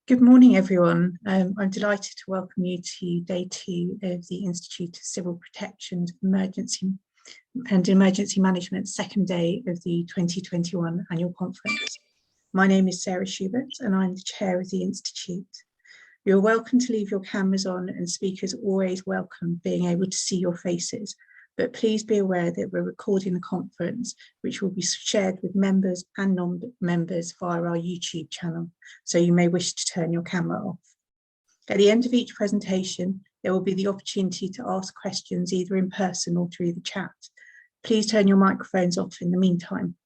Good morning, everyone. I'm delighted to welcome you to day 2 of the Institute of Civil Protection Emergency Management second day of the 2021 annual conference. My name is Sarah Schubert and I'm the chair of the Institute. You're welcome to leave your cameras on and speakers always welcome being able to see your faces, but please be aware that we're recording the conference, which will be shared with members and non-members via our YouTube channel, so you may wish to turn your camera off. At the end of each presentation, there will be the opportunity to ask questions either in person or through the chat. Please turn your microphones off in the meantime.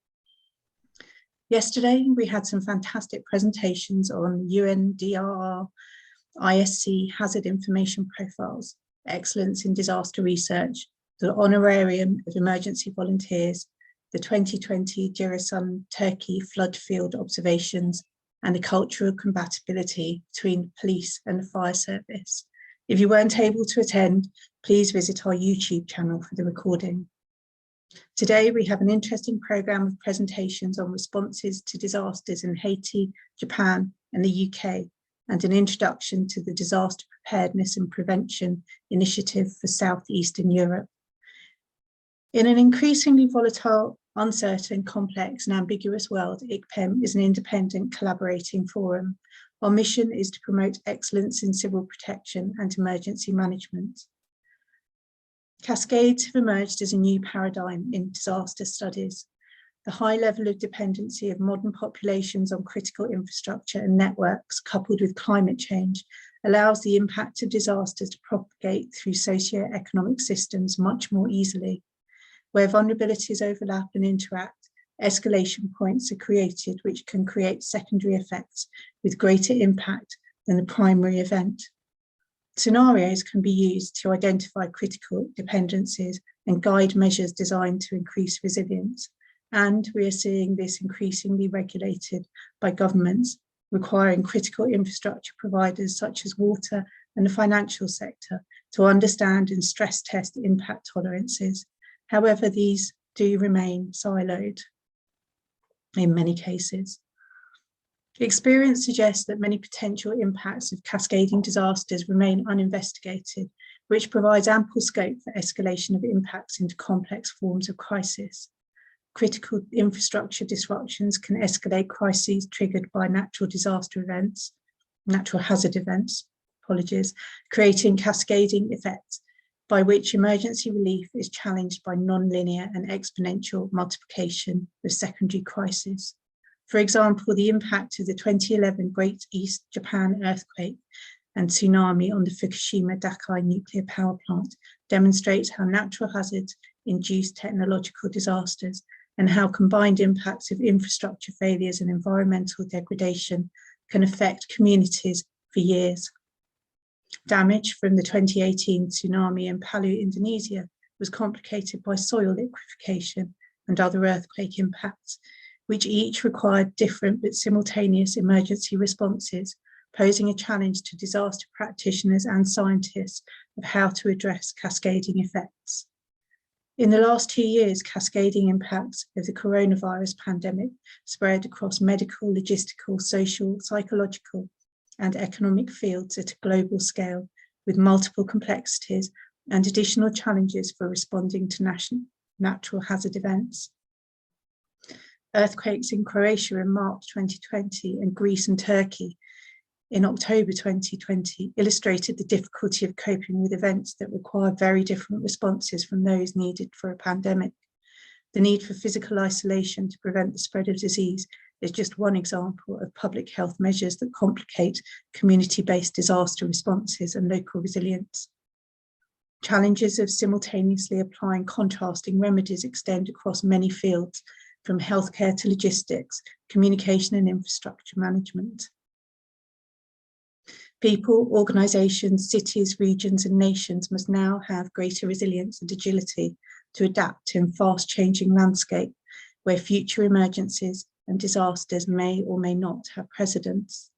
Yesterday, we had some fantastic presentations on UNDRR, ISC hazard information profiles, excellence in disaster research, the Honorarium of Emergency Volunteers, the 2020 Giresun Turkey flood field observations, and the cultural compatibility between police and the fire service. If you weren't able to attend, please visit our YouTube channel for the recording. Today, we have an interesting programme of presentations on responses to disasters in Haiti, Japan, and the UK, and an introduction to the Disaster Preparedness and Prevention Initiative for Southeastern Europe. In an increasingly volatile, uncertain, complex and ambiguous world, ICPEM is an independent collaborating forum. Our mission is to promote excellence in civil protection and emergency management. Cascades have emerged as a new paradigm in disaster studies. The high level of dependency of modern populations on critical infrastructure and networks, coupled with climate change, allows the impact of disasters to propagate through socio-economic systems much more easily. Where vulnerabilities overlap and interact, escalation points are created which can create secondary effects with greater impact than the primary event. Scenarios can be used to identify critical dependencies and guide measures designed to increase resilience. And we are seeing this increasingly regulated by governments, requiring critical infrastructure providers such as water and the financial sector to understand and stress test impact tolerances. However, these do remain siloed in many cases. Experience suggests that many potential impacts of cascading disasters remain uninvestigated, which provides ample scope for escalation of impacts into complex forms of crisis. Critical infrastructure disruptions can escalate crises triggered by natural hazard events, creating cascading effects by which emergency relief is challenged by non-linear and exponential multiplication of secondary crises. For example, the impact of the 2011 Great East Japan earthquake and tsunami on the Fukushima Daiichi nuclear power plant demonstrates how natural hazards induce technological disasters and how combined impacts of infrastructure failures and environmental degradation can affect communities for years. Damage from the 2018 tsunami in Palu, Indonesia was complicated by soil liquefaction and other earthquake impacts, which each required different but simultaneous emergency responses, posing a challenge to disaster practitioners and scientists of how to address cascading effects. In the last 2 years, cascading impacts of the coronavirus pandemic spread across medical, logistical, social, psychological, and economic fields at a global scale, with multiple complexities and additional challenges for responding to natural hazard events. Earthquakes in Croatia in March 2020 and Greece and Turkey in October 2020 illustrated the difficulty of coping with events that require very different responses from those needed for a pandemic. The need for physical isolation to prevent the spread of disease is just one example of public health measures that complicate community-based disaster responses and local resilience. Challenges of simultaneously applying contrasting remedies extend across many fields, from healthcare to logistics, communication and infrastructure management. People, organisations, cities, regions and nations must now have greater resilience and agility to adapt to a fast-changing landscape where future emergencies and disasters may or may not have precedence.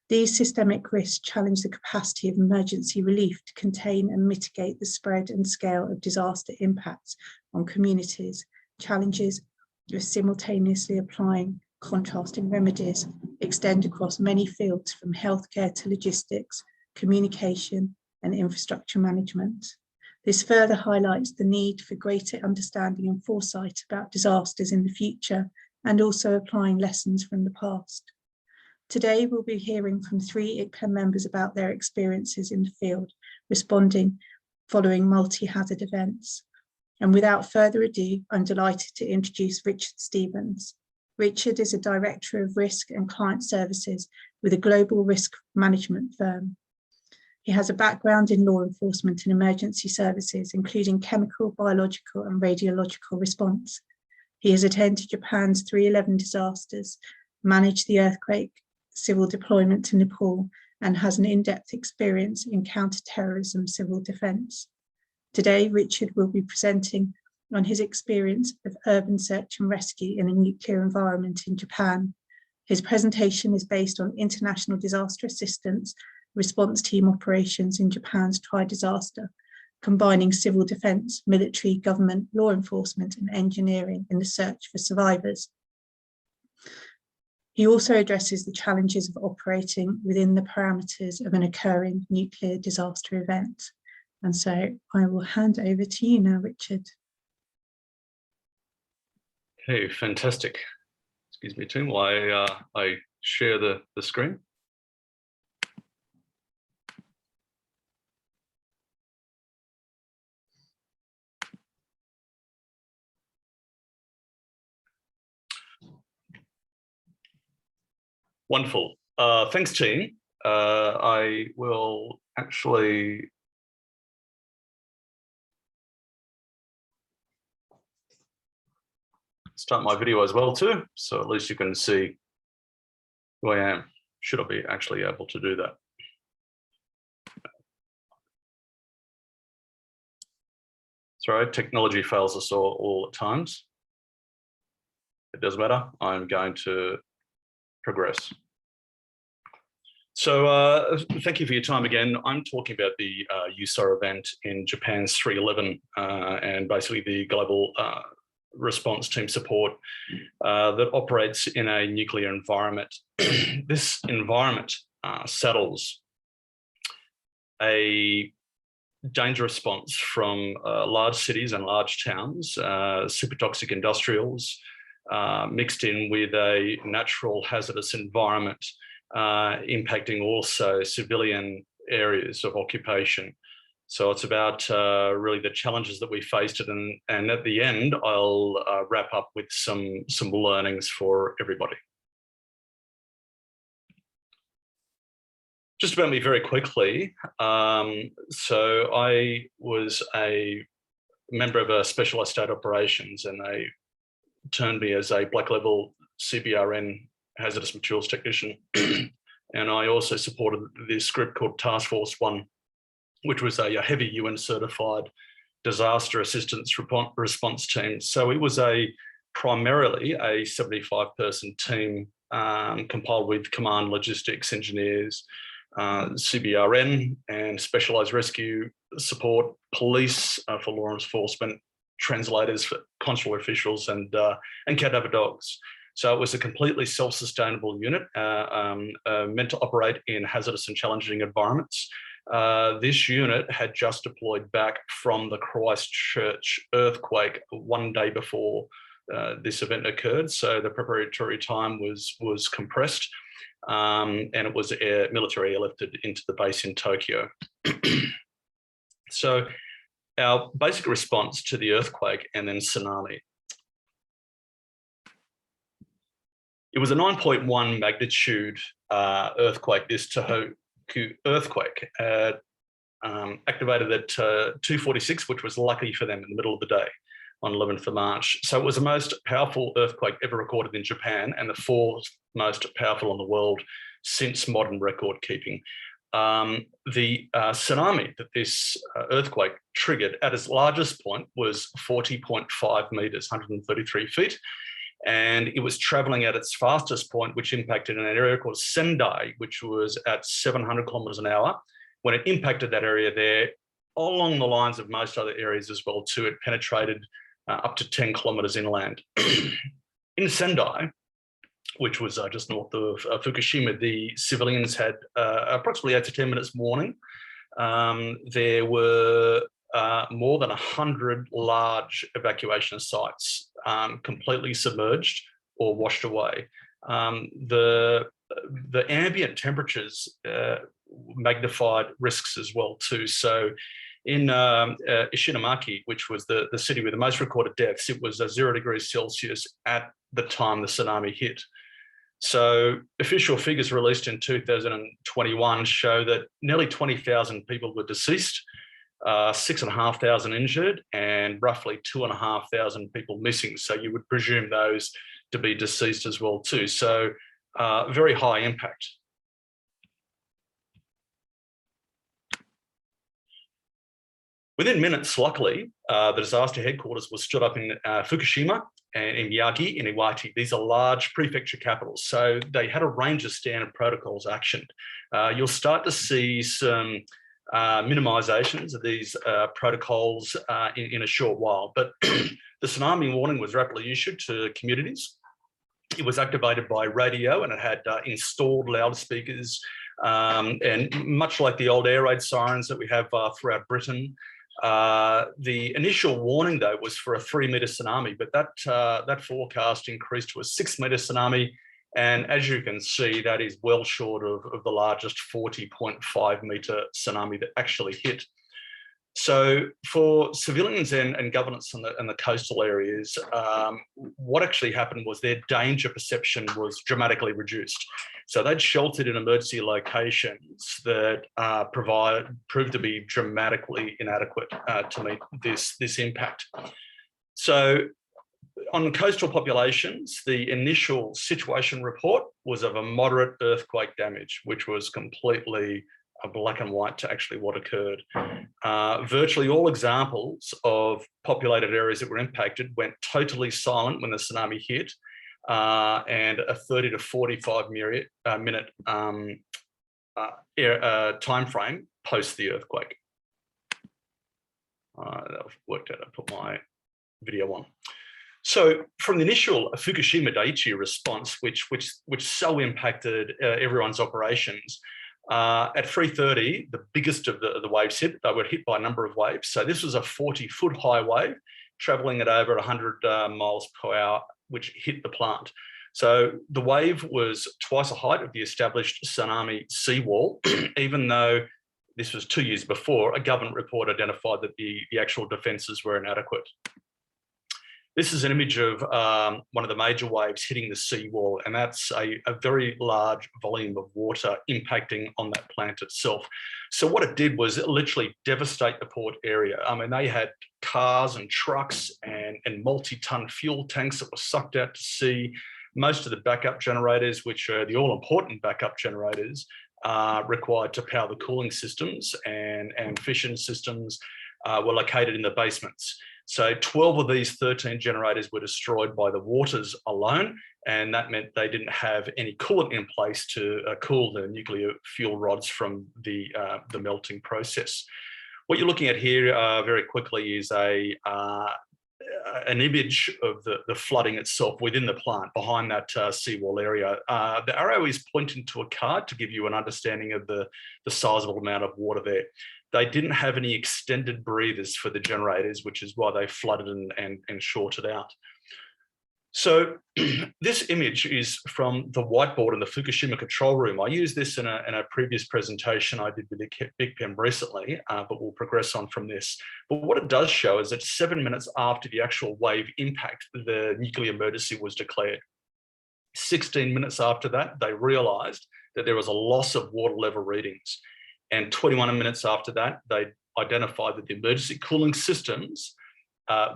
These systemic risks challenge the capacity of emergency relief to contain and mitigate the spread and scale of disaster impacts on communities, challenges of simultaneously applying contrasting remedies extend across many fields from healthcare to logistics, communication, and infrastructure management. This further highlights the need for greater understanding and foresight about disasters in the future, and also applying lessons from the past. Today, we'll be hearing from 3 ICPEM members about their experiences in the field, responding following multi-hazard events. And without further ado, I'm delighted to introduce Richard Stevens. Richard is a Director of Risk and Client Services with a global risk management firm. He has a background in law enforcement and emergency services, including chemical, biological, and radiological response. He has attended Japan's 3/11 disasters, managed the earthquake, civil deployment to Nepal, and has an in-depth experience in counter-terrorism civil defence. Today, Richard will be presenting on his experience of urban search and rescue in a nuclear environment in Japan. His presentation is based on international disaster assistance response team operations in Japan's tri-disaster, combining civil defence, military, government, law enforcement, and engineering in the search for survivors. He also addresses the challenges of operating within the parameters of an occurring nuclear disaster event. And so I will hand over to you now, Richard. Okay, fantastic. Excuse me, team, while I share the screen. Wonderful. Thanks, team. I will actually start my video as well too, so at least you can see who I am. Should I be actually able to do that? Sorry, technology fails us all at times. It doesn't matter. I'm going to progress. So thank you for your time again. I'm talking about the USAR event in Japan's 3/11 and basically the global response team support that operates in a nuclear environment. This environment saddles a danger response from large cities and large towns, super toxic industrials, mixed in with a natural hazardous environment, impacting also civilian areas of occupation. So it's about really the challenges that we faced, and at the end, I'll wrap up with some learnings for everybody. Just about me very quickly. So I was a member of a specialised state operations, and they turned me as a black level CBRN hazardous materials technician. And I also supported this group called Task Force 1, which was a heavy UN certified disaster assistance response team. So it was primarily a 75-person team compiled with command logistics engineers, CBRN and specialised rescue support, police for law enforcement, translators for consular officials, and cadaver dogs. So it was a completely self-sustainable unit meant to operate in hazardous and challenging environments. This unit had just deployed back from the Christchurch earthquake one day before this event occurred. So the preparatory time was compressed, and it was military airlifted into the base in Tokyo. So our basic response to the earthquake and then tsunami. It was a 9.1 magnitude earthquake, this Tohoku earthquake, activated at 2:46, which was lucky for them in the middle of the day on 11th of March. So it was the most powerful earthquake ever recorded in Japan and the fourth most powerful in the world since modern record keeping. The tsunami that this earthquake triggered at its largest point was 40.5 meters, 133 feet. And it was traveling at its fastest point, which impacted an area called Sendai, which was at 700 kilometers an hour. When it impacted that area there, along the lines of most other areas as well too, it penetrated up to 10 kilometers inland. In Sendai, which was just north of Fukushima, the civilians had approximately 8 to 10 minutes warning. There were more than 100 large evacuation sites completely submerged or washed away. The ambient temperatures magnified risks as well too. So in Ishinomaki, which was the city with the most recorded deaths, it was 0 degrees Celsius at the time the tsunami hit. So official figures released in 2021 show that nearly 20,000 people were deceased, 6,500 injured, and roughly 2,500 people missing. So you would presume those to be deceased as well too. So very high impact. Within minutes, luckily, the disaster headquarters was stood up in Fukushima and in Miyagi, in Iwate. These are large prefecture capitals. So they had a range of standard protocols actioned. You'll start to see some minimizations of these protocols in a short while. But the tsunami warning was rapidly issued to communities. It was activated by radio and it had installed loudspeakers. And much like the old air raid sirens that we have throughout Britain, the initial warning, though, was for a 3-metre tsunami, but that forecast increased to a 6-metre tsunami. And as you can see, that is well short of the largest 40.5-metre tsunami that actually hit. So for civilians and governments in the coastal areas, what actually happened was their danger perception was dramatically reduced. So they'd sheltered in emergency locations that proved to be dramatically inadequate to meet this impact. So on coastal populations, the initial situation report was of a moderate earthquake damage, which was completely black and white to actually what occurred. Virtually all examples of populated areas that were impacted went totally silent when the tsunami hit, and a 30 to 45 minute time frame post the earthquake. I've worked out, I put my video on. So from the initial Fukushima Daiichi response, which so impacted everyone's operations, at 3:30, the biggest of the waves hit. They were hit by a number of waves. So this was a 40-foot high wave traveling at over 100 miles per hour, which hit the plant. So the wave was twice the height of the established tsunami seawall, even though this was 2 years before a government report identified that the actual defences were inadequate. This is an image of one of the major waves hitting the seawall, and that's a very large volume of water impacting on that plant itself. So what it did was literally devastate the port area. I mean, they had cars and trucks and multi-ton fuel tanks that were sucked out to sea. Most of the backup generators, which are the all-important backup generators, required to power the cooling systems and fission systems, were located in the basements. So 12 of these 13 generators were destroyed by the waters alone, and that meant they didn't have any coolant in place to cool the nuclear fuel rods from the melting process. What you're looking at here very quickly is an image of the flooding itself within the plant behind that seawall area. The arrow is pointing to a card to give you an understanding of the sizable amount of water there. They didn't have any extended breathers for the generators, which is why they flooded and shorted out. So this image is from the whiteboard in the Fukushima control room. I used this in a previous presentation I did with the ICPEM recently, but we'll progress on from this. But what it does show is that 7 minutes after the actual wave impact, the nuclear emergency was declared. 16 minutes after that, they realized that there was a loss of water level readings. And 21 minutes after that, they identified that the emergency cooling systems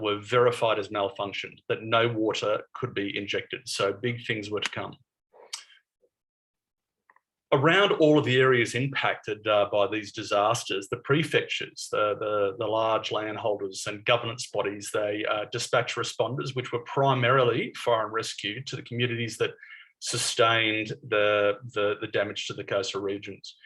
were verified as malfunctioned, that no water could be injected. So big things were to come. Around all of the areas impacted by these disasters, the prefectures, the large landholders and governance bodies, they dispatched responders, which were primarily fire and rescue, to the communities that sustained the damage to the coastal regions.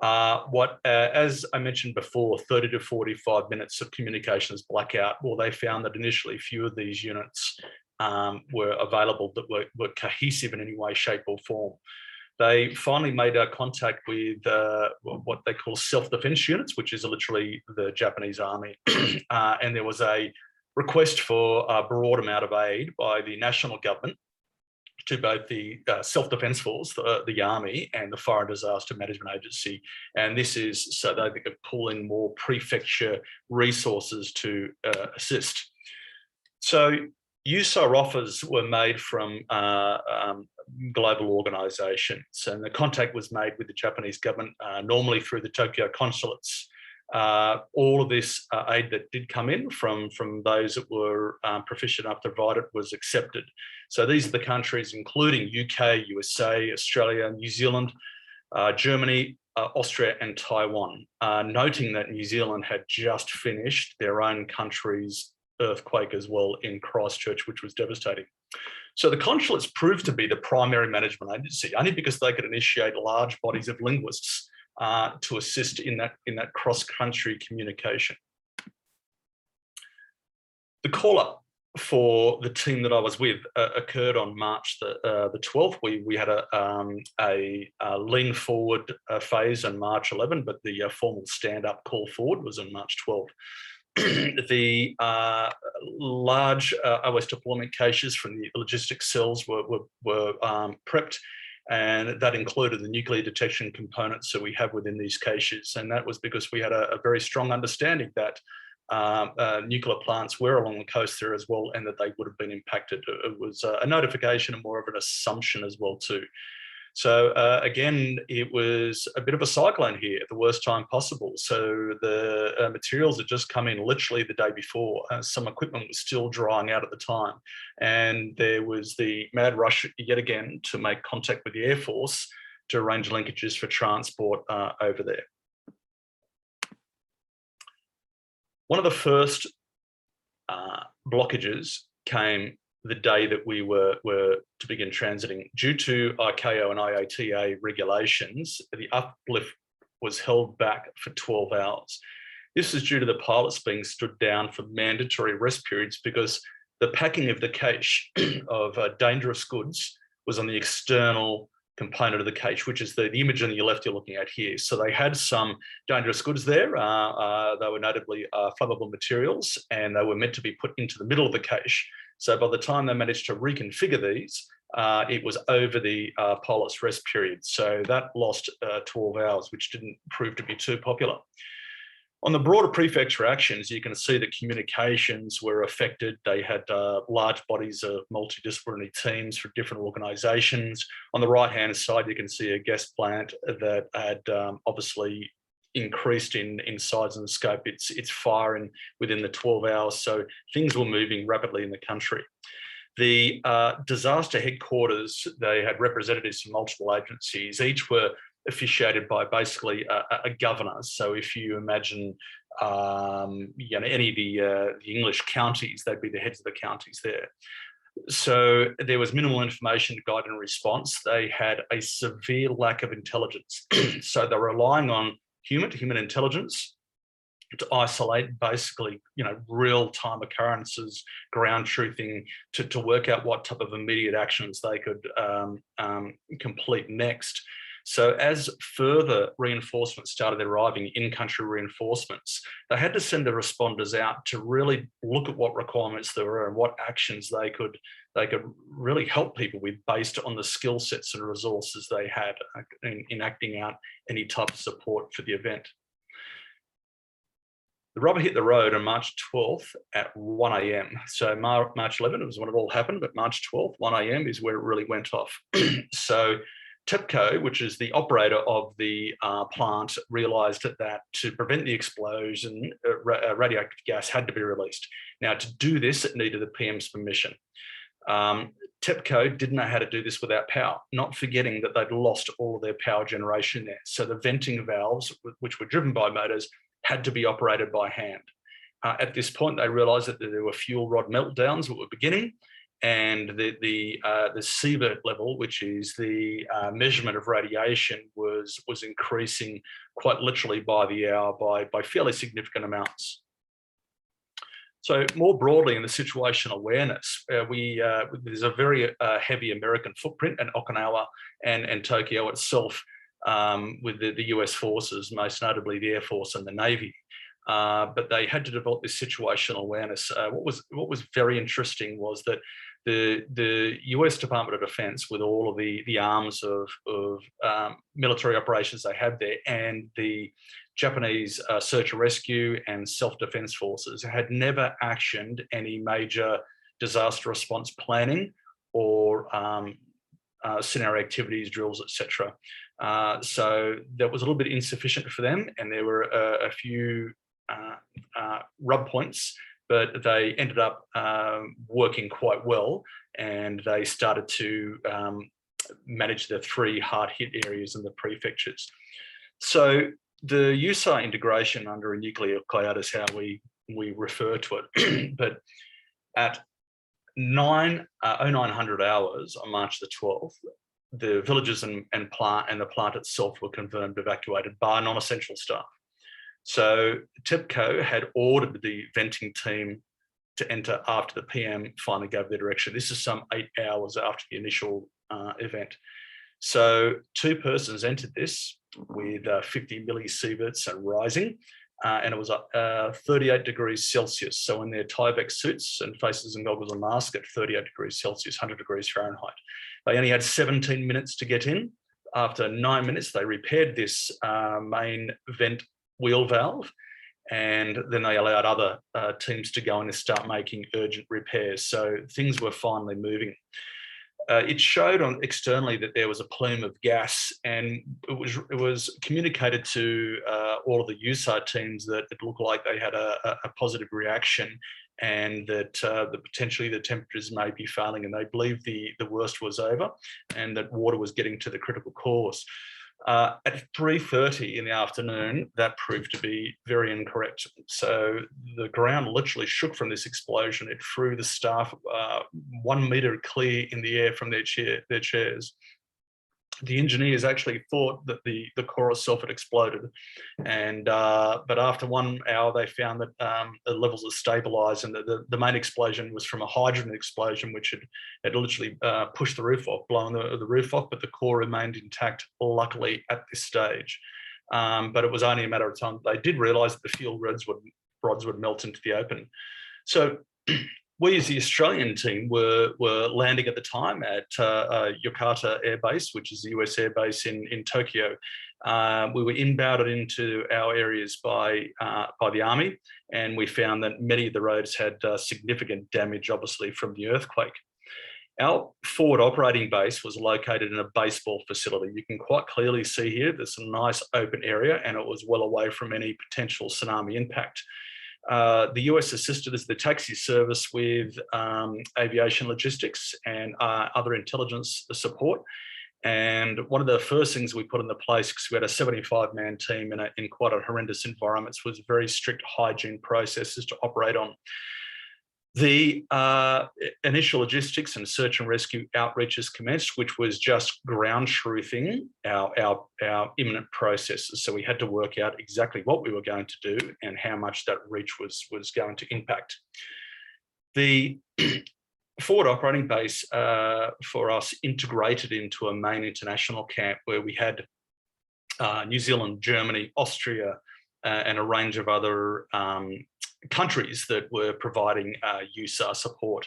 As I mentioned before, 30 to 45 minutes of communications blackout, well, they found that initially few of these units were available that were cohesive in any way, shape or form. They finally made contact with what they call self-defense units, which is literally the Japanese army. And there was a request for a broad amount of aid by the national government to both the self-defense force, the army, and the Foreign Disaster Management Agency. And this is so they could pull in more prefecture resources to assist. So USAR offers were made from global organisations, and the contact was made with the Japanese government, normally through the Tokyo consulates. All of this aid that did come in from those that were proficient enough to provide it was accepted. So these are the countries including UK, USA, Australia, New Zealand, Germany, Austria and Taiwan, noting that New Zealand had just finished their own country's earthquake as well in Christchurch, which was devastating. So the consulates proved to be the primary management agency, only because they could initiate large bodies of linguists to assist in that cross-country communication. The call-up for the team that I was with occurred on March the 12th. We had a lean forward phase on March 11, but the formal stand-up call forward was on March 12th. The large OS deployment caches from the logistics cells were prepped, and that included the nuclear detection components that we have within these caches. And that was because we had a very strong understanding that nuclear plants were along the coast there as well, and that they would have been impacted. It was a notification and more of an assumption as well too. So again, it was a bit of a cyclone here at the worst time possible. So the materials had just come in literally the day before. Some equipment was still drying out at the time. And there was the mad rush yet again to make contact with the Air Force to arrange linkages for transport over there. One of the first blockages came the day that we were to begin transiting. Due to ICAO and IATA regulations, the uplift was held back for 12 hours. This is due to the pilots being stood down for mandatory rest periods because the packing of the cache of dangerous goods was on the external component of the cache, which is the image on your left you're looking at here. So they had some dangerous goods there. They were notably flammable materials, and they were meant to be put into the middle of the cache. So by the time they managed to reconfigure these, it was over the pilot's rest period. So that lost 12 hours, which didn't prove to be too popular. On the broader prefecture actions, you can see that communications were affected. They had large bodies of multidisciplinary teams for different organisations. On the right-hand side, you can see a gas plant that had obviously increased in size and scope. It's firing within the 12 hours, so things were moving rapidly in the country. The disaster headquarters, they had representatives from multiple agencies. Each were officiated by basically a governor. So if you imagine any of the English counties, they'd be the heads of the counties there. So there was minimal information to guide and response. They had a severe lack of intelligence. So they're relying on human intelligence to isolate basically, real-time occurrences, ground truthing, to work out what type of immediate actions they could complete next. So as further reinforcements started arriving, in-country reinforcements, they had to send the responders out to really look at what requirements there were and what actions they could really help people with based on the skill sets and resources they had in acting out any type of support for the event. The rubber hit the road on March 12th at 1 a.m. So March 11th was when it all happened, but March 12th, 1 a.m. is where it really went off. So TEPCO, which is the operator of the plant, realised that to prevent the explosion, radioactive gas had to be released. Now, to do this, it needed the PM's permission. TEPCO didn't know how to do this without power, not forgetting that they'd lost all of their power generation there. So the venting valves, which were driven by motors, had to be operated by hand. At this point, they realised that there were fuel rod meltdowns that were beginning, and the sievert level, which is the measurement of radiation, was increasing quite literally by the hour by fairly significant amounts. So more broadly in the situational awareness, there's a very heavy American footprint in Okinawa and Tokyo itself, with the US forces, most notably the Air Force and the Navy. But they had to develop this situational awareness. What was very interesting was that the US Department of Defense, with all of the arms of military operations they have there, and the Japanese search and rescue and self-defense forces, had never actioned any major disaster response planning or scenario activities, drills, etc. So that was a little bit insufficient for them, and there were a few rub points, but they ended up working quite well, and they started to manage the 3 hard-hit areas in the prefectures. So the USAR integration under a nuclear cloud is how we refer to it. But at 0900 hours on March the 12th, the villages and the plant itself were confirmed evacuated by non-essential staff. So TEPCO had ordered the venting team to enter after the PM finally gave their direction. This is some 8 hours after the initial event. So 2 persons entered this with 50 millisieverts and rising, and it was 38 degrees Celsius. So in their Tyvek suits and faces and goggles and mask at 38 degrees Celsius, 100 degrees Fahrenheit. They only had 17 minutes to get in. After 9 minutes, they repaired this main vent wheel valve, and then they allowed other teams to go in and start making urgent repairs. So things were finally moving. It showed externally that there was a plume of gas, and it was communicated to all of the USAR teams that it looked like they had a positive reaction, and that potentially the temperatures may be failing, and they believed the worst was over, and that water was getting to the critical cores. At 3:30 in the afternoon, that proved to be very incorrect. So the ground literally shook from this explosion. It threw the staff 1 meter clear in the air from their chairs. The engineers actually thought that the core itself had exploded, and but after 1 hour they found that the levels had stabilised, and the main explosion was from a hydrogen explosion, which had literally pushed the roof off, blown the roof off, but the core remained intact, luckily, at this stage. But it was only a matter of time. They did realise that the fuel rods would melt into the open. So we, as the Australian team, were landing at the time at Yokota Air Base, which is the US Air Base in Tokyo. We were inbounded into our areas by the Army, and we found that many of the roads had significant damage, obviously, from the earthquake. Our forward operating base was located in a baseball facility. You can quite clearly see here there's a nice open area, and it was well away from any potential tsunami impact. The US assisted as the taxi service with aviation logistics and other intelligence support. And one of the first things we put into place, because we had a 75-man team in quite a horrendous environment, was very strict hygiene processes to operate on. The initial logistics and search and rescue outreaches commenced, which was just ground truthing our imminent processes. So we had to work out exactly what we were going to do and how much that reach was going to impact. The forward operating base for us integrated into a main international camp where we had New Zealand, Germany, Austria, and a range of other countries that were providing USAR support.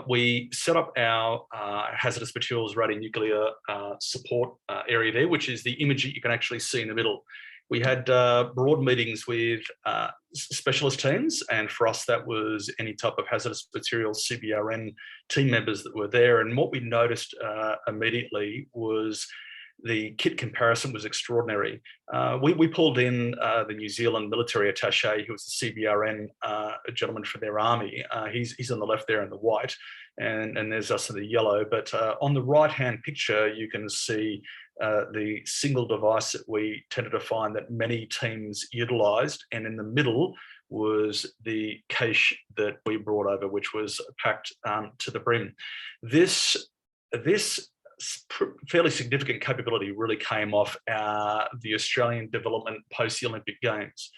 We set up our hazardous materials radionuclear support area there, which is the image that you can actually see in the middle. We had broad meetings with specialist teams, and for us that was any type of hazardous materials CBRN team members that were there. And what we noticed immediately was the kit comparison was extraordinary. We pulled in the New Zealand military attaché, who was the CBRN gentleman for their army. He's on the left there in the white, and there's us in the yellow. But on the right-hand picture, you can see the single device that we tended to find that many teams utilised, and in the middle was the cache that we brought over, which was packed to the brim. This fairly significant capability really came off the Australian development post the Olympic Games.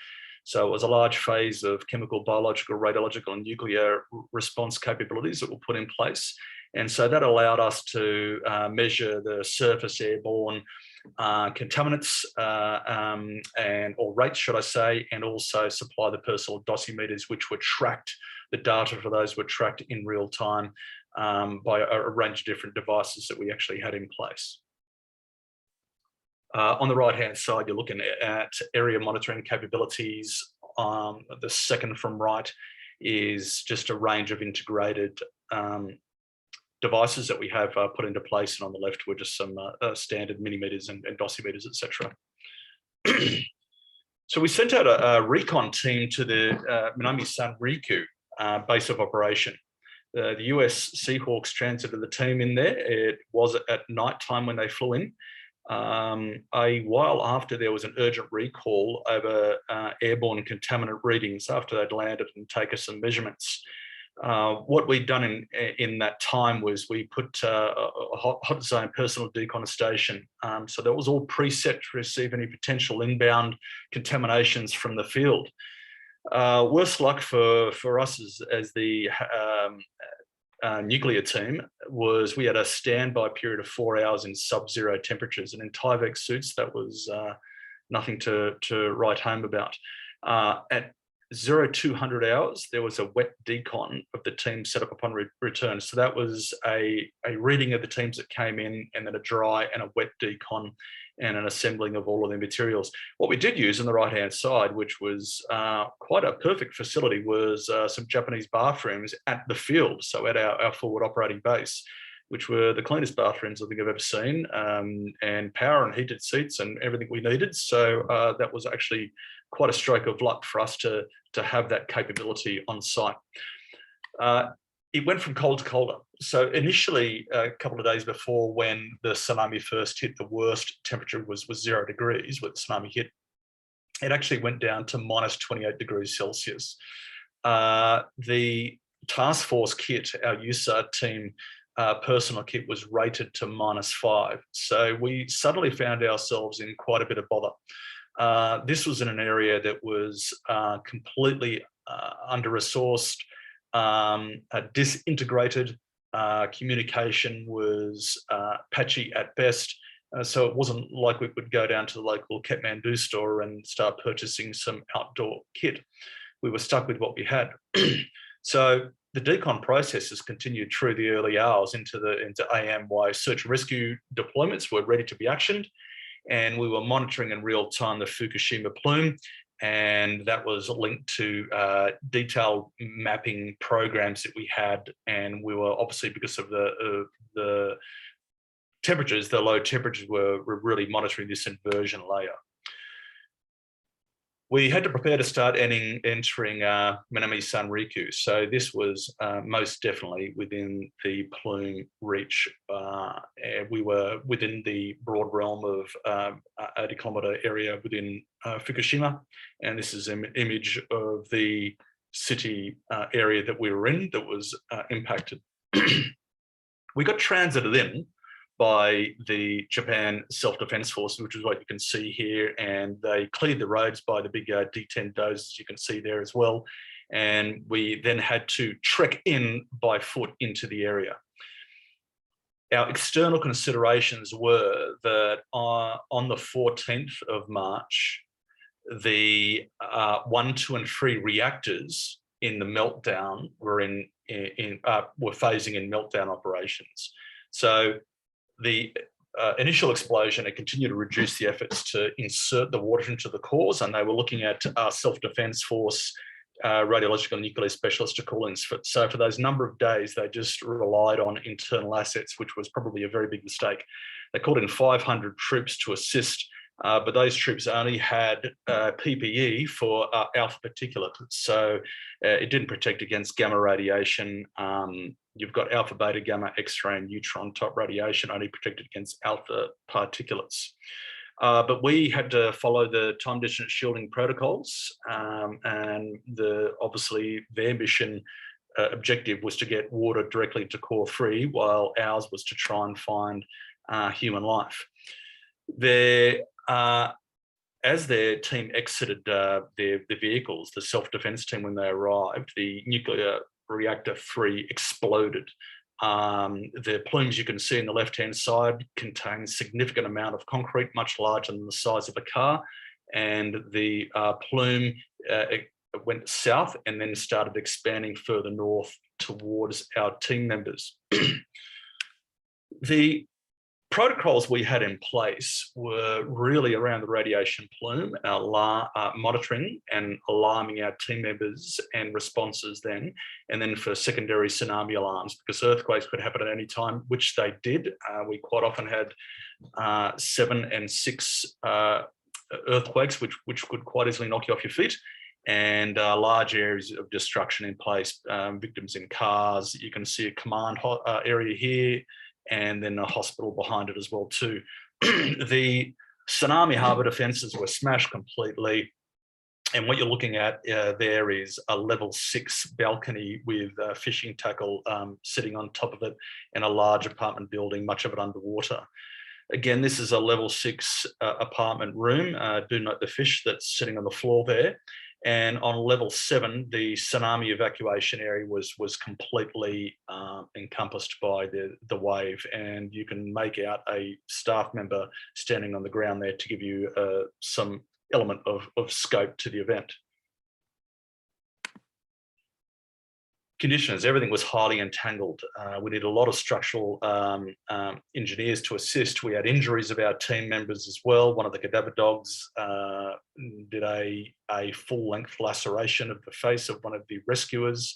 So it was a large phase of chemical, biological, radiological, and nuclear response capabilities that were put in place. And so that allowed us to measure the surface airborne contaminants or rates, should I say, and also supply the personal dosimeters, which were tracked. The data for those were tracked in real time by a range of different devices that we actually had in place. On the right-hand side, you're looking at area monitoring capabilities. The second from right is just a range of integrated devices that we have put into place, and on the left were just some standard minimeters and dosimeters, etc. So we sent out a recon team to the Minami-san Riku base of operation. The US Seahawks transited the team in there. It was at night time when they flew in. A while after, there was an urgent recall over airborne contaminant readings after they'd landed and taken some measurements. What we'd done in that time was we put a hot zone personal decongestation. So that was all preset to receive any potential inbound contaminations from the field. Worse luck for us as the nuclear team was we had a standby period of 4 hours in sub-zero temperatures, and in Tyvek suits that was nothing to write home about. At 0200 hours, there was a wet decon of the team set up upon return. So that was a reading of the teams that came in, and then a dry and a wet decon, and an assembling of all of their materials. What we did use on the right-hand side, which was quite a perfect facility, was some Japanese bathrooms at the field, so at our forward operating base, which were the cleanest bathrooms I think I've ever seen, and power and heated seats and everything we needed. So that was actually quite a stroke of luck for us to have that capability on site. It went from cold to colder. So initially, a couple of days before, when the tsunami first hit, the worst temperature was 0 degrees when the tsunami hit. It actually went down to minus 28 degrees Celsius. The task force kit, our USAR team personal kit, was rated to -5. So we suddenly found ourselves in quite a bit of bother. This was in an area that was completely under-resourced, disintegrated. Communication was patchy at best. So it wasn't like we could go down to the local Kathmandu store and start purchasing some outdoor kit. We were stuck with what we had. So the decon process has continued through the early hours into AM, while search and rescue deployments were ready to be actioned. And we were monitoring in real time the Fukushima plume, and that was linked to detailed mapping programs that we had. And we were obviously, because of the temperatures, the low temperatures, were really monitoring this inversion layer. We had to prepare to start entering Minami-san Riku. So this was most definitely within the plume reach. We were within the broad realm of 80-kilometer area within Fukushima. And this is an image of the city area that we were in that was impacted. We got transited in by the Japan Self-Defense Force, which is what you can see here, and they cleared the roads by the big D10 dozers you can see there as well. And we then had to trek in by foot into the area. Our external considerations were that on the 14th of March, the 1, 2, and 3 reactors in the meltdown were phasing in meltdown operations. So the initial explosion had continued to reduce the efforts to insert the water into the cores, and they were looking at our self-defense force, radiological and nuclear specialists to call in. So for those number of days, they just relied on internal assets, which was probably a very big mistake. They called in 500 troops to assist, but those troops only had PPE for alpha particulate. So it didn't protect against gamma radiation. You've got alpha, beta, gamma, X-ray, and neutron type radiation, only protected against alpha particulates. But we had to follow the time distance shielding protocols, and obviously their mission objective was to get water directly to core 3, while ours was to try and find human life. as their team exited their vehicles, the self-defense team, when they arrived, the nuclear reactor 3 exploded. The plumes you can see on the left-hand side contain significant amount of concrete, much larger than the size of a car. And the plume it went south and then started expanding further north towards our team members. The protocols we had in place were really around the radiation plume, monitoring and alarming our team members and responses then, and then for secondary tsunami alarms, because earthquakes could happen at any time, which they did. We quite often had 7 and 6 earthquakes, which could quite easily knock you off your feet, and large areas of destruction in place, victims in cars. You can see a command area here, and then a hospital behind it as well too. The tsunami harbour defences were smashed completely. And what you're looking at there is a level 6 balcony with fishing tackle sitting on top of it, and a large apartment building, much of it underwater. Again, this is a level 6 apartment room. Do note the fish that's sitting on the floor there. And on level 7, the tsunami evacuation area was completely encompassed by the wave. And you can make out a staff member standing on the ground there to give you some element of scope to the event. Conditions, everything was highly entangled. We needed a lot of structural engineers to assist. We had injuries of our team members as well. One of the cadaver dogs did a full-length laceration of the face of one of the rescuers.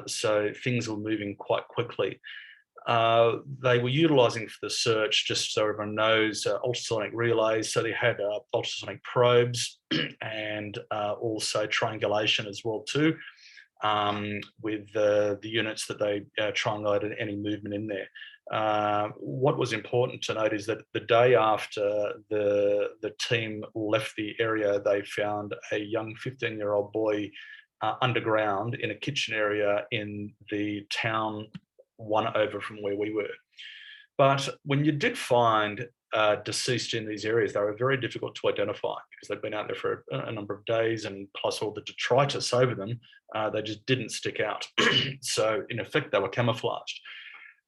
So things were moving quite quickly. They were utilising for the search, just so everyone knows, ultrasonic relays. So they had ultrasonic probes and also triangulation as well too. With the units that they triangulated any movement in there. What was important to note is that the day after the team left the area, they found a young 15-year-old boy underground in a kitchen area in the town 1 over from where we were. But when you did find deceased in these areas, they were very difficult to identify because they'd been out there for a number of days, and plus all the detritus over them, they just didn't stick out. So in effect, they were camouflaged.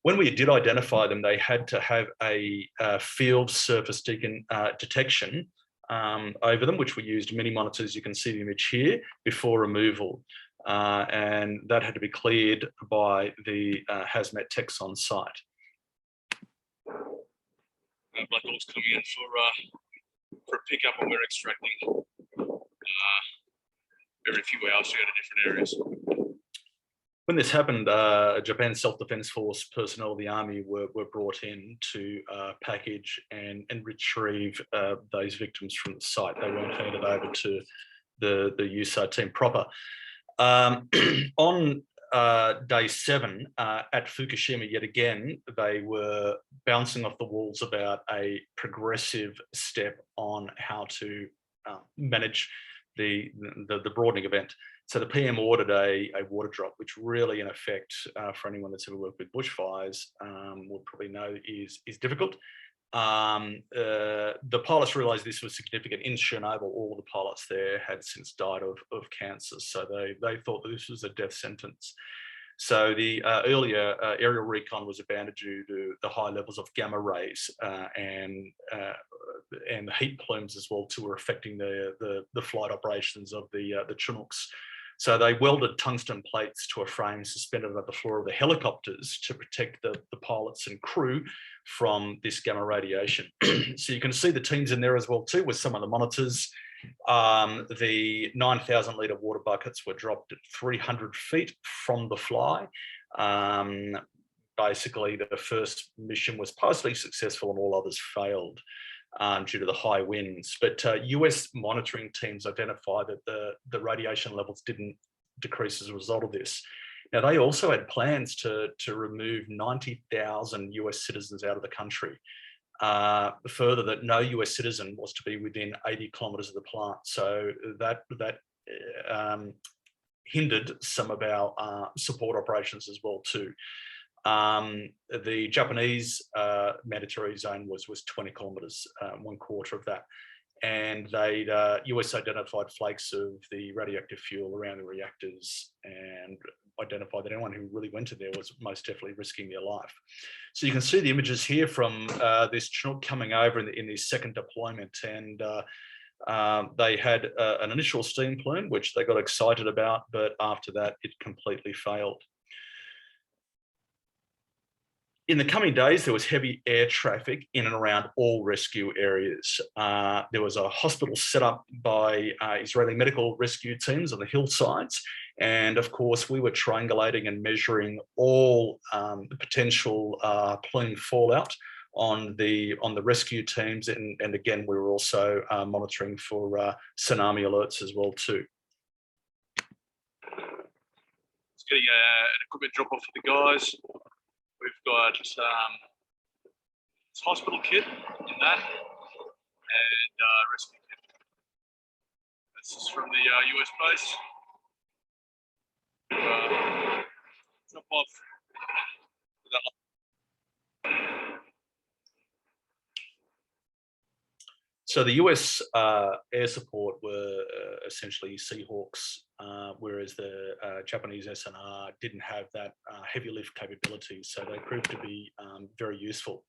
When we did identify them, they had to have a field surface detection over them, which we used mini monitors. You can see the image here before removal. And that had to be cleared by the hazmat techs on site. Black Hawk's coming in for a pickup, and we're extracting every few hours to go to different areas. When this happened, Japan's Self-Defense Force personnel of the Army were brought in to package and retrieve those victims from the site. They weren't handed over to the USAR team proper. On day 7 at Fukushima, yet again, they were bouncing off the walls about a progressive step on how to manage the broadening event. So the PM ordered a water drop, which really, in effect, for anyone that's ever worked with bushfires, will probably know is difficult. The pilots realised this was significant. In Chernobyl, all the pilots there had since died of cancer, so they thought that this was a death sentence. So the earlier aerial recon was abandoned due to the high levels of gamma rays and the heat plumes as well too were affecting the flight operations of the Chinooks. So they welded tungsten plates to a frame suspended above the floor of the helicopters to protect the pilots and crew from this gamma radiation. So you can see the teams in there as well too with some of the monitors. The 9,000 litre water buckets were dropped at 300 feet from the fly. Basically, the first mission was partially successful and all others failed due to the high winds. But US monitoring teams identified that the radiation levels didn't decrease as a result of this. Now, they also had plans to remove 90,000 US citizens out of the country. Further, that no US citizen was to be within 80 kilometres of the plant. So that hindered some of our support operations as well too. The Japanese mandatory zone was 20 kilometres, 1/4 of that. and they'd US identified flakes of the radioactive fuel around the reactors and identified that anyone who really went in there was most definitely risking their life. So you can see the images here from this Chinook coming over in the second deployment, and they had an initial steam plume, which they got excited about, but after that, it completely failed. In the coming days, there was heavy air traffic in and around all rescue areas. There was a hospital set up by Israeli medical rescue teams on the hillsides. And of course, we were triangulating and measuring all the potential plume fallout on the rescue teams. And again, we were also monitoring for tsunami alerts as well too. It's getting an equipment drop off for the guys. We've got hospital kit in that and rescue kit. This is from the US base. Drop off. So the US air support were essentially Seahawks, whereas the Japanese SNR didn't have that heavy lift capability. So they proved to be very useful.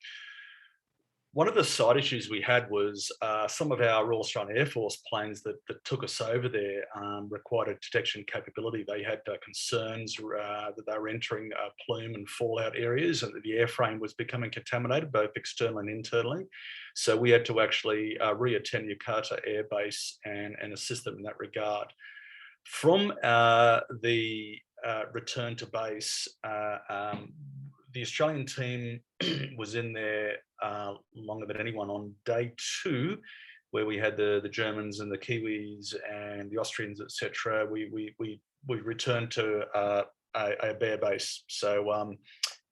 One of the side issues we had was some of our Royal Australian Air Force planes that took us over there required a detection capability. They had concerns that they were entering plume and fallout areas and that the airframe was becoming contaminated, both externally and internally. So we had to actually re-attend Jakarta Air Base and assist them in that regard. From the return to base, the Australian team was in there longer than anyone. On day 2, where we had the Germans and the Kiwis and the Austrians, etc., we returned to a bare base. So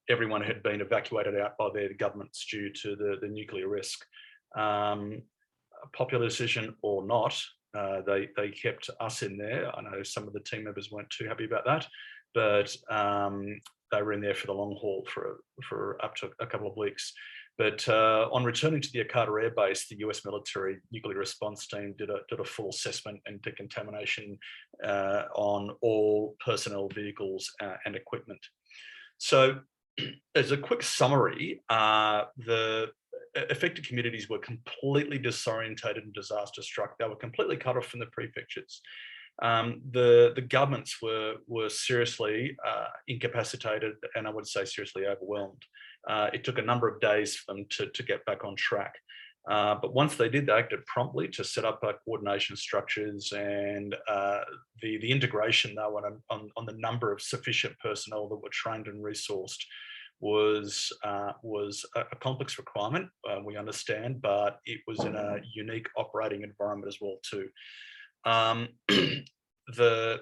everyone had been evacuated out by their governments due to the nuclear risk. Popular decision or not, they kept us in there. I know some of the team members weren't too happy about that, but they were in there for the long haul for up to a couple of weeks. But on returning to the Jakarta Air Base, the US military nuclear response team did a full assessment and decontamination on all personnel, vehicles, and equipment. So as a quick summary, the affected communities were completely disorientated and disaster struck. They were completely cut off from the prefectures. The governments were seriously incapacitated, and I would say seriously overwhelmed. It took a number of days for them to get back on track. But once they did, they acted promptly to set up coordination structures, and the integration, though, on the number of sufficient personnel that were trained and resourced was a complex requirement, we understand, but it was in a unique operating environment as well too. The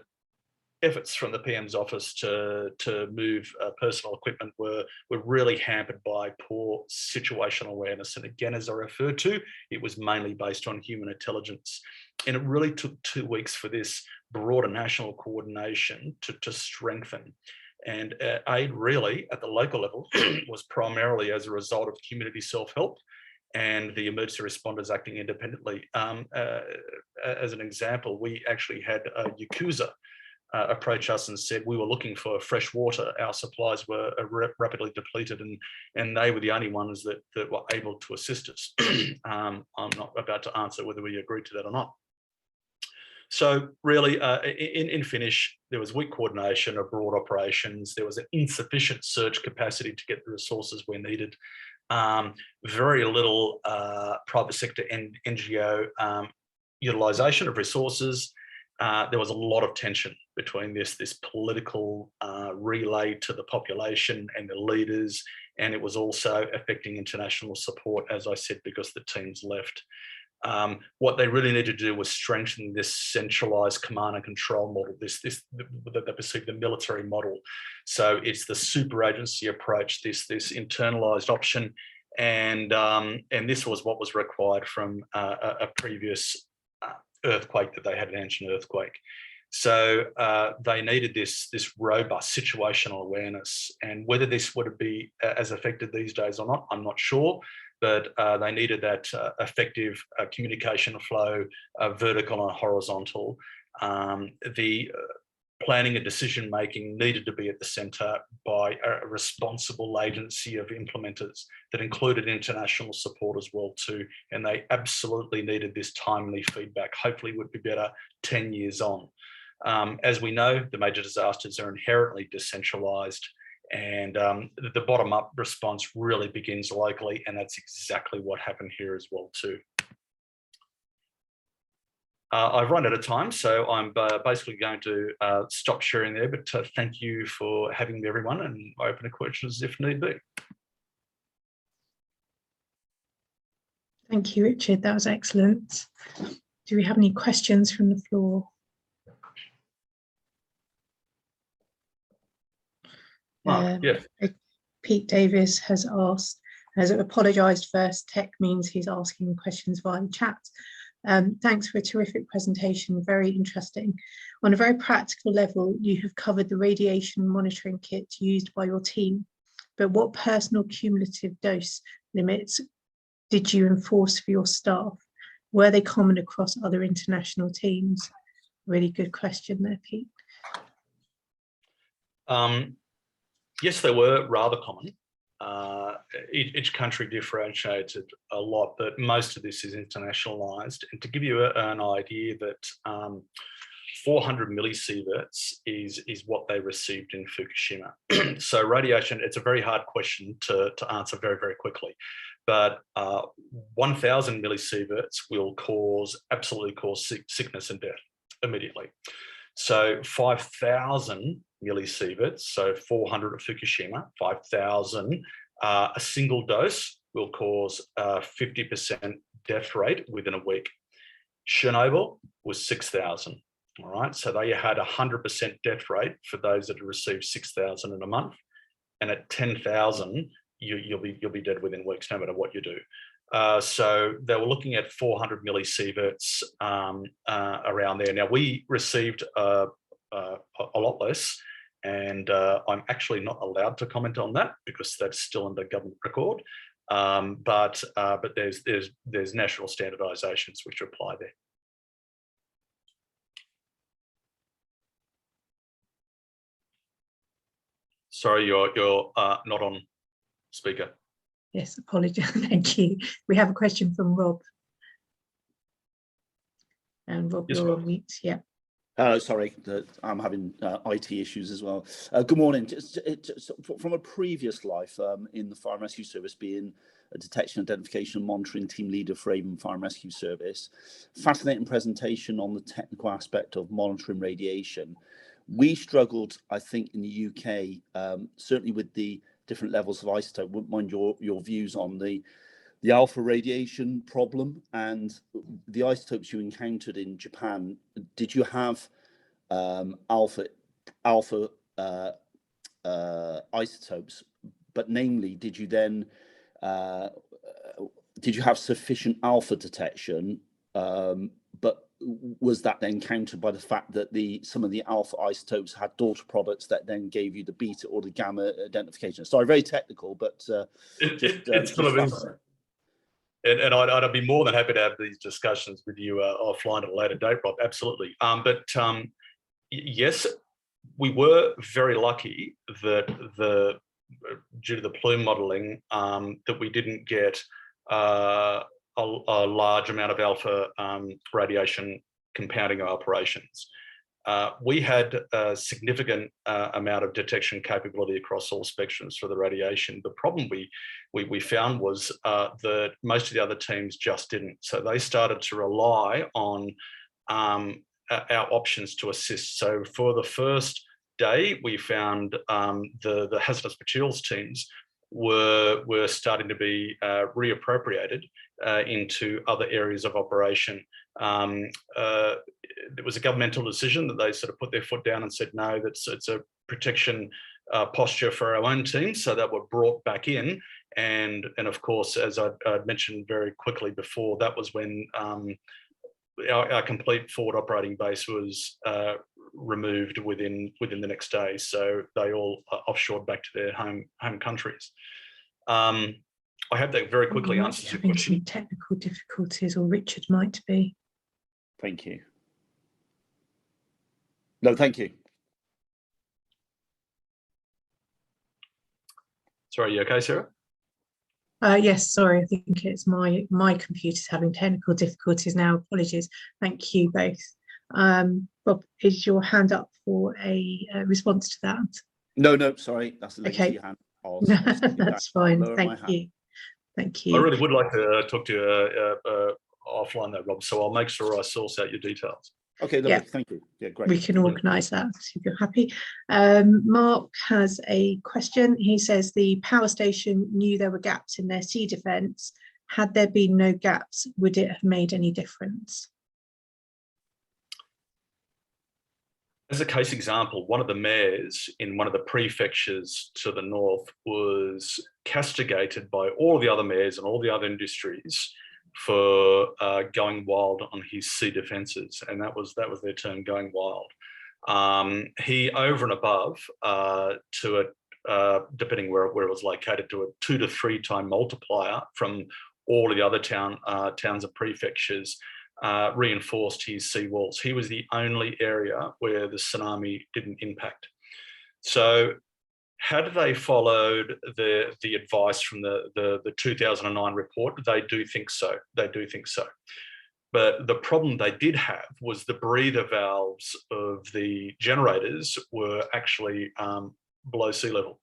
efforts from the PM's office to move personal equipment were really hampered by poor situational awareness. And again, as I referred to, it was mainly based on human intelligence. And it really took 2 weeks for this broader national coordination to strengthen. And aid really at the local level was primarily as a result of community self-help and the emergency responders acting independently. As an example, we actually had Yakuza approach us and said we were looking for fresh water. Our supplies were rapidly depleted, and they were the only ones that were able to assist us. I'm not about to answer whether we agreed to that or not. So really, in finish, there was weak coordination of broad operations. There was an insufficient surge capacity to get the resources we needed. Very little private sector and NGO utilisation of resources. There was a lot of tension between this political relay to the population and the leaders, and it was also affecting international support, as I said, because the teams left. What they really need to do was strengthen this centralised command and control model, they perceive the military model. So it's the super agency approach, this internalised option, and this was what was required from a previous earthquake that they had, an ancient earthquake. So they needed this robust situational awareness, and whether this would be as effective these days or not, I'm not sure, but they needed that effective communication flow, vertical and horizontal. The planning and decision making needed to be at the centre by a responsible agency of implementers that included international support as well too, and they absolutely needed this timely feedback. Hopefully would be better 10 years on. As we know, the major disasters are inherently decentralised, and the bottom-up response really begins locally, and that's exactly what happened here as well too. I've run out of time, so I'm basically going to stop sharing there, but thank you for having me, everyone, and open to questions if need be. Thank you, Richard. That was excellent. Do we have any questions from the floor? Yes. Pete Davis has asked, has apologised first. Tech means he's asking questions via the chat. Thanks for a terrific presentation, very interesting. On a very practical level, you have covered the radiation monitoring kit used by your team, but what personal cumulative dose limits did you enforce for your staff? Were they common across other international teams? Really good question there, Pete. Yes, they were rather common. Each country differentiated a lot, but most of this is internationalized. And to give you an idea that 400 millisieverts is what they received in Fukushima. So radiation, it's a very hard question to answer very, very quickly. But 1,000 millisieverts will absolutely cause sickness and death immediately. So 5,000 millisieverts, so 400 at Fukushima, 5,000, a single dose will cause a 50% death rate within a week. Chernobyl was 6,000, all right? So they had 100% death rate for those that had received 6,000 in a month. And at 10,000, you'll be dead within weeks, no matter what you do. So they were looking at 400 millisieverts around there. Now, we received a lot less, and I'm actually not allowed to comment on that because that's still under government record. But there's national standardizations which apply there. Sorry, you're not on speaker. Yes, apologies. Thank you. We have a question from Rob. And Rob, yes, you're Rob. on mute. Yeah. Sorry, I'm having IT issues as well. Good morning. From a previous life in the Fire and Rescue Service, being a detection, identification and monitoring team leader for Avon Fire and Rescue Service, fascinating presentation on the technical aspect of monitoring radiation. We struggled, I think, in the UK, certainly with the different levels of isotope. Wouldn't mind your views on the alpha radiation problem and the isotopes you encountered in Japan. Did you have alpha isotopes? But namely, did you then did you have sufficient alpha detection? But was that then countered by the fact that some of the alpha isotopes had daughter products that then gave you the beta or the gamma identification? Sorry, very technical, but it's fascinating. And I'd be more than happy to have these discussions with you offline at a later date, Rob. Absolutely. But yes, we were very lucky that due to the plume modelling that we didn't get a large amount of alpha radiation compounding our operations. We had a significant amount of detection capability across all spectrums for the radiation. The problem we found was that most of the other teams just didn't. So they started to rely on our options to assist. So for the first day, we found the hazardous materials teams were starting to be reappropriated into other areas of operation. It was a governmental decision that they sort of put their foot down and said, no, it's a protection posture for our own team. So that were brought back in. And of course, as I mentioned very quickly before, that was when our complete forward operating base was removed within the next day. So they all offshored back to their home countries. I hope that very quickly answers your question. Some technical difficulties, or Richard might be. Thank you. No, thank you. Sorry, you okay, Sarah? Yes, sorry, I think it's my computer's having technical difficulties now. Apologies. Thank you both. Bob, is your hand up for a response to that? No, sorry, that's a legacy Okay. hand. That's fine. Thank you. Thank you. I really would like to talk to you offline though, Rob, so I'll make sure I source out your details. Okay, lovely. Yeah. Thank you. Yeah, great. We can organise that if you're happy. Mark has a question. He says the power station knew there were gaps in their sea defence. Had there been no gaps, would it have made any difference? As a case example, one of the mayors in one of the prefectures to the north was castigated by all the other mayors and all the other industries for going wild on his sea defences, and that was their term, going wild. He, over and above, to a depending where it was located, to a 2 to 3 time multiplier from all of the other towns and prefectures, reinforced his sea walls. He was the only area where the tsunami didn't impact. So had they followed the advice from the 2009 report? They do think so. They do think so. But the problem they did have was the breather valves of the generators were actually below sea level.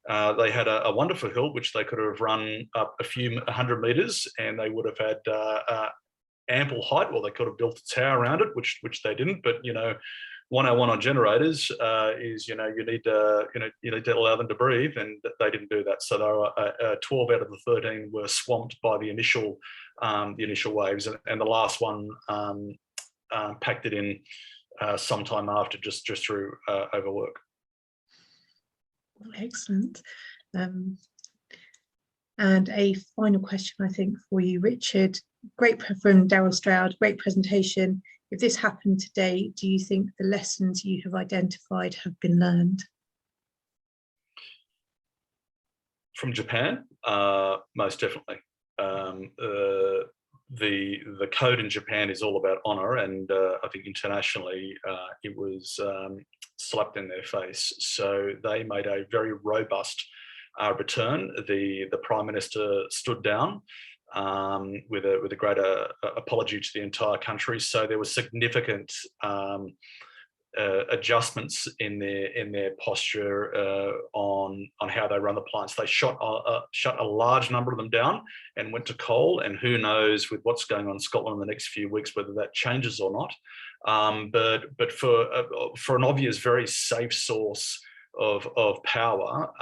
They had a wonderful hill which they could have run up a few 100 metres, and they would have had ample height. Well, they could have built a tower around it, which they didn't. But 101 on generators is you need to allow them to breathe, and they didn't do that. So they were 12 out of the 13 were swamped by the initial waves, and the last one packed it in sometime after, just through overwork. Excellent. And a final question, I think, for you, Richard. Great from Daryl Stroud, great presentation. If this happened today, do you think the lessons you have identified have been learned? From Japan, most definitely. The code in Japan is all about honour, and I think internationally it was slapped in their face. So they made a very robust return. The Prime Minister stood down with a great apology to the entire country. So there was significant adjustments in their posture on how they run the plants. They shut a large number of them down and went to coal, and who knows with what's going on in Scotland in the next few weeks whether that changes or not. But for an obvious, very safe source of power,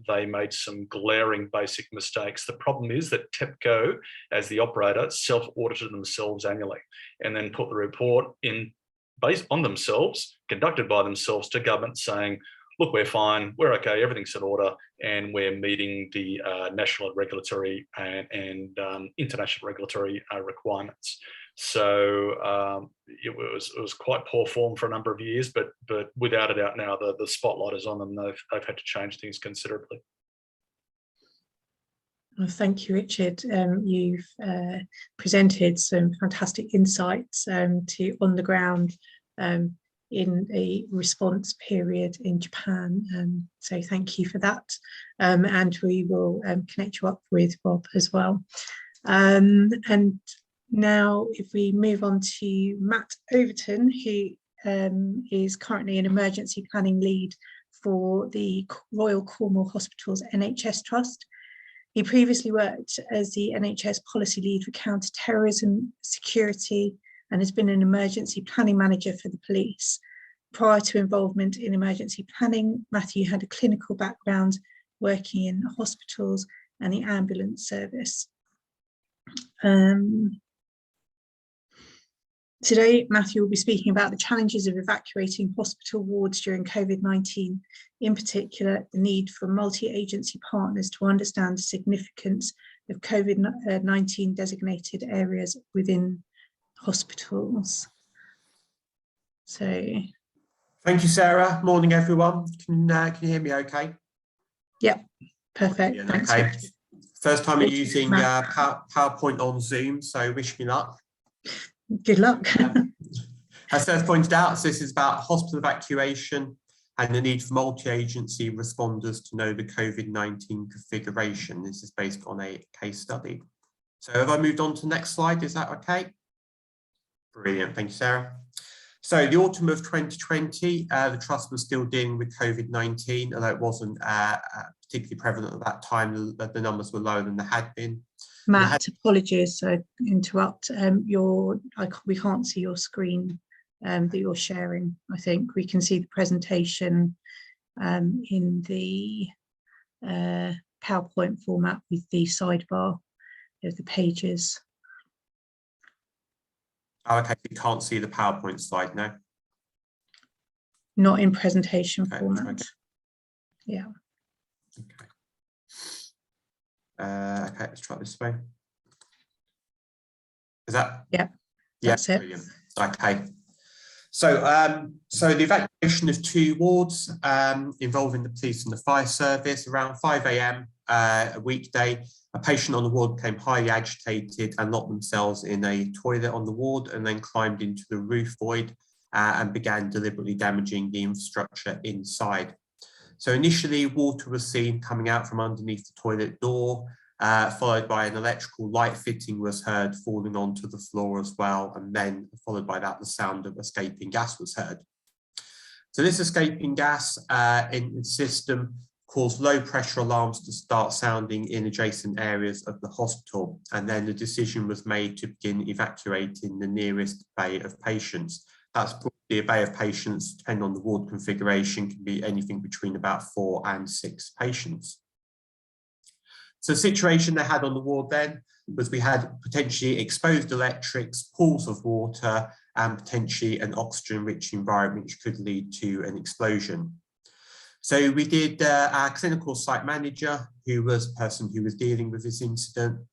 they made some glaring basic mistakes. The problem is that TEPCO, as the operator, self-audited themselves annually and then put the report in based on themselves, conducted by themselves, to government saying, look, we're fine, we're okay, everything's in order, and we're meeting the national regulatory and international regulatory requirements. So it was quite poor form for a number of years, but without a doubt now the spotlight is on them. They've had to change things considerably. Well, thank you, Richard. You've presented some fantastic insights to on the ground in a response period in Japan. So thank you for that. And we will connect you up with Rob as well. And now if we move on to Matt Overton, who is currently an emergency planning lead for the Royal Cornwall Hospital's NHS Trust. He previously worked as the NHS policy lead for counter-terrorism security and has been an emergency planning manager for the police. Prior to involvement in emergency planning, Matthew had a clinical background working in hospitals and the ambulance service. Today, Matthew will be speaking about the challenges of evacuating hospital wards during COVID-19, in particular, the need for multi-agency partners to understand the significance of COVID-19 designated areas within hospitals. So Thank you, Sarah. Morning, everyone. Can you hear me okay? Yep, perfect. Yeah, Thanks. okay. First time Thank you, using PowerPoint on Zoom, so wish me luck. Good luck. As Sarah pointed out, so this is about hospital evacuation and the need for multi-agency responders to know the COVID-19 configuration. This is based on a case study. So have I moved on to the next slide? Is that okay? Brilliant. Thank you, Sarah. So the autumn of 2020, the Trust was still dealing with COVID-19, although it wasn't particularly prevalent at that time. The numbers were lower than they had been. Matt, apologies, so interrupt. We can't see your screen that you're sharing. I think we can see the presentation in the PowerPoint format with the sidebar of the pages. Oh, okay, you can't see the PowerPoint slide now. Not in presentation format. Okay. Yeah. Okay. Okay, let's try this way. Is that? Yeah. That's it. Brilliant. Okay. So, so the evacuation of 2 wards involving the police and the fire service around 5 AM a weekday. A patient on the ward became highly agitated and locked themselves in a toilet on the ward and then climbed into the roof void and began deliberately damaging the infrastructure inside. So initially water was seen coming out from underneath the toilet door, followed by an electrical light fitting was heard falling onto the floor as well. And then followed by that, the sound of escaping gas was heard. So this escaping gas in the system caused low pressure alarms to start sounding in adjacent areas of the hospital. And then the decision was made to begin evacuating the nearest bay of patients. That's probably a bay of patients, depending on the ward configuration, can be anything between about 4 and 6 patients. So the situation they had on the ward then was we had potentially exposed electrics, pools of water, and potentially an oxygen-rich environment which could lead to an explosion. So we did our clinical site manager, who was the person who was dealing with this incident,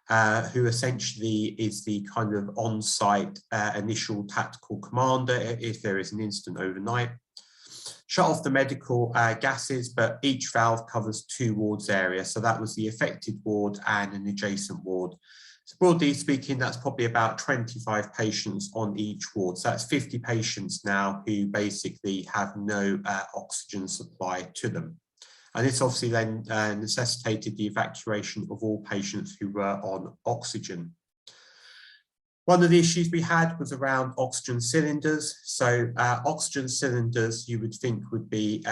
who essentially is the kind of on-site initial tactical commander if there is an incident overnight. Shut off the medical gases, but each valve covers 2 wards area. So that was the affected ward and an adjacent ward. So broadly speaking, that's probably about 25 patients on each ward. So that's 50 patients now who basically have no oxygen supply to them. And this obviously then necessitated the evacuation of all patients who were on oxygen. One of the issues we had was around oxygen cylinders. So oxygen cylinders you would think would be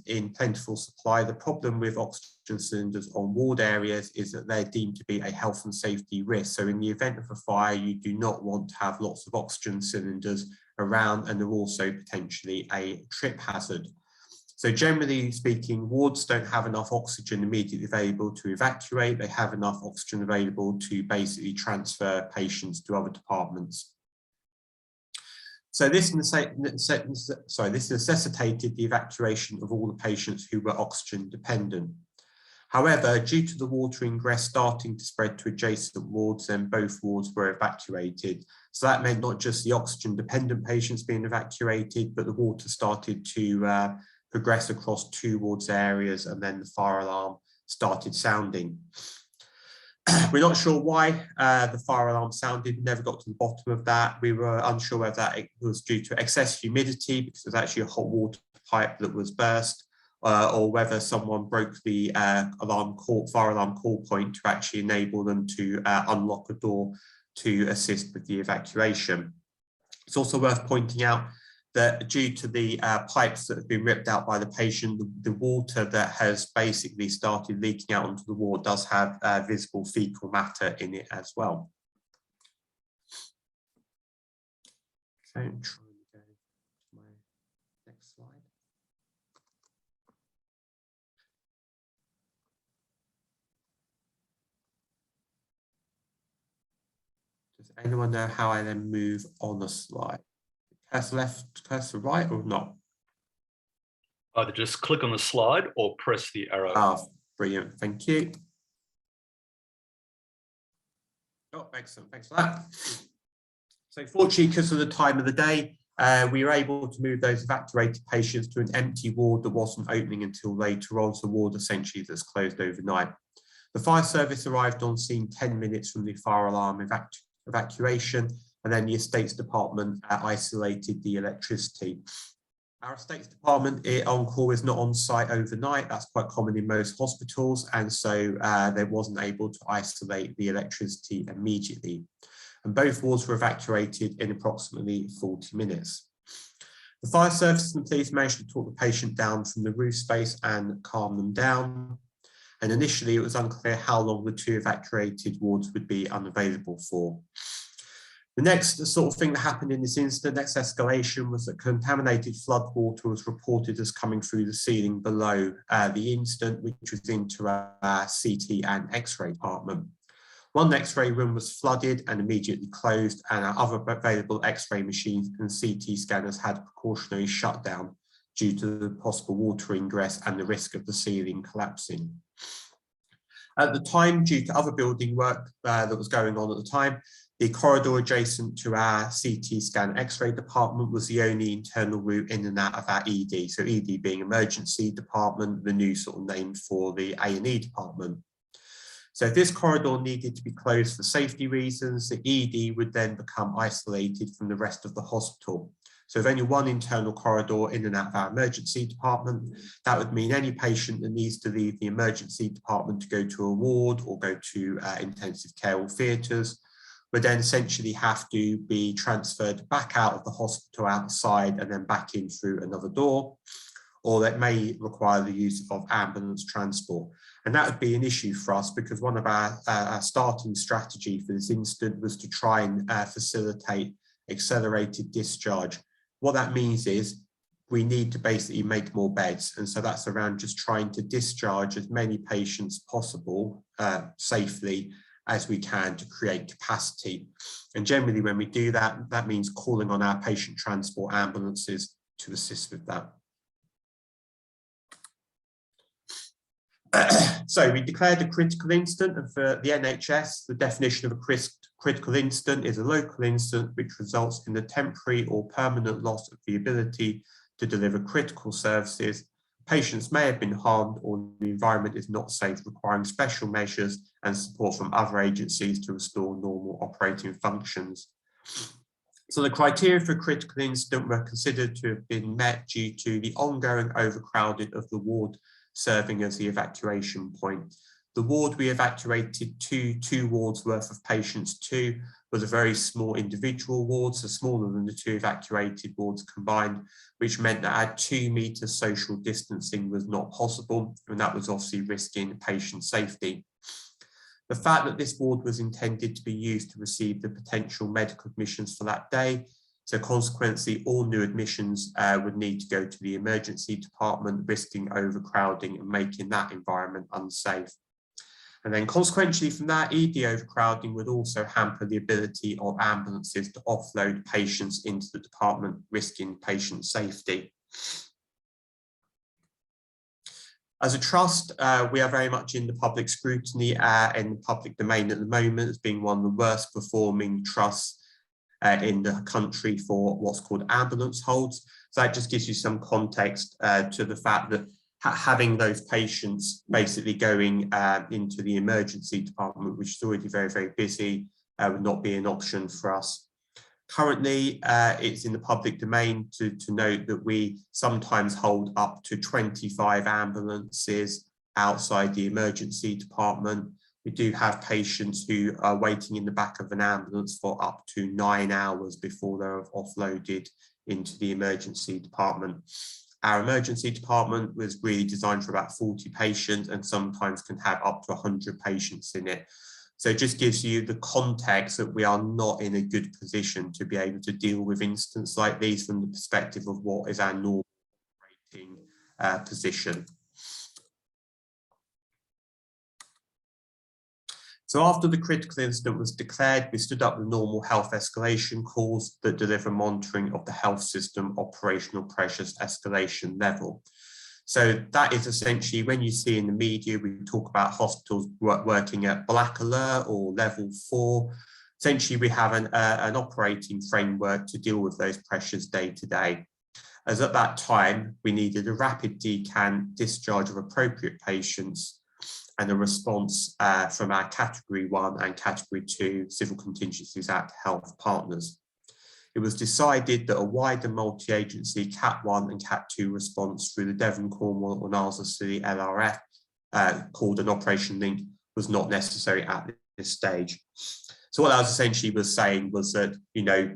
in plentiful supply. The problem with oxygen cylinders on ward areas is that they're deemed to be a health and safety risk. So in the event of a fire, you do not want to have lots of oxygen cylinders around, and they're also potentially a trip hazard. So generally speaking, wards don't have enough oxygen immediately available to evacuate. They have enough oxygen available to basically transfer patients to other departments. So this necessitated the evacuation of all the patients who were oxygen dependent. However, due to the water ingress starting to spread to adjacent wards, then both wards were evacuated. So that meant not just the oxygen dependent patients being evacuated, but the water started to progress across 2 wards areas, and then the fire alarm started sounding. We're not sure why the fire alarm sounded, never got to the bottom of that. We were unsure whether that it was due to excess humidity because there's actually a hot water pipe that was burst, or whether someone broke the fire alarm call point to actually enable them to unlock a door to assist with the evacuation. It's also worth pointing out that due to the pipes that have been ripped out by the patient, the water that has basically started leaking out onto the ward does have visible fecal matter in it as well. Okay, I'm trying to go to my next slide. Does anyone know how I then move on the slide? Cursor left, cursor right, or not? Either just click on the slide or press the arrow. Ah, brilliant, thank you. Oh, excellent, thanks for that. So fortunately, because of the time of the day, We were able to move those evacuated patients to an empty ward that wasn't opening until later on, so a ward essentially that's closed overnight. The fire service arrived on scene 10 minutes from the fire alarm evacuation, and then the estates department isolated the electricity. Our estates department on call is not on site overnight. That's quite common in most hospitals, and so they wasn't able to isolate the electricity immediately. And both wards were evacuated in approximately 40 minutes. The fire service and police managed to talk the patient down from the roof space and calm them down. And initially it was unclear how long the 2 evacuated wards would be unavailable for. The next sort of thing that happened in this incident, next escalation, was that contaminated flood water was reported as coming through the ceiling below the incident, which was into our CT and X-ray department. One X-ray room was flooded and immediately closed, and our other available X-ray machines and CT scanners had precautionary shutdown due to the possible water ingress and the risk of the ceiling collapsing. At the time, due to other building work that was going on at the time, the corridor adjacent to our CT scan X-ray department was the only internal route in and out of our ED. So ED being emergency department, the new sort of name for the A&E department. So if this corridor needed to be closed for safety reasons, the ED would then become isolated from the rest of the hospital. So if only one internal corridor in and out of our emergency department, that would mean any patient that needs to leave the emergency department to go to a ward or go to intensive care or theatres would then essentially have to be transferred back out of the hospital outside and then back in through another door, or that may require the use of ambulance transport. And that would be an issue for us because one of our starting strategy for this incident was to try and facilitate accelerated discharge. What that means is we need to basically make more beds. And so that's around just trying to discharge as many patients possible safely as we can to create capacity. And generally when we do that, that means calling on our patient transport ambulances to assist with that. So we declared a critical incident, and for the NHS, the definition of a critical incident is a local incident which results in the temporary or permanent loss of the ability to deliver critical services. Patients may have been harmed or the environment is not safe, requiring special measures and support from other agencies to restore normal operating functions. So the criteria for a critical incident were considered to have been met due to the ongoing overcrowding of the ward serving as the evacuation point. The ward we evacuated to, 2 wards worth of patients to, was a very small individual ward, so smaller than the 2 evacuated wards combined, which meant that our 2 metre social distancing was not possible, and that was obviously risking patient safety. The fact that this ward was intended to be used to receive the potential medical admissions for that day, so consequently all new admissions would need to go to the emergency department, risking overcrowding and making that environment unsafe. And then consequently from that, ED overcrowding would also hamper the ability of ambulances to offload patients into the department, risking patient safety. As a trust, we are very much in the public scrutiny in the public domain at the moment as being one of the worst performing trusts in the country for what's called ambulance holds. So that just gives you some context to the fact that having those patients basically going into the emergency department, which is already very, very busy, would not be an option for us. Currently, it's in the public domain to note that we sometimes hold up to 25 ambulances outside the emergency department. We do have patients who are waiting in the back of an ambulance for up to 9 hours before they're offloaded into the emergency department. Our emergency department was really designed for about 40 patients and sometimes can have up to 100 patients in it. So it just gives you the context that we are not in a good position to be able to deal with incidents like these from the perspective of what is our normal operating position. So after the critical incident was declared, we stood up the normal health escalation calls that deliver monitoring of the health system operational pressures escalation level. So that is essentially when you see in the media, we talk about hospitals working at black alert or level 4. Essentially, we have an operating framework to deal with those pressures day to day. As at that time, we needed a rapid decant discharge of appropriate patients and a response from our Category 1 and Category 2 Civil Contingencies Act health partners. It was decided that a wider multi-agency Cat 1 and Cat 2 response through the Devon, Cornwall and Isles of Scilly LRF, called an Operation Link, was not necessary at this stage. So what I was essentially saying was that, you know,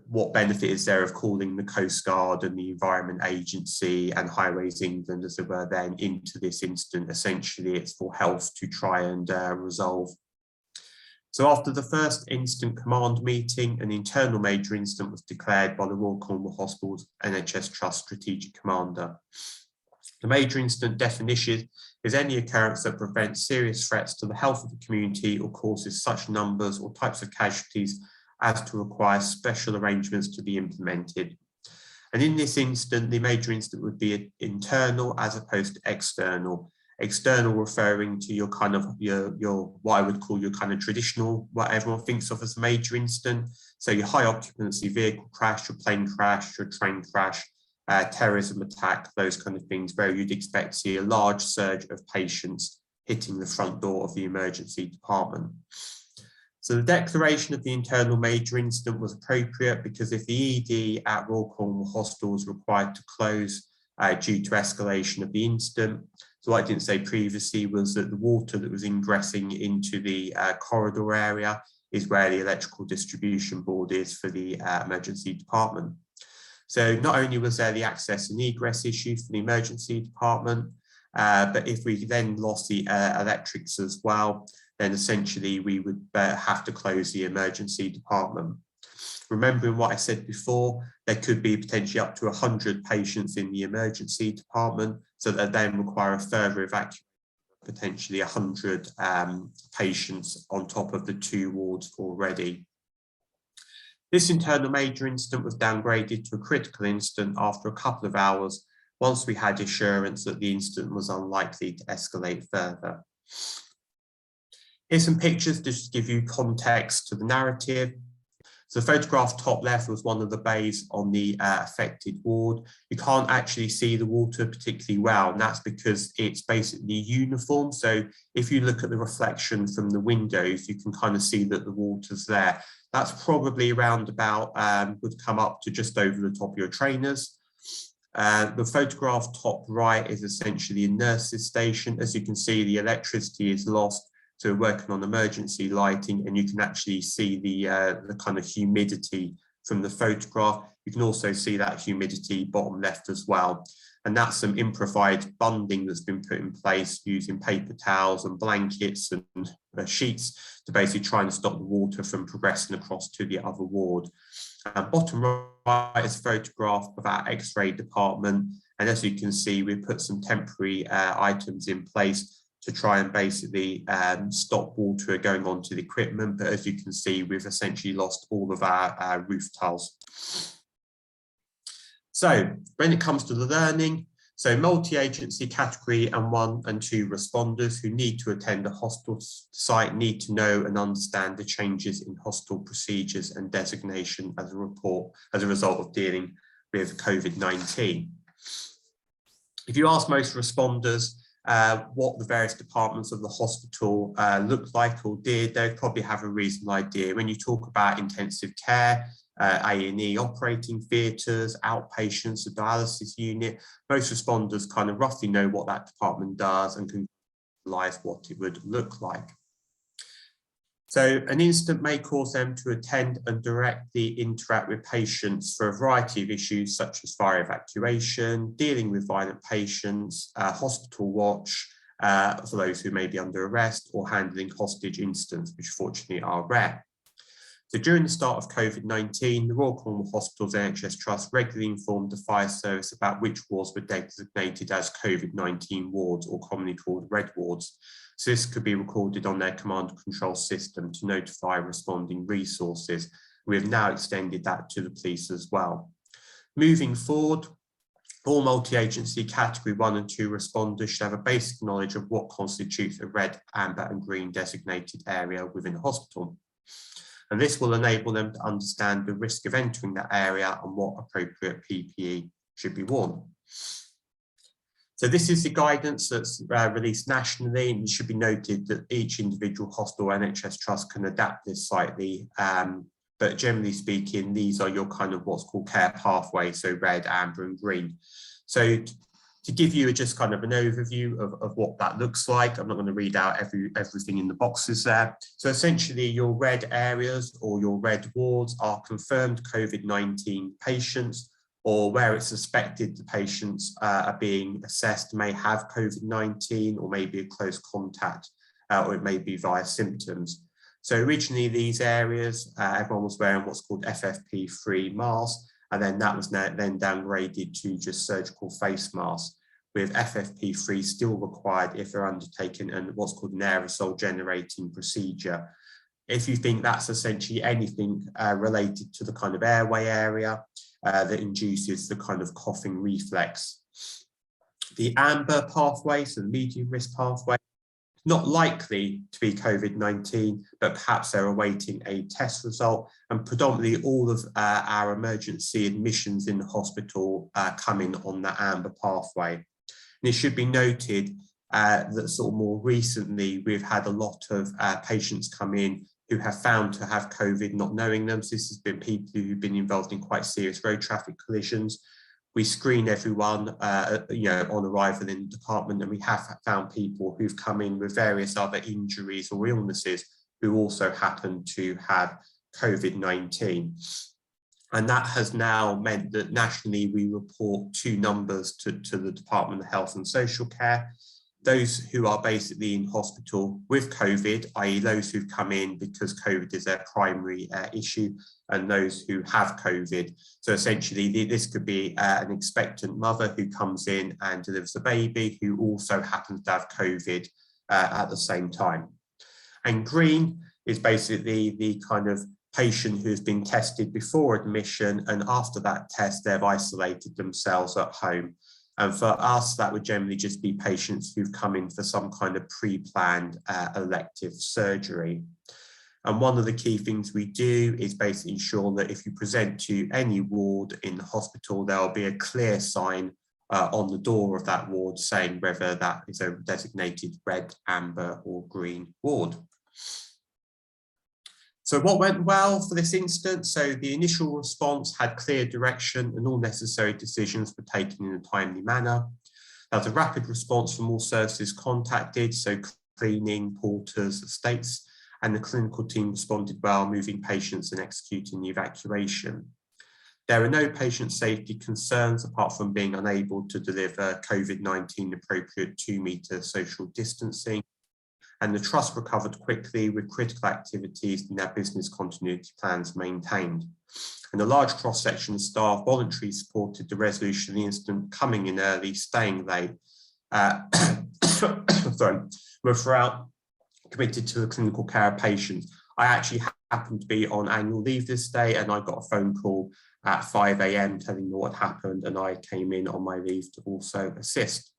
what benefit is there of calling the Coast Guard and the Environment Agency and Highways England, as it were, then into this incident? Essentially, it's for health to try and resolve. So after the first incident command meeting, an internal major incident was declared by the Royal Cornwall Hospital's NHS Trust Strategic Commander. The major incident definition is any occurrence that prevents serious threats to the health of the community or causes such numbers or types of casualties as to require special arrangements to be implemented. And in this instance, the major incident would be internal as opposed to external. External referring to your kind of your what I would call your kind of traditional, what everyone thinks of as a major incident. So your high occupancy vehicle crash, your plane crash, your train crash, terrorism attack, those kind of things, where you'd expect to see a large surge of patients hitting the front door of the emergency department. So the declaration of the internal major incident was appropriate because if the ED at Royal Cornwall Hospital was required to close due to escalation of the incident, so what I didn't say previously was that the water that was ingressing into the corridor area is where the electrical distribution board is for the emergency department. So not only was there the access and egress issue for the emergency department, but if we then lost the electrics as well, then essentially we would have to close the emergency department. Remembering what I said before, there could be potentially up to 100 patients in the emergency department, so that then require a further evacuation, potentially 100 patients on top of the 2 wards already. This internal major incident was downgraded to a critical incident after a couple of hours, once we had assurance that the incident was unlikely to escalate further. Here's some pictures just to give you context to the narrative. So the photograph top left was one of the bays on the affected ward. You can't actually see the water particularly well, and that's because it's basically uniform. So if you look at the reflection from the windows, you can kind of see that the water's there. That's probably around about, would come up to just over the top of your trainers. The photograph top right is essentially a nurse's station. As you can see, the electricity is lost. So we're working on emergency lighting, and you can actually see the kind of humidity from the photograph. You can also see that humidity bottom left as well. And that's some improvised bunding that's been put in place using paper towels and blankets and sheets to basically try and stop the water from progressing across to the other ward. Bottom right is a photograph of our X-ray department. And as you can see, we put some temporary items in place to try and basically stop water going onto the equipment. But as you can see, we've essentially lost all of our roof tiles. So when it comes to the learning, so multi-agency category and 1 and 2 responders who need to attend a hospital site need to know and understand the changes in hospital procedures and designation as a result of dealing with COVID-19. If you ask most responders what the various departments of the hospital look like or did, they'd probably have a reasonable idea. When you talk about intensive care, A&E operating theatres, outpatients, a dialysis unit, most responders kind of roughly know what that department does and can visualise what it would look like. So an incident may cause them to attend and directly interact with patients for a variety of issues such as fire evacuation, dealing with violent patients, hospital watch for those who may be under arrest, or handling hostage incidents, which fortunately are rare. So during the start of COVID-19, the Royal Cornwall Hospital's NHS Trust regularly informed the fire service about which wards were designated as COVID-19 wards, or commonly called red wards. So this could be recorded on their command and control system to notify responding resources. We have now extended that to the police as well. Moving forward, all multi-agency category 1 and 2 responders should have a basic knowledge of what constitutes a red, amber and green designated area within a hospital. And this will enable them to understand the risk of entering that area and what appropriate PPE should be worn. So this is the guidance that's released nationally, and it should be noted that each individual hospital or NHS trust can adapt this slightly. But generally speaking, these are your kind of what's called care pathways, so red, amber and green. So to give you just kind of an overview of what that looks like, I'm not going to read out everything in the boxes there. So essentially your red areas or your red wards are confirmed COVID-19 patients, or where it's suspected the patients are being assessed may have COVID-19 or maybe a close contact, or it may be via symptoms. So originally these areas, everyone was wearing what's called FFP3 masks, and then that was then downgraded to just surgical face masks, with FFP3 still required if they're undertaking what's called an aerosol generating procedure. If you think that's essentially anything related to the kind of airway area that induces the kind of coughing reflex. The amber pathway, so the medium risk pathway, not likely to be COVID-19, but perhaps they're awaiting a test result, and predominantly all of our emergency admissions in the hospital come in on the amber pathway. And it should be noted that sort of more recently, we've had a lot of patients come in who have found to have COVID, not knowing them. So this has been people who've been involved in quite serious road traffic collisions. We screen everyone on arrival in the department, and we have found people who've come in with various other injuries or illnesses who also happen to have COVID-19. And that has now meant that nationally we report two numbers to the Department of Health and Social Care. Those who are basically in hospital with COVID, i.e. those who've come in because COVID is their primary issue, and those who have COVID. So essentially this could be an expectant mother who comes in and delivers a baby who also happens to have COVID at the same time. And green is basically the kind of patient who's been tested before admission, and after that test, they've isolated themselves at home. And for us, that would generally just be patients who've come in for some kind of pre-planned elective surgery. And one of the key things we do is basically ensure that if you present to any ward in the hospital, there'll be a clear sign on the door of that ward saying whether that is a designated red, amber or green ward. So what went well for this instance? So the initial response had clear direction and all necessary decisions were taken in a timely manner. There was a rapid response from all services contacted, so cleaning, porters, estates, and the clinical team responded well, moving patients and executing the evacuation. There are no patient safety concerns apart from being unable to deliver COVID-19 appropriate 2-meter social distancing. And the trust recovered quickly with critical activities and their business continuity plans maintained. And a large cross-section of staff voluntarily supported the resolution of the incident, coming in early, staying late, were throughout committed to the clinical care of patients. I actually happened to be on annual leave this day, and I got a phone call at 5 a.m. telling me what happened, and I came in on my leave to also assist.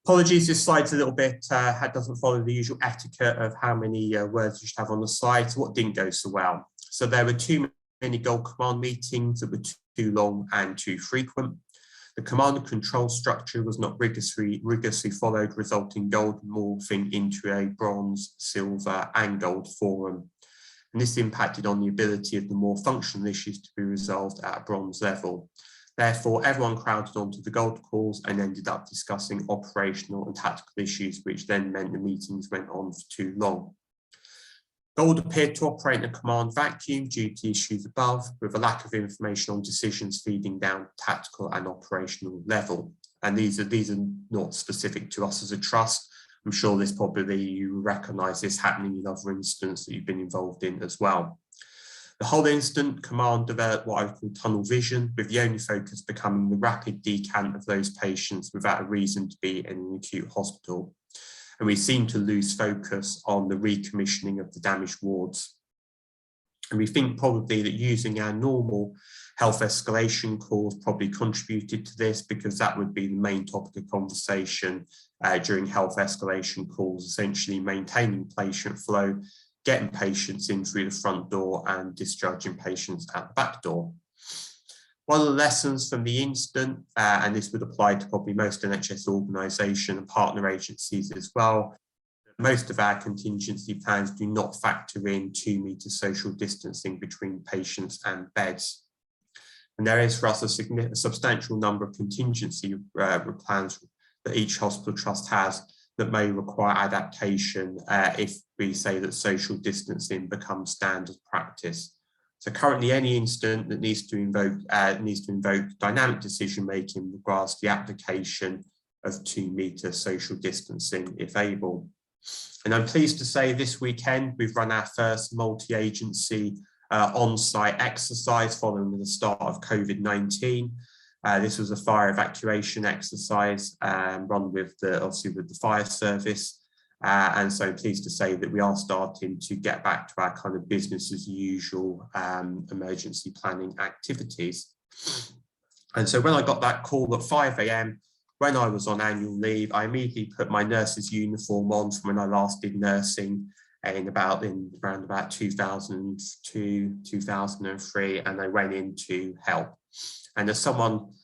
Apologies, this slide's a little bit, doesn't follow the usual etiquette of how many words you should have on the slide. So what didn't go so well? So there were too many Gold Command meetings that were too long and too frequent. The command and control structure was not rigorously followed, resulting in Gold morphing into a bronze, silver and gold forum. And this impacted on the ability of the more functional issues to be resolved at a bronze level. Therefore, everyone crowded onto the gold calls and ended up discussing operational and tactical issues, which then meant the meetings went on for too long. Gold appeared to operate in a command vacuum due to issues above, with a lack of information on decisions feeding down to tactical and operational level. And these are not specific to us as a trust. I'm sure this probably you recognise this happening in other instances that you've been involved in as well. The whole incident, command developed what I call tunnel vision, with the only focus becoming the rapid decant of those patients without a reason to be in an acute hospital. And we seem to lose focus on the recommissioning of the damaged wards. And we think probably that using our normal health escalation calls probably contributed to this, because that would be the main topic of conversation during health escalation calls, essentially maintaining patient flow, getting patients in through the front door and discharging patients at the back door. One of the lessons from the incident, and this would apply to probably most NHS organisation and partner agencies as well, most of our contingency plans do not factor in 2 metre social distancing between patients and beds. And there is for us a substantial number of contingency plans that each hospital trust has that may require adaptation if we say that social distancing becomes standard practice. So currently any incident that needs to invoke dynamic decision making in regards to the application of 2 metre social distancing if able. And I'm pleased to say this weekend we've run our first multi-agency on-site exercise following the start of COVID-19. This was a fire evacuation exercise run with obviously with the fire service. And so pleased to say that we are starting to get back to our kind of business as usual emergency planning activities. And so when I got that call at 5 AM, when I was on annual leave, I immediately put my nurse's uniform on from when I last did nursing in around about 2002, 2003, and I went in to help. And as someone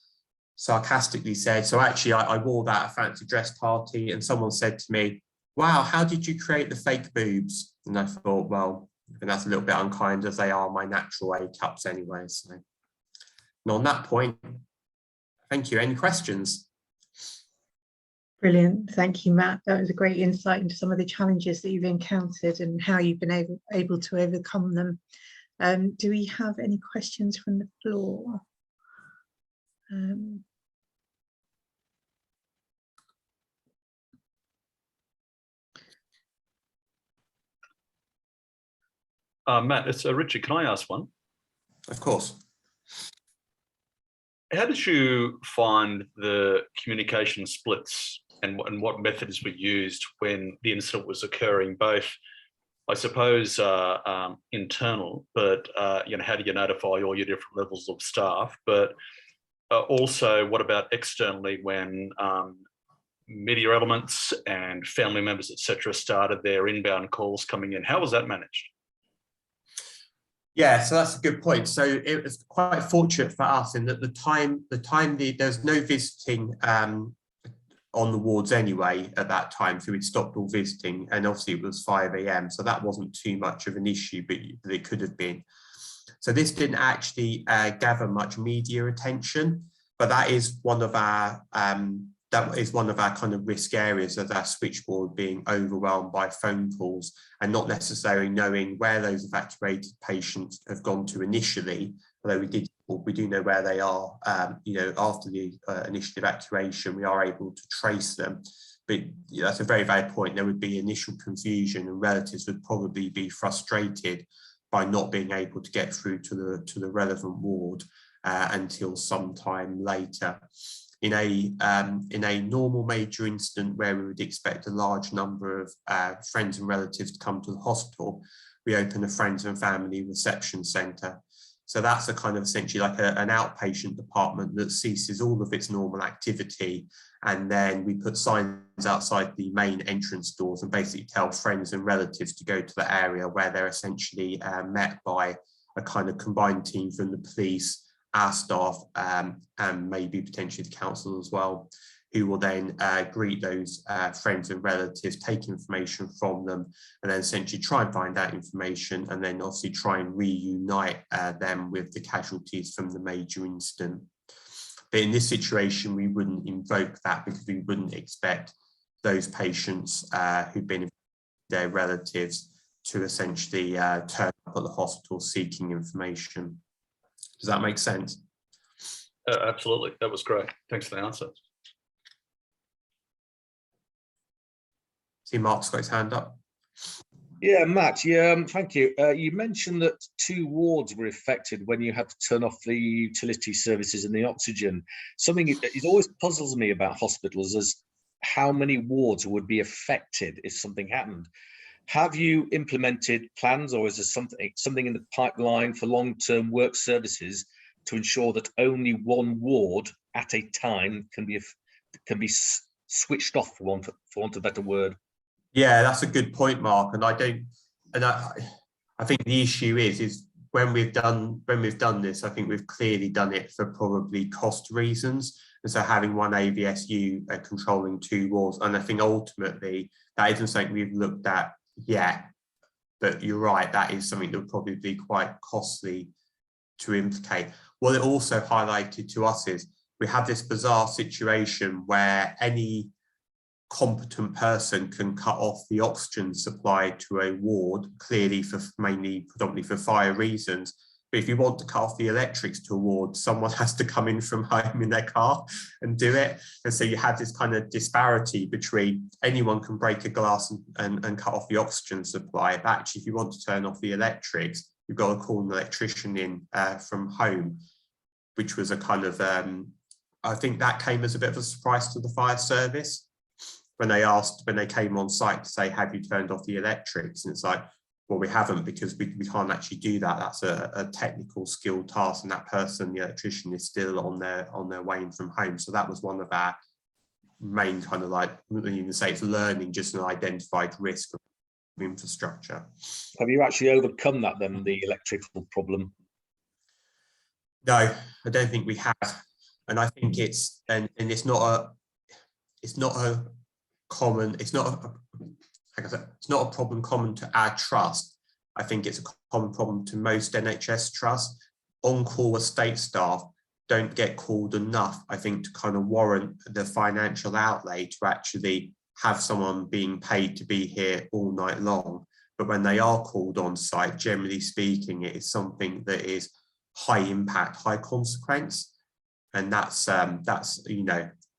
sarcastically said, so actually I wore that at a fancy dress party, and someone said to me, "Wow, how did you create the fake boobs?" And I thought, well, and that's a little bit unkind as they are my natural A cups anyway. So, and on that point, thank you. Any questions? Brilliant. Thank you, Matt. That was a great insight into some of the challenges that you've encountered and how you've been able to overcome them. Do we have any questions from the floor? Matt, it's Richard. Can I ask one? Of course. How did you find the communication splits and what methods were used when the incident was occurring, both, I suppose, internal, but how do you notify all your different levels of staff? But also, what about externally when media elements and family members, etc., started their inbound calls coming in? How was that managed? Yeah, so that's a good point. So it was quite fortunate for us in that there's no visiting on the wards anyway at that time, so we'd stopped all visiting, and obviously it was 5 AM, so that wasn't too much of an issue, but it could have been. So this didn't actually gather much media attention, but that is one of our kind of risk areas of our switchboard being overwhelmed by phone calls and not necessarily knowing where those evacuated patients have gone to initially, although we do know where they are, after the initial evacuation, we are able to trace them. But that's a very valid point. There would be initial confusion, and relatives would probably be frustrated by not being able to get through to the relevant ward until sometime later. In a normal major incident where we would expect a large number of friends and relatives to come to the hospital, we open a friends and family reception centre. So that's a kind of essentially like an outpatient department that ceases all of its normal activity. And then we put signs outside the main entrance doors and basically tell friends and relatives to go to the area where they're essentially met by a kind of combined team from the police, our staff, and maybe potentially the council as well, who will then greet those friends and relatives, take information from them, and then essentially try and find that information, and then obviously try and reunite them with the casualties from the major incident. But in this situation, we wouldn't invoke that because we wouldn't expect those patients who've been their relatives to essentially turn up at the hospital seeking information. Does that make sense? Absolutely. That was great. Thanks for the answer. See, Mark's got his hand up. Yeah, Matt, thank you. You mentioned that 2 wards were affected when you had to turn off the utility services and the oxygen. Something it always puzzles me about hospitals is how many wards would be affected if something happened. Have you implemented plans, or is there something in the pipeline for long-term work services to ensure that only 1 ward at a time can be switched off, for want of a better word? Yeah, that's a good point, Mark. And I don't, I think the issue is when we've done this, I think we've clearly done it for probably cost reasons. And so having one AVSU controlling 2 wards, and I think ultimately that isn't something we've looked at yet, but you're right, that is something that would probably be quite costly to implicate. What it also highlighted to us is we have this bizarre situation where any competent person can cut off the oxygen supply to a ward, clearly for predominantly for fire reasons. But if you want to cut off the electrics to a ward, someone has to come in from home in their car and do it. And so you have this kind of disparity between anyone can break a glass and cut off the oxygen supply. But actually, if you want to turn off the electrics, you've got to call an electrician in from home, which was a kind of, I think that came as a bit of a surprise to the fire service when they came on site to say, have you turned off the electrics? And it's like, well, we haven't, because we can't actually do that. That's a technical skill task, and that person, the electrician, is still on their way in from home. So that was one of our main kind of, like, I wouldn't even say it's learning, just an identified risk of infrastructure. Have you actually overcome that then, the electrical problem? No, I don't think we have. And I think it's not a problem common to our trust. I think it's a common problem to most NHS trusts. On-call estate staff don't get called enough, I think, to kind of warrant the financial outlay to actually have someone being paid to be here all night long. But when they are called on site, generally speaking, it is something that is high impact, high consequence. And that's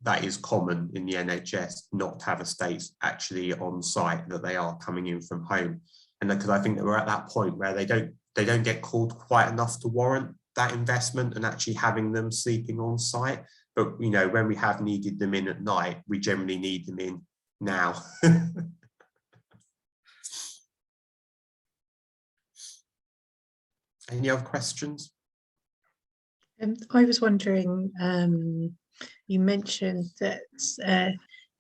that is common in the NHS, not to have estates actually on site, that they are coming in from home. And because I think that we're at that point where they don't get called quite enough to warrant that investment and actually having them sleeping on site. But when we have needed them in at night, we generally need them in now. Any other questions? I was wondering, you mentioned that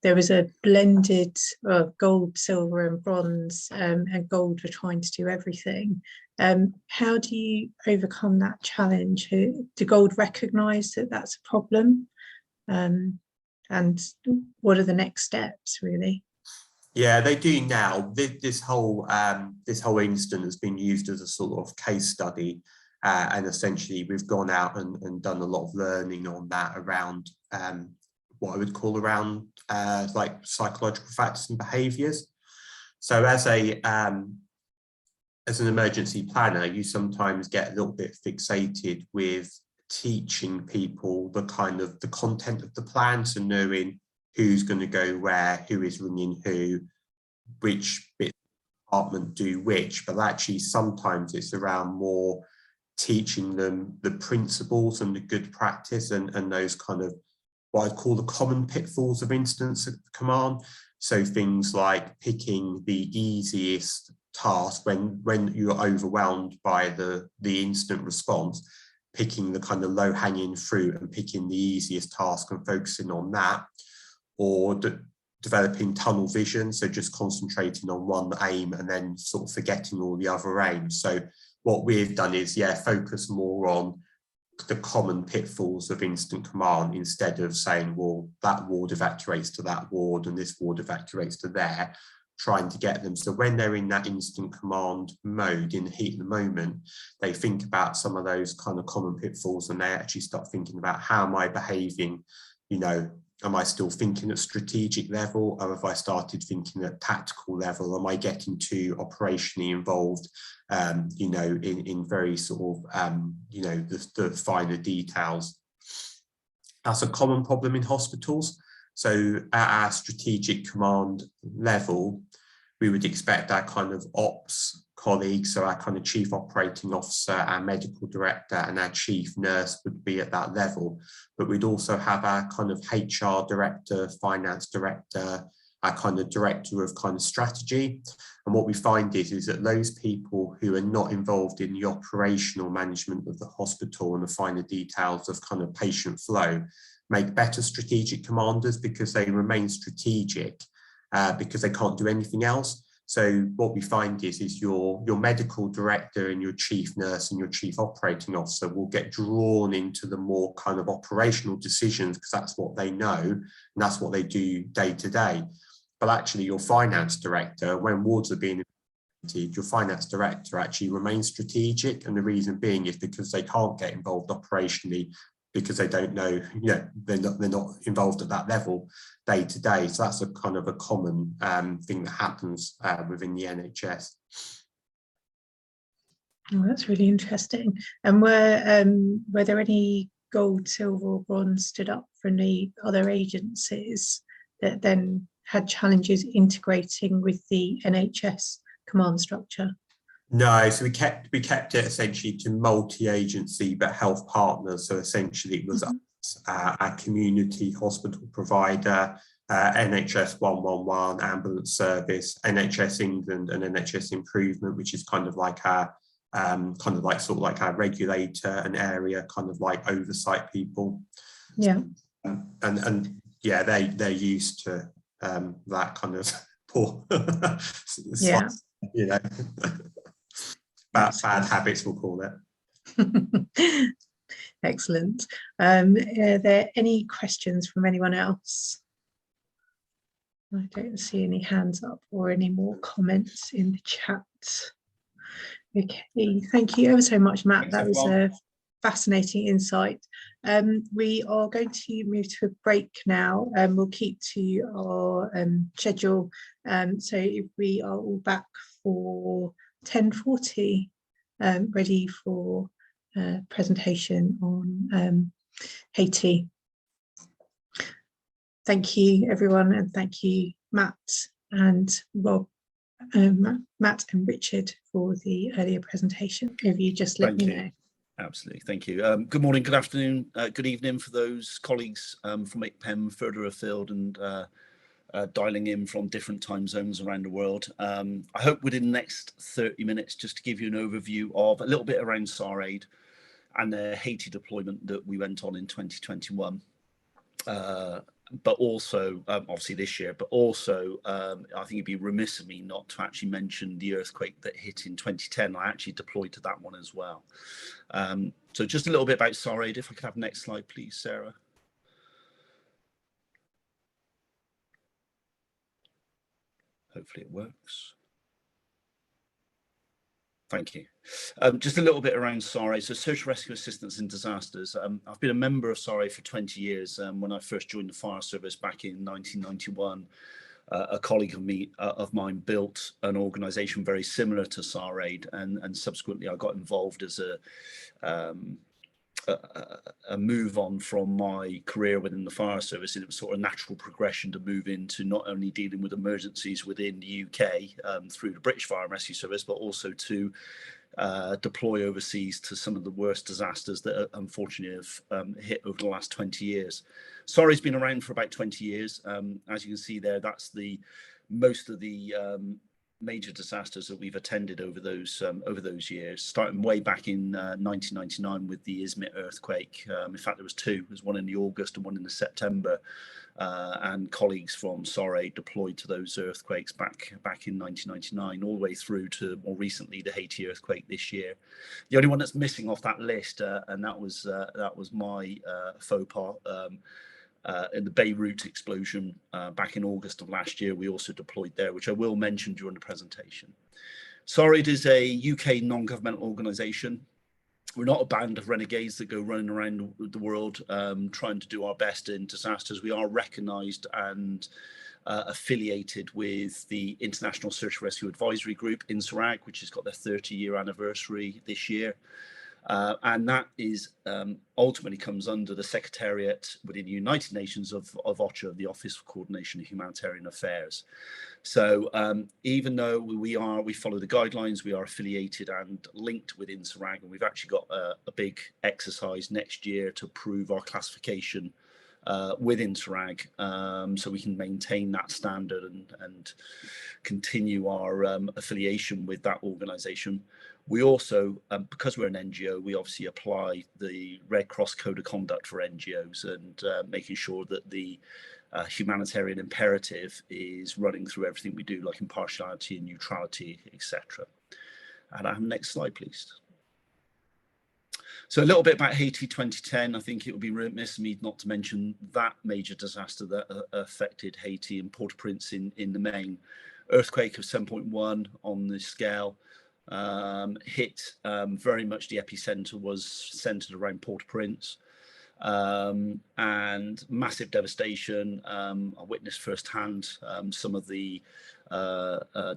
there was a blended gold, silver and bronze, and gold were trying to do everything. How do you overcome that challenge? Do gold recognise that that's a problem? And what are the next steps, really? Yeah, they do now. This whole incident has been used as a sort of case study. And essentially, we've gone out and done a lot of learning on that around what I would call around like psychological factors and behaviours. So as an emergency planner, you sometimes get a little bit fixated with teaching people the content of the plan, so knowing who's going to go where, who is ringing who, which bit department do which. But actually, sometimes it's around more teaching them the principles and the good practice and those kind of what I'd call the common pitfalls of incident command. So things like picking the easiest task when you're overwhelmed by the incident response, picking the kind of low-hanging fruit and picking the easiest task and focusing on that, or developing tunnel vision, so just concentrating on one aim and then sort of forgetting all the other aims. So what we've done is, focus more on the common pitfalls of incident command instead of saying, well, that ward evacuates to that ward and this ward evacuates to there, trying to get them. So when they're in that incident command mode, in the heat of the moment, they think about some of those kind of common pitfalls and they actually start thinking about, how am I behaving? Am I still thinking at strategic level, or have I started thinking at tactical level? Am I getting too operationally involved, in very sort of, the finer details? That's a common problem in hospitals. So at our strategic command level, we would expect our kind of ops colleagues, so our kind of chief operating officer, our medical director and our chief nurse would be at that level. But we'd also have our kind of HR director, finance director, our kind of director of kind of strategy. And what we find is that those people who are not involved in the operational management of the hospital and the finer details of kind of patient flow make better strategic commanders, because they remain strategic because they can't do anything else. So what we find is your medical director and your chief nurse and your chief operating officer will get drawn into the more kind of operational decisions, because that's what they know and that's what they do day to day. But actually your finance director, when wards are being implemented, your finance director actually remains strategic, and the reason being is because they can't get involved operationally, because they don't know, they're not involved at that level day to day. So that's a kind of a common thing that happens within the NHS. Oh, that's really interesting. And were there any gold, silver, or bronze stood up for any other agencies that then had challenges integrating with the NHS command structure? No, so we kept it essentially to multi-agency but health partners. So essentially it was our community hospital provider, NHS 111 ambulance service, NHS England, and NHS Improvement, which is kind of like our sort of like our regulator and area kind of like oversight people. Yeah. And yeah, they're used to that kind of poor, yeah, bad habits, we'll call it. Excellent. Are there any questions from anyone else? I don't see any hands up or any more comments in the chat. Okay, thank you ever so much, Matt. That was a fascinating insight. We are going to move to a break now, and we'll keep to our schedule. So if we are all back for 10:40, ready for presentation on Haiti. Thank you, everyone, and thank you, Matt and Rob, Matt and Richard, for the earlier presentation. If you just let me know. Absolutely, thank you. Good morning, good afternoon, good evening for those colleagues from ICPEM further afield and dialing in from different time zones around the world. I hope within the next 30 minutes just to give you an overview of a little bit around SAR-Aid and the Haiti deployment that we went on in 2021. But also, obviously this year, but also I think it'd be remiss of me not to actually mention the earthquake that hit in 2010. I actually deployed to that one as well. So just a little bit about SAR-Aid. If I could have next slide, please, Sarah. Hopefully it works. Thank you. Just a little bit around SAR-Aid. So Search, Rescue, Assistance in Disasters. I've been a member of SAR-Aid for 20 years. When I first joined the fire service back in 1991, a colleague of mine built an organisation very similar to SAR-Aid, and subsequently I got involved as a move on from my career within the fire service, and it was sort of a natural progression to move into not only dealing with emergencies within the UK through the British Fire and Rescue Service, but also to deploy overseas to some of the worst disasters that unfortunately have hit over the last 20 years. SAR-Aid's been around for about 20 years. As you can see there, that's most of the major disasters that we've attended over those years, starting way back in 1999 with the Izmit earthquake. In fact, there was two. There was one in the August and one in the September, and colleagues from SAR-Aid deployed to those earthquakes back in 1999, all the way through to more recently the Haiti earthquake this year. The only one that's missing off that list, and that was my faux pas. In the Beirut explosion back in August of last year, we also deployed there, which I will mention during the presentation. SAR-Aid is a UK non-governmental organisation. We're not a band of renegades that go running around the world trying to do our best in disasters. We are recognised and affiliated with the International Search and Rescue Advisory Group, INSARAG, which has got their 30-year anniversary this year. And that is ultimately comes under the Secretariat within the United Nations of OCHA, the Office for Coordination of Humanitarian Affairs. So even though we follow the guidelines, we are affiliated and linked with INSARAG, and we've actually got a big exercise next year to prove our classification with INSARAG, so we can maintain that standard and continue our affiliation with that organisation. We also, because we're an NGO, we obviously apply the Red Cross Code of Conduct for NGOs, and making sure that the humanitarian imperative is running through everything we do, like impartiality and neutrality, etc. And I have next slide, please. So a little bit about Haiti 2010. I think it would be remiss of me not to mention that major disaster that affected Haiti and Port-au-Prince in the main. Earthquake of 7.1 on the scale, hit very much. The epicenter was centered around Port-au-Prince, and massive devastation. I witnessed firsthand some of the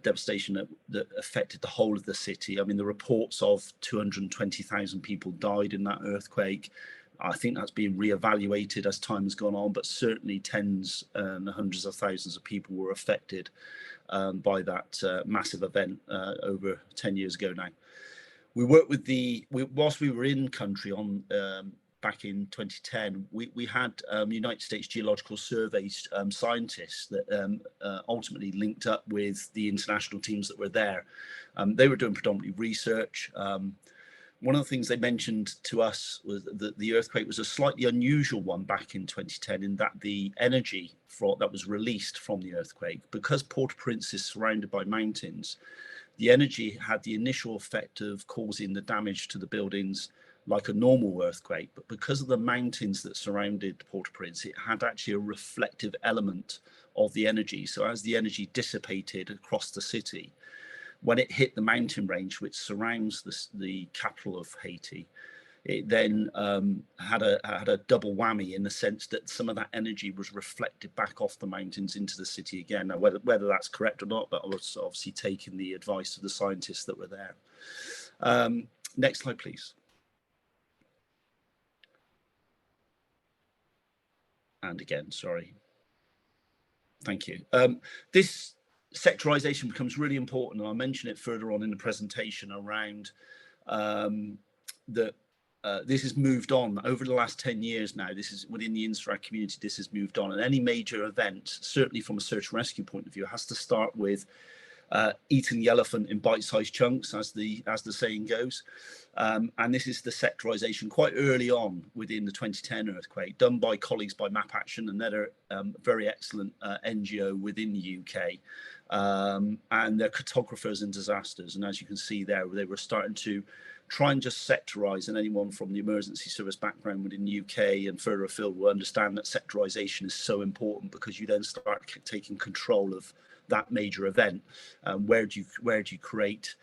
devastation that affected the whole of the city. I mean, the reports of 220,000 people died in that earthquake. I think that's being reevaluated as time has gone on, but certainly tens and hundreds of thousands of people were affected by that massive event over 10 years ago now. We worked with whilst we were in country on back in 2010, we had United States Geological Survey scientists that ultimately linked up with the international teams that were there. They were doing predominantly research. One of the things they mentioned to us was that the earthquake was a slightly unusual one back in 2010, in that the energy that was released from the earthquake, because Port-au-Prince is surrounded by mountains, the energy had the initial effect of causing the damage to the buildings like a normal earthquake, but because of the mountains that surrounded Port-au-Prince, it had actually a reflective element of the energy. So as the energy dissipated across the city, when it hit the mountain range which surrounds the capital of Haiti, it then had a double whammy, in the sense that some of that energy was reflected back off the mountains into the city again. Now, whether that's correct or not, but I was obviously taking the advice of the scientists that were there. Next slide, please. And again, sorry. Thank you. This sectorization becomes really important, and I'll mention it further on in the presentation around this has moved on over the last 10 years now. This is within the INSRAG community, this has moved on, and any major event, certainly from a search and rescue point of view, has to start with eating the elephant in bite-sized chunks, as the saying goes. And this is the sectorization quite early on within the 2010 earthquake, done by colleagues by Map Action, another very excellent NGO within the UK, and they're cartographers in disasters. And as you can see there, they were starting to try and just sectorize, and anyone from the emergency service background within the UK and further afield will understand that sectorization is so important, because you then start taking control of that major event. Where do you create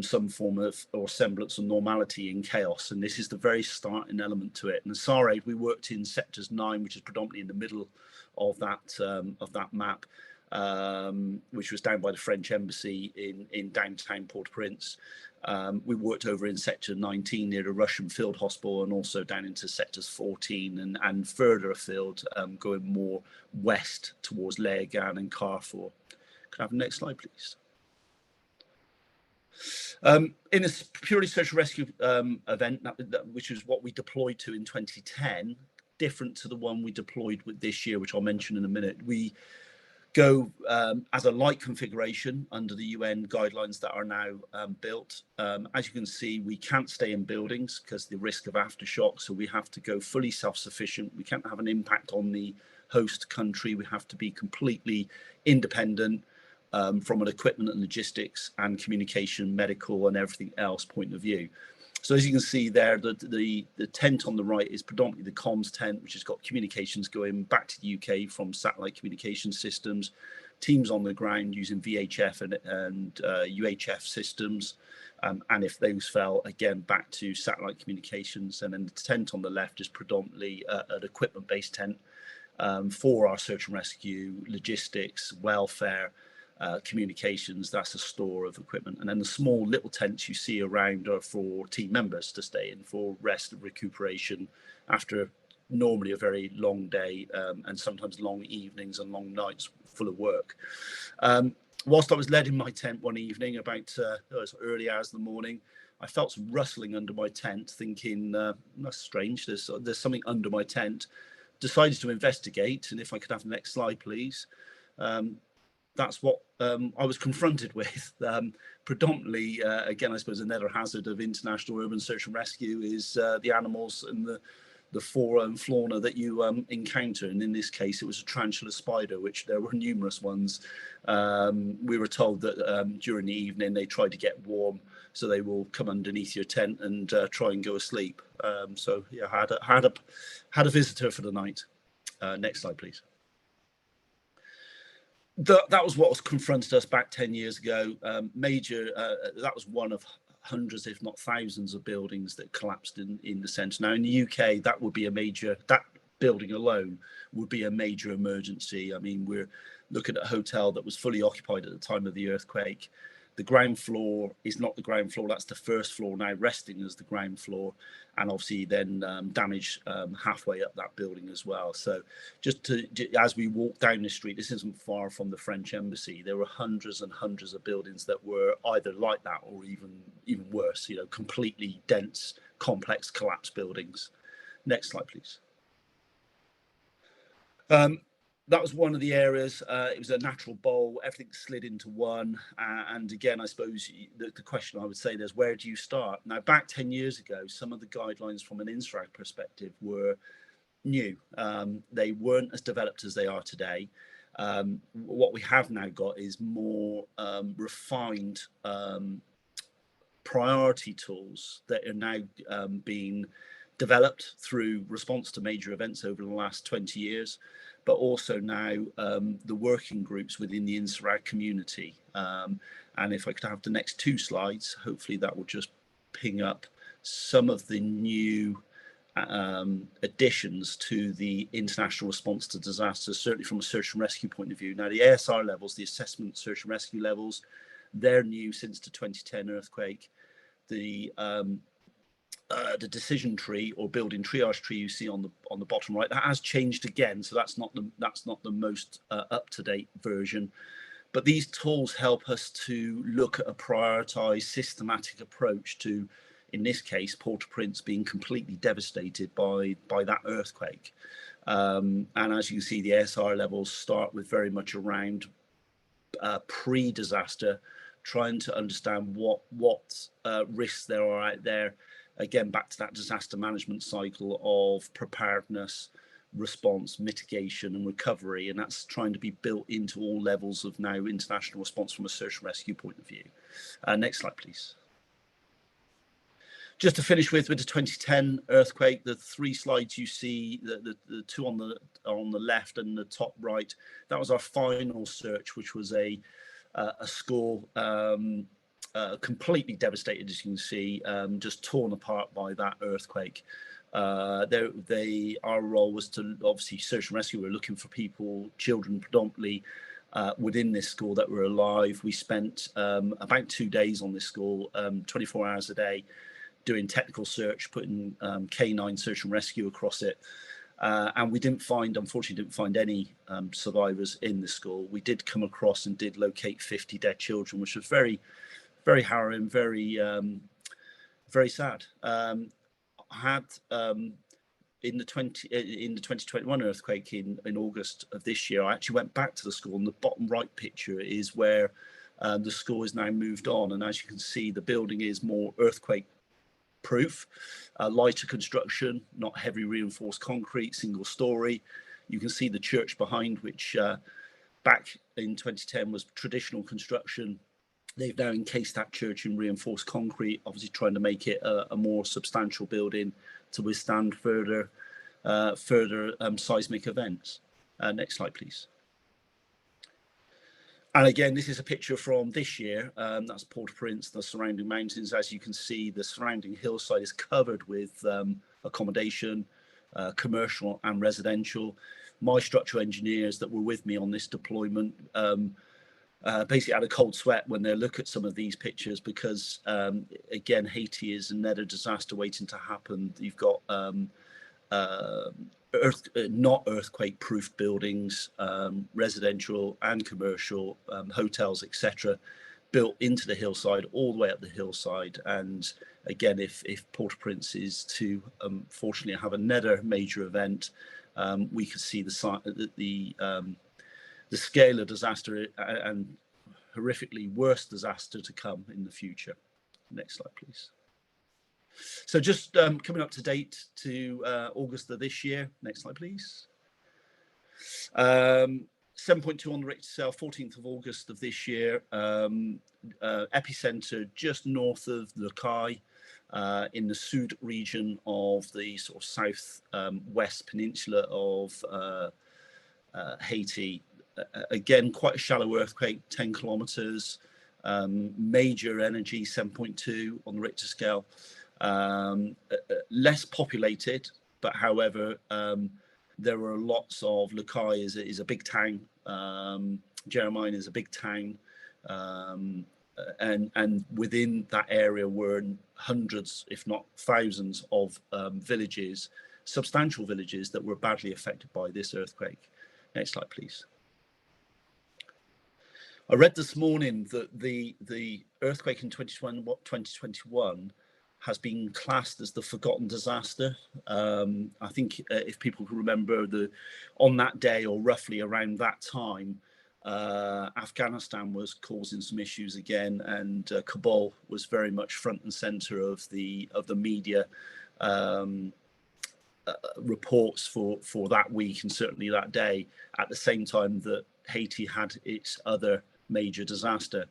some form of or semblance of normality in chaos? And this is the very starting element to it. And SARAID, we worked in sectors 9, which is predominantly in the middle of that map, which was down by the French embassy in downtown Port-au-Prince. We worked over in sector 19 near the Russian field hospital, and also down into sectors 14 and further afield, going more west towards Leogan and Carrefour. Can I have the next slide, please? In a purely search and rescue event, which is what we deployed to in 2010, different to the one we deployed with this year, which I'll mention in a minute, we go as a light configuration under the UN guidelines that are now built. As you can see, we can't stay in buildings because the risk of aftershock, so we have to go fully self-sufficient. We can't have an impact on the host country. We have to be completely independent from an equipment and logistics and communication, medical and everything else point of view. So as you can see there, the tent on the right is predominantly the comms tent, which has got communications going back to the UK from satellite communication systems, teams on the ground using VHF and UHF systems, and if those fell, again back to satellite communications. And then the tent on the left is predominantly an equipment-based tent for our search and rescue, logistics, welfare, communications. That's a store of equipment. And then the small little tents you see around are for team members to stay in for rest and recuperation after normally a very long day, and sometimes long evenings and long nights full of work. Whilst I was led in my tent one evening about early hours of the morning, I felt some rustling under my tent, thinking that's strange, there's something under my tent. Decided to investigate, and if I could have the next slide, please. That's what I was confronted with. Predominantly, again, I suppose another hazard of international urban search and rescue is the animals and the fauna that you encounter. And in this case, it was a tarantula spider, which there were numerous ones. We were told that during the evening they tried to get warm, so they will come underneath your tent and try and go asleep. So yeah, had a visitor for the night. Next slide, please. That was what was confronted us back 10 years ago. That was one of hundreds, if not thousands, of buildings that collapsed in the centre. Now in the UK, that building alone would be a major emergency. I mean, we're looking at a hotel that was fully occupied at the time of the earthquake. The ground floor is not the ground floor, that's the first floor now resting as the ground floor, and obviously then damage halfway up that building as well. So as we walk down the street, this isn't far from the French embassy, there were hundreds and hundreds of buildings that were either like that or even worse, you know, completely dense, complex collapsed buildings. Next slide, please. That was one of the areas. It was a natural bowl, everything slid into one. And again, I suppose the question I would say is, where do you start? Now, back 10 years ago, some of the guidelines from an INSRAG perspective were new. They weren't as developed as they are today. What we have now got is more refined priority tools that are now being developed through response to major events over the last 20 years, but also now the working groups within the INSRAG community. And if I could have the next two slides, hopefully that will just ping up some of the new additions to the international response to disasters, certainly from a search and rescue point of view. Now, the ASR levels, the assessment search and rescue levels, they're new since the 2010 earthquake. The decision tree or building triage tree you see on the bottom right, that has changed again, so that's not the most up-to-date version. But these tools help us to look at a prioritized, systematic approach to, in this case, Port-au-Prince being completely devastated by that earthquake. And as you can see, the ASR levels start with very much around pre-disaster, trying to understand what risks there are out there. Again, back to that disaster management cycle of preparedness, response, mitigation and recovery, and that's trying to be built into all levels of now international response from a search and rescue point of view. Next slide, please. Just to finish with the 2010 earthquake, the three slides you see, the two on the left and the top right, that was our final search, which was a school completely devastated, as you can see, just torn apart by that earthquake. Our role was to obviously search and rescue. We're looking for people, children predominantly, within this school that were alive. We spent about 2 days on this school, 24 hours a day, doing technical search, putting K9 search and rescue across it. And we unfortunately didn't find any survivors in the school. We did come across and did locate 50 dead children, which was very, very harrowing, very, very sad. In the 2021 earthquake in August of this year, I actually went back to the school, and the bottom right picture is where the school is now moved on. And as you can see, the building is more earthquake proof, lighter construction, not heavy reinforced concrete, single story. You can see the church behind, which back in 2010 was traditional construction. They've now encased that church in reinforced concrete, obviously trying to make it a more substantial building to withstand further seismic events. Next slide, please. And again, this is a picture from this year. That's Port-au-Prince, the surrounding mountains. As you can see, the surrounding hillside is covered with accommodation, commercial and residential. My structural engineers that were with me on this deployment basically had a cold sweat when they look at some of these pictures, because again, Haiti is another disaster waiting to happen. You've got not earthquake-proof buildings, residential and commercial, hotels, etc., built into the hillside, all the way up the hillside. And again, if Port-au-Prince is to unfortunately have another major event, we could see the scale of disaster and horrifically worse disaster to come in the future. Next slide, please. So just coming up to date to August of this year. Next slide, please. 7.2 on the Richter scale, 14th of August of this year. Epicenter just north of Lukai, in the Sud region of the sort of south west peninsula of Haiti. Again, quite a shallow earthquake, 10 kilometers, major energy, 7.2 on the Richter scale. Less populated, but however, there were lots of, Lukai is a big town, Jeremiah is a big town, and within that area were hundreds, if not thousands, of villages, substantial villages that were badly affected by this earthquake. Next slide, please. I read this morning that the earthquake in 2021 has been classed as the forgotten disaster. I think if people can remember, on that day or roughly around that time, Afghanistan was causing some issues again, and Kabul was very much front and center of the media reports for that week and certainly that day, at the same time that Haiti had its other major disaster.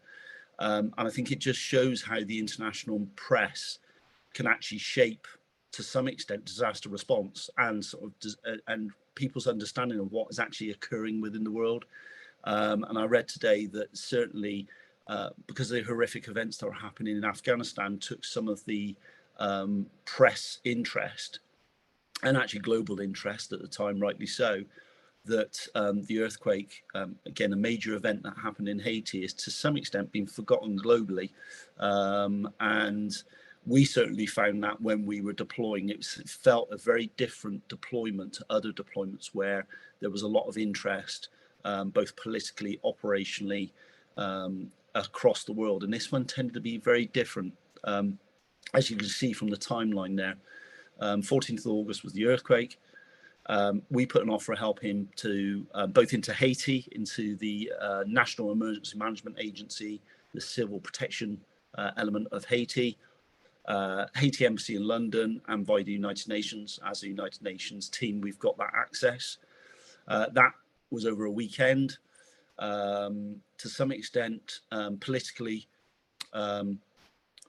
And I think it just shows how the international press can actually shape, to some extent, disaster response and sort of and people's understanding of what is actually occurring within the world. And I read today that certainly because of the horrific events that were happening in Afghanistan, took some of the press interest, and actually global interest at the time, rightly so, that the earthquake, again, a major event that happened in Haiti, is to some extent being forgotten globally. And we certainly found that when we were deploying, it felt a very different deployment to other deployments where there was a lot of interest, both politically, operationally, across the world. And this one tended to be very different. As you can see from the timeline there, 14th of August was the earthquake. We put an offer of help into both into Haiti, into the National Emergency Management Agency, the civil protection element of Haiti, Haiti Embassy in London, and by the United Nations. As a United Nations team, we've got that access. That was over a weekend. To some extent, politically,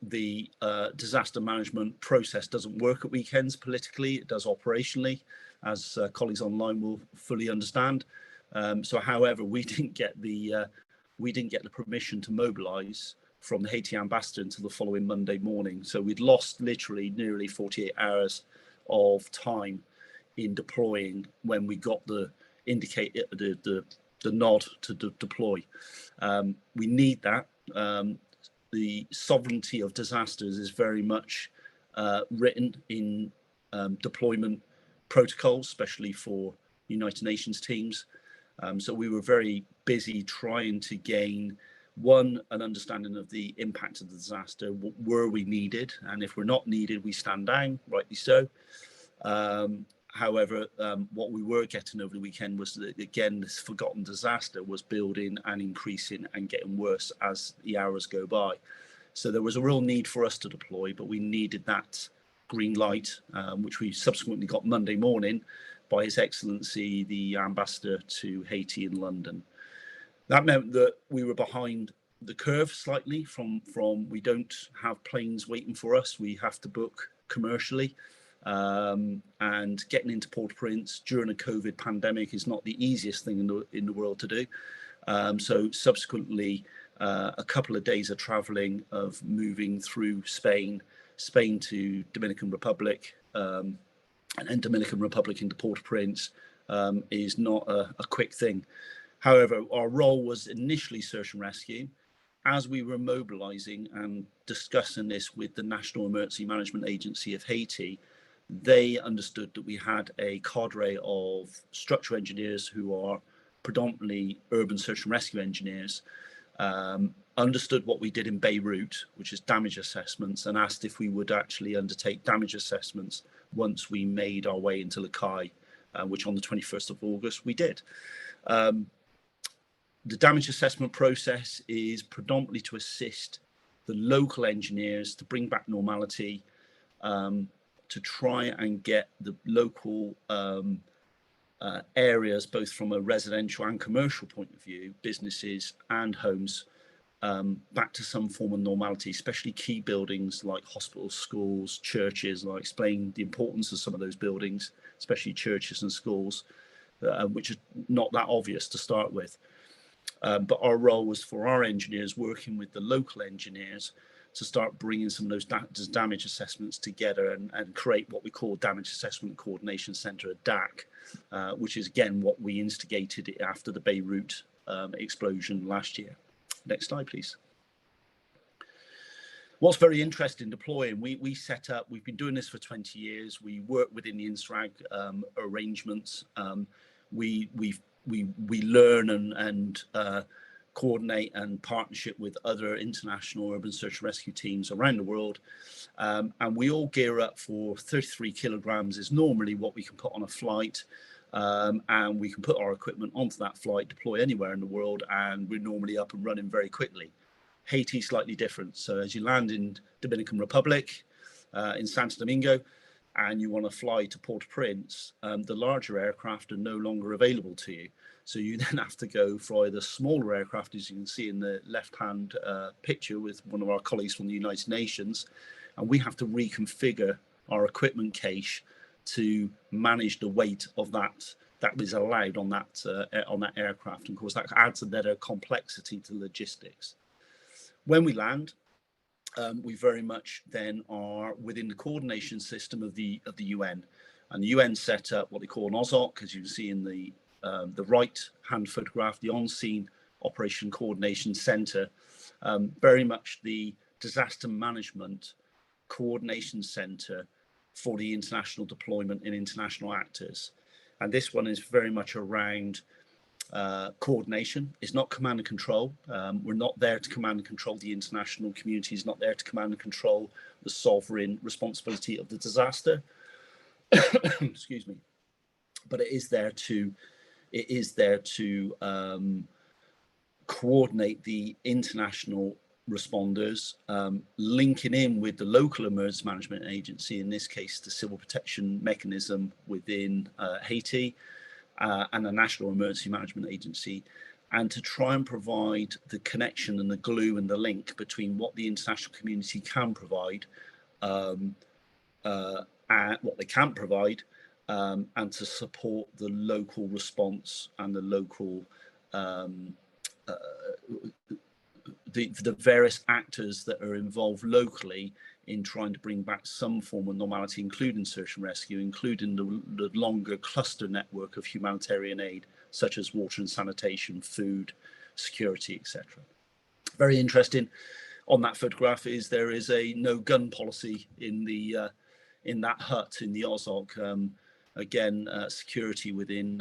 the disaster management process doesn't work at weekends politically, it does operationally, as colleagues online will fully understand. So however, we didn't get the permission to mobilize from the Haiti ambassador until the following Monday morning. So we'd lost literally nearly 48 hours of time in deploying when we got the nod to deploy. We need that. The sovereignty of disasters is very much written in deployment protocols, especially for United Nations teams. So we were very busy trying to gain, one, an understanding of the impact of the disaster. Were we needed? And if we're not needed, we stand down, rightly so. However, what we were getting over the weekend was that, again, this forgotten disaster was building and increasing and getting worse as the hours go by. So there was a real need for us to deploy, but we needed that green light, which we subsequently got Monday morning by His Excellency, the Ambassador to Haiti in London. That meant that we were behind the curve slightly from we don't have planes waiting for us. We have to book commercially. And getting into Port-au-Prince during a COVID pandemic is not the easiest thing in the world to do. So subsequently, a couple of days of traveling, of moving through Spain to Dominican Republic, and then Dominican Republic into Port-au-Prince is not a quick thing. However, our role was initially search and rescue. As we were mobilizing and discussing this with the National Emergency Management Agency of Haiti, they understood that we had a cadre of structural engineers who are predominantly urban search and rescue engineers, understood what we did in Beirut, which is damage assessments, and asked if we would actually undertake damage assessments once we made our way into Lukai, which on the 21st of August we did. The damage assessment process is predominantly to assist the local engineers to bring back normality, to try and get the local areas, both from a residential and commercial point of view, businesses and homes, back to some form of normality, especially key buildings like hospitals, schools, churches. And I explained the importance of some of those buildings, especially churches and schools, which is not that obvious to start with. But our role was for our engineers working with the local engineers to start bringing some of those damage assessments together and create what we call Damage Assessment Coordination Centre, a DAC, which is again what we instigated after the Beirut explosion last year. Next slide, please. What's very interesting deploying, we set up, we've been doing this for 20 years. We work within the INSRAG arrangements. We learn and coordinate and partnership with other international urban search and rescue teams around the world. And we all gear up for 33 kilograms is normally what we can put on a flight. And we can put our equipment onto that flight, deploy anywhere in the world, and we're normally up and running very quickly. Haiti slightly different. So as you land in Dominican Republic, in Santo Domingo, and you want to fly to Port-au-Prince, the larger aircraft are no longer available to you. So you then have to go for either smaller aircraft, as you can see in the left-hand picture with one of our colleagues from the United Nations, and we have to reconfigure our equipment cache to manage the weight of that is allowed on that aircraft. And of course, that adds a better complexity to logistics. When we land, we very much then are within the coordination system of the UN, and the UN set up what they call an OSOC, as you can see in the right-hand photograph, the On-Scene Operation Coordination Centre, very much the disaster management coordination centre for the international deployment and international actors. And this one is very much around coordination. It's not command and control. We're not there to command and control the international community. It's not there to command and control the sovereign responsibility of the disaster. Excuse me. But it is there to coordinate the international responders, linking in with the local emergency management agency, in this case the civil protection mechanism within Haiti, and the national emergency management agency, and to try and provide the connection and the glue and the link between what the international community can provide and what they can't provide, and to support the local response and the local the various actors that are involved locally in trying to bring back some form of normality, including search and rescue, including the longer cluster network of humanitarian aid, such as water and sanitation, food, security, etc. Very interesting on that photograph is there is a no gun policy in the in that hut in the OSOC. Again, security within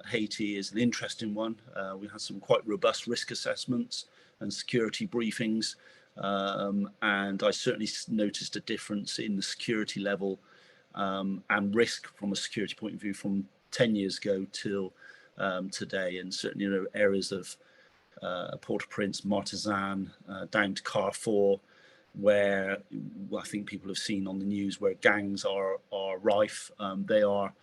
Haiti is an interesting one. We had some quite robust risk assessments and security briefings, and I certainly noticed a difference in the security level and risk from a security point of view from 10 years ago till today. And certainly, you know, areas of Port-au-Prince, Martezan, down to Carrefour, where I think people have seen on the news where gangs are rife. They are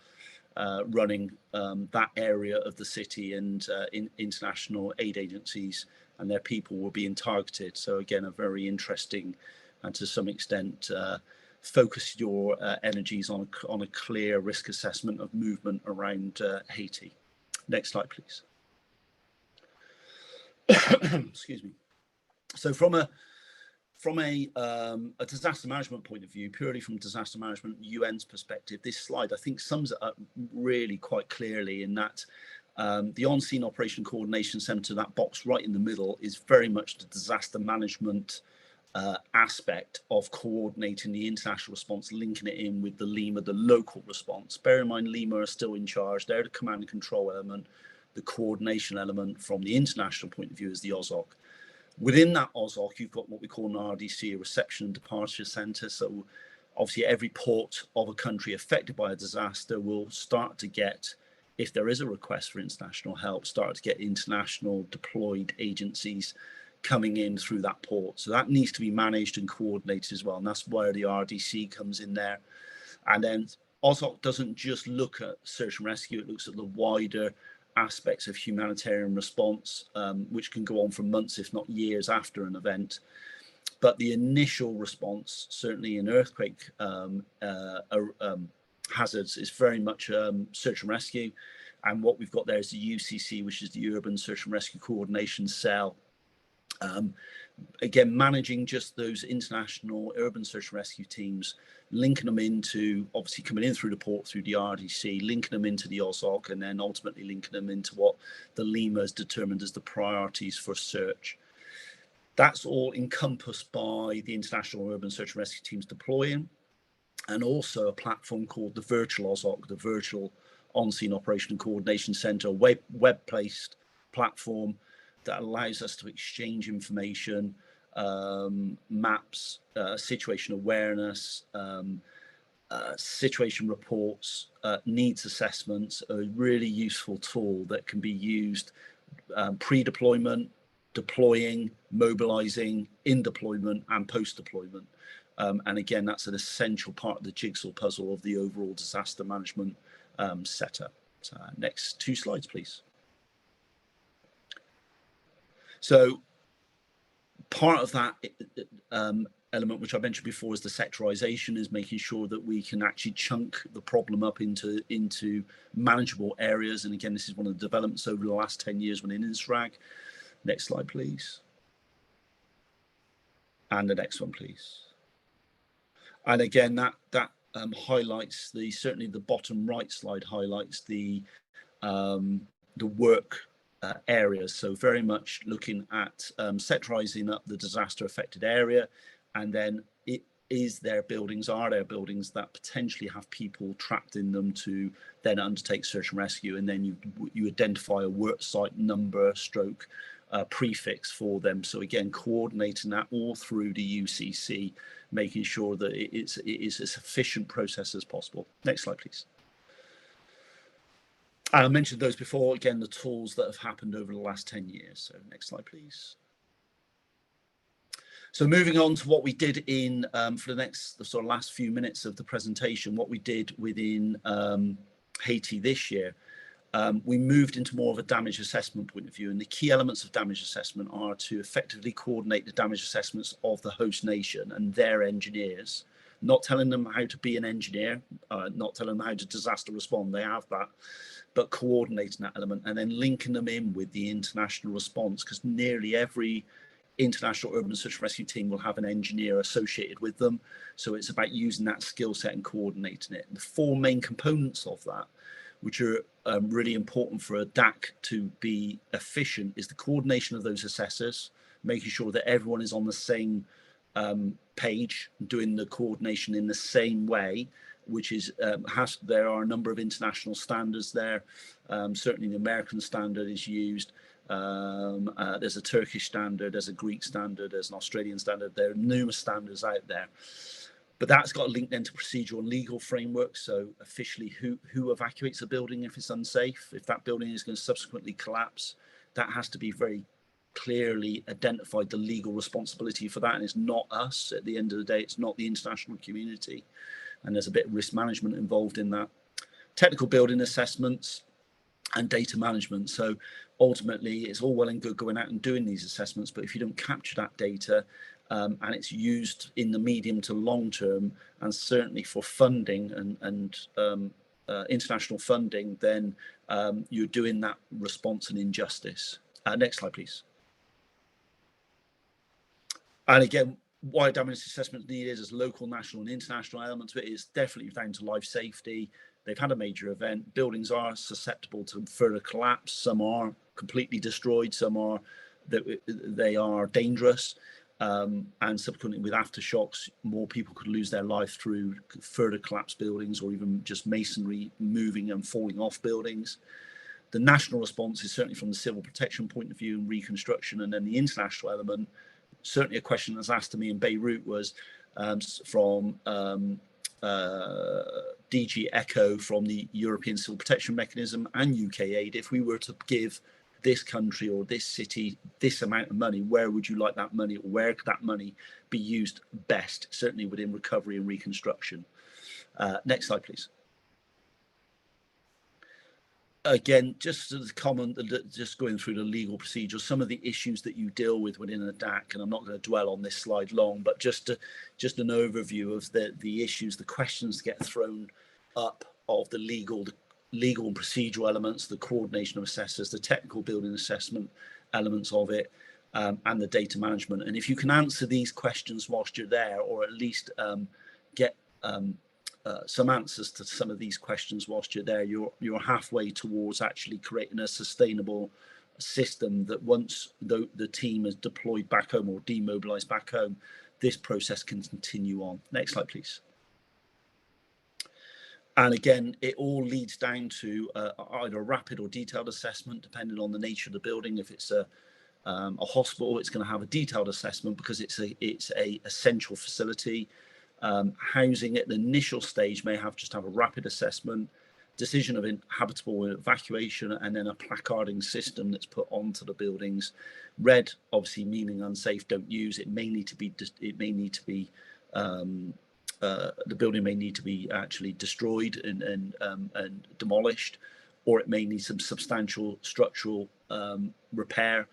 running that area of the city, and international aid agencies and their people were being targeted. So again, a very interesting and to some extent focus your energies on a clear risk assessment of movement around Haiti. Next slide, please. Excuse me. So from a disaster management point of view, purely from disaster management UN's perspective, this slide I think sums it up really quite clearly in that the On-Scene Operation Coordination Centre, that box right in the middle, is very much the disaster management aspect of coordinating the international response, linking it in with the LEMA, the local response. Bear in mind, LEMA are still in charge. They're the command and control element. The coordination element from the international point of view is the OSOC. Within that OSOC, you've got what we call an RDC, a reception and departure centre. So obviously every port of a country affected by a disaster will start to get, if there is a request for international help, start to get international deployed agencies coming in through that port. So that needs to be managed and coordinated as well. And that's where the RDC comes in there. And then OSOC doesn't just look at search and rescue, it looks at the wider aspects of humanitarian response, which can go on for months, if not years after an event. But the initial response, certainly in earthquake hazards, is very much search and rescue. And what we've got there is the UCC, which is the Urban Search and Rescue Coordination Cell. Again, managing just those international urban search and rescue teams, linking them into, obviously coming in through the port, through the RDC, linking them into the OSOC, and then ultimately linking them into what the LEMA has determined as the priorities for search. That's all encompassed by the International Urban Search and Rescue Teams deploying, and also a platform called the Virtual OSOC, the Virtual On-Scene Operation and Coordination Center, web-based platform that allows us to exchange information, maps, situation awareness, situation reports, needs assessments, a really useful tool that can be used pre-deployment, deploying, mobilizing, in deployment and post-deployment. And again, that's an essential part of the jigsaw puzzle of the overall disaster management setup. So next 2 slides, please. So part of that element, which I mentioned before, is the sectorization, is making sure that we can actually chunk the problem up into manageable areas. And again, this is one of the developments over the last 10 years within INSRAG. Next slide, please. And the next one, please. And again, that highlights certainly the bottom right slide highlights the work areas. So very much looking at sectorizing up the disaster affected area, and then are there buildings that potentially have people trapped in them to then undertake search and rescue, and then you identify a work site number stroke prefix for them. So again, coordinating that all through the UCC, making sure that it is as efficient process as possible. Next slide, please. I mentioned those before, again, the tools that have happened over the last 10 years. So next slide, please. So moving on to what we did in, for the sort of last few minutes of the presentation, what we did within Haiti this year. We moved into more of a damage assessment point of view, and the key elements of damage assessment are to effectively coordinate the damage assessments of the host nation and their engineers, not telling them how to be an engineer, not telling them how to disaster respond, they have that, but coordinating that element and then linking them in with the international response, because nearly every international urban search and rescue team will have an engineer associated with them. So it's about using that skill set and coordinating it. And the 4 main components of that, which are really important for a DAC to be efficient, is the coordination of those assessors, making sure that everyone is on the same page, doing the coordination in the same way, which is, there are a number of international standards there. Certainly the American standard is used. There's a Turkish standard, there's a Greek standard, there's an Australian standard. There are numerous standards out there. But that's got a link then to procedural and legal frameworks. So officially who evacuates a building if it's unsafe, if that building is going to subsequently collapse, that has to be very clearly identified, the legal responsibility for that. And it's not us at the end of the day, it's not the international community. And there's a bit of risk management involved in that. Technical building assessments and data management. So ultimately it's all well and good going out and doing these assessments, but if you don't capture that data, and it's used in the medium to long term, and certainly for funding and international funding, then you're doing that response an injustice. Next slide, please. And again, why damage assessment needed as local, national and international elements of it is definitely down to life safety. They've had a major event. Buildings are susceptible to further collapse. Some are completely destroyed. Some are they are dangerous. And subsequently with aftershocks, more people could lose their life through further collapsed buildings or even just masonry moving and falling off buildings. The national response is certainly from the civil protection point of view and reconstruction, and then the international element. Certainly a question that's asked to me in Beirut was from DG ECHO from the European Civil Protection Mechanism and UK Aid, if we were to give this country or this city, this amount of money, where would you like that money, or where could that money be used best, certainly within recovery and reconstruction. Next slide, please. Again, just as a comment, just going through the legal procedure, some of the issues that you deal with within a DAC, and I'm not going to dwell on this slide long, but just an overview of the issues, the questions that get thrown up of the legal and procedural elements, the coordination of assessors, the technical building assessment elements of it, and the data management. And if you can answer these questions whilst you're there, or at least get some answers to some of these questions whilst you're there, you're halfway towards actually creating a sustainable system that once the team is deployed back home or demobilized back home, this process can continue on. Next slide, please. And again, it all leads down to either a rapid or detailed assessment, depending on the nature of the building. If it's a hospital, it's going to have a detailed assessment because it's a essential facility. Housing at the initial stage may just have a rapid assessment, decision of habitable evacuation, and then a placarding system that's put onto the buildings. Red, obviously meaning unsafe, don't use. It may need to be. The building may need to be actually destroyed and demolished, or it may need some substantial structural repair.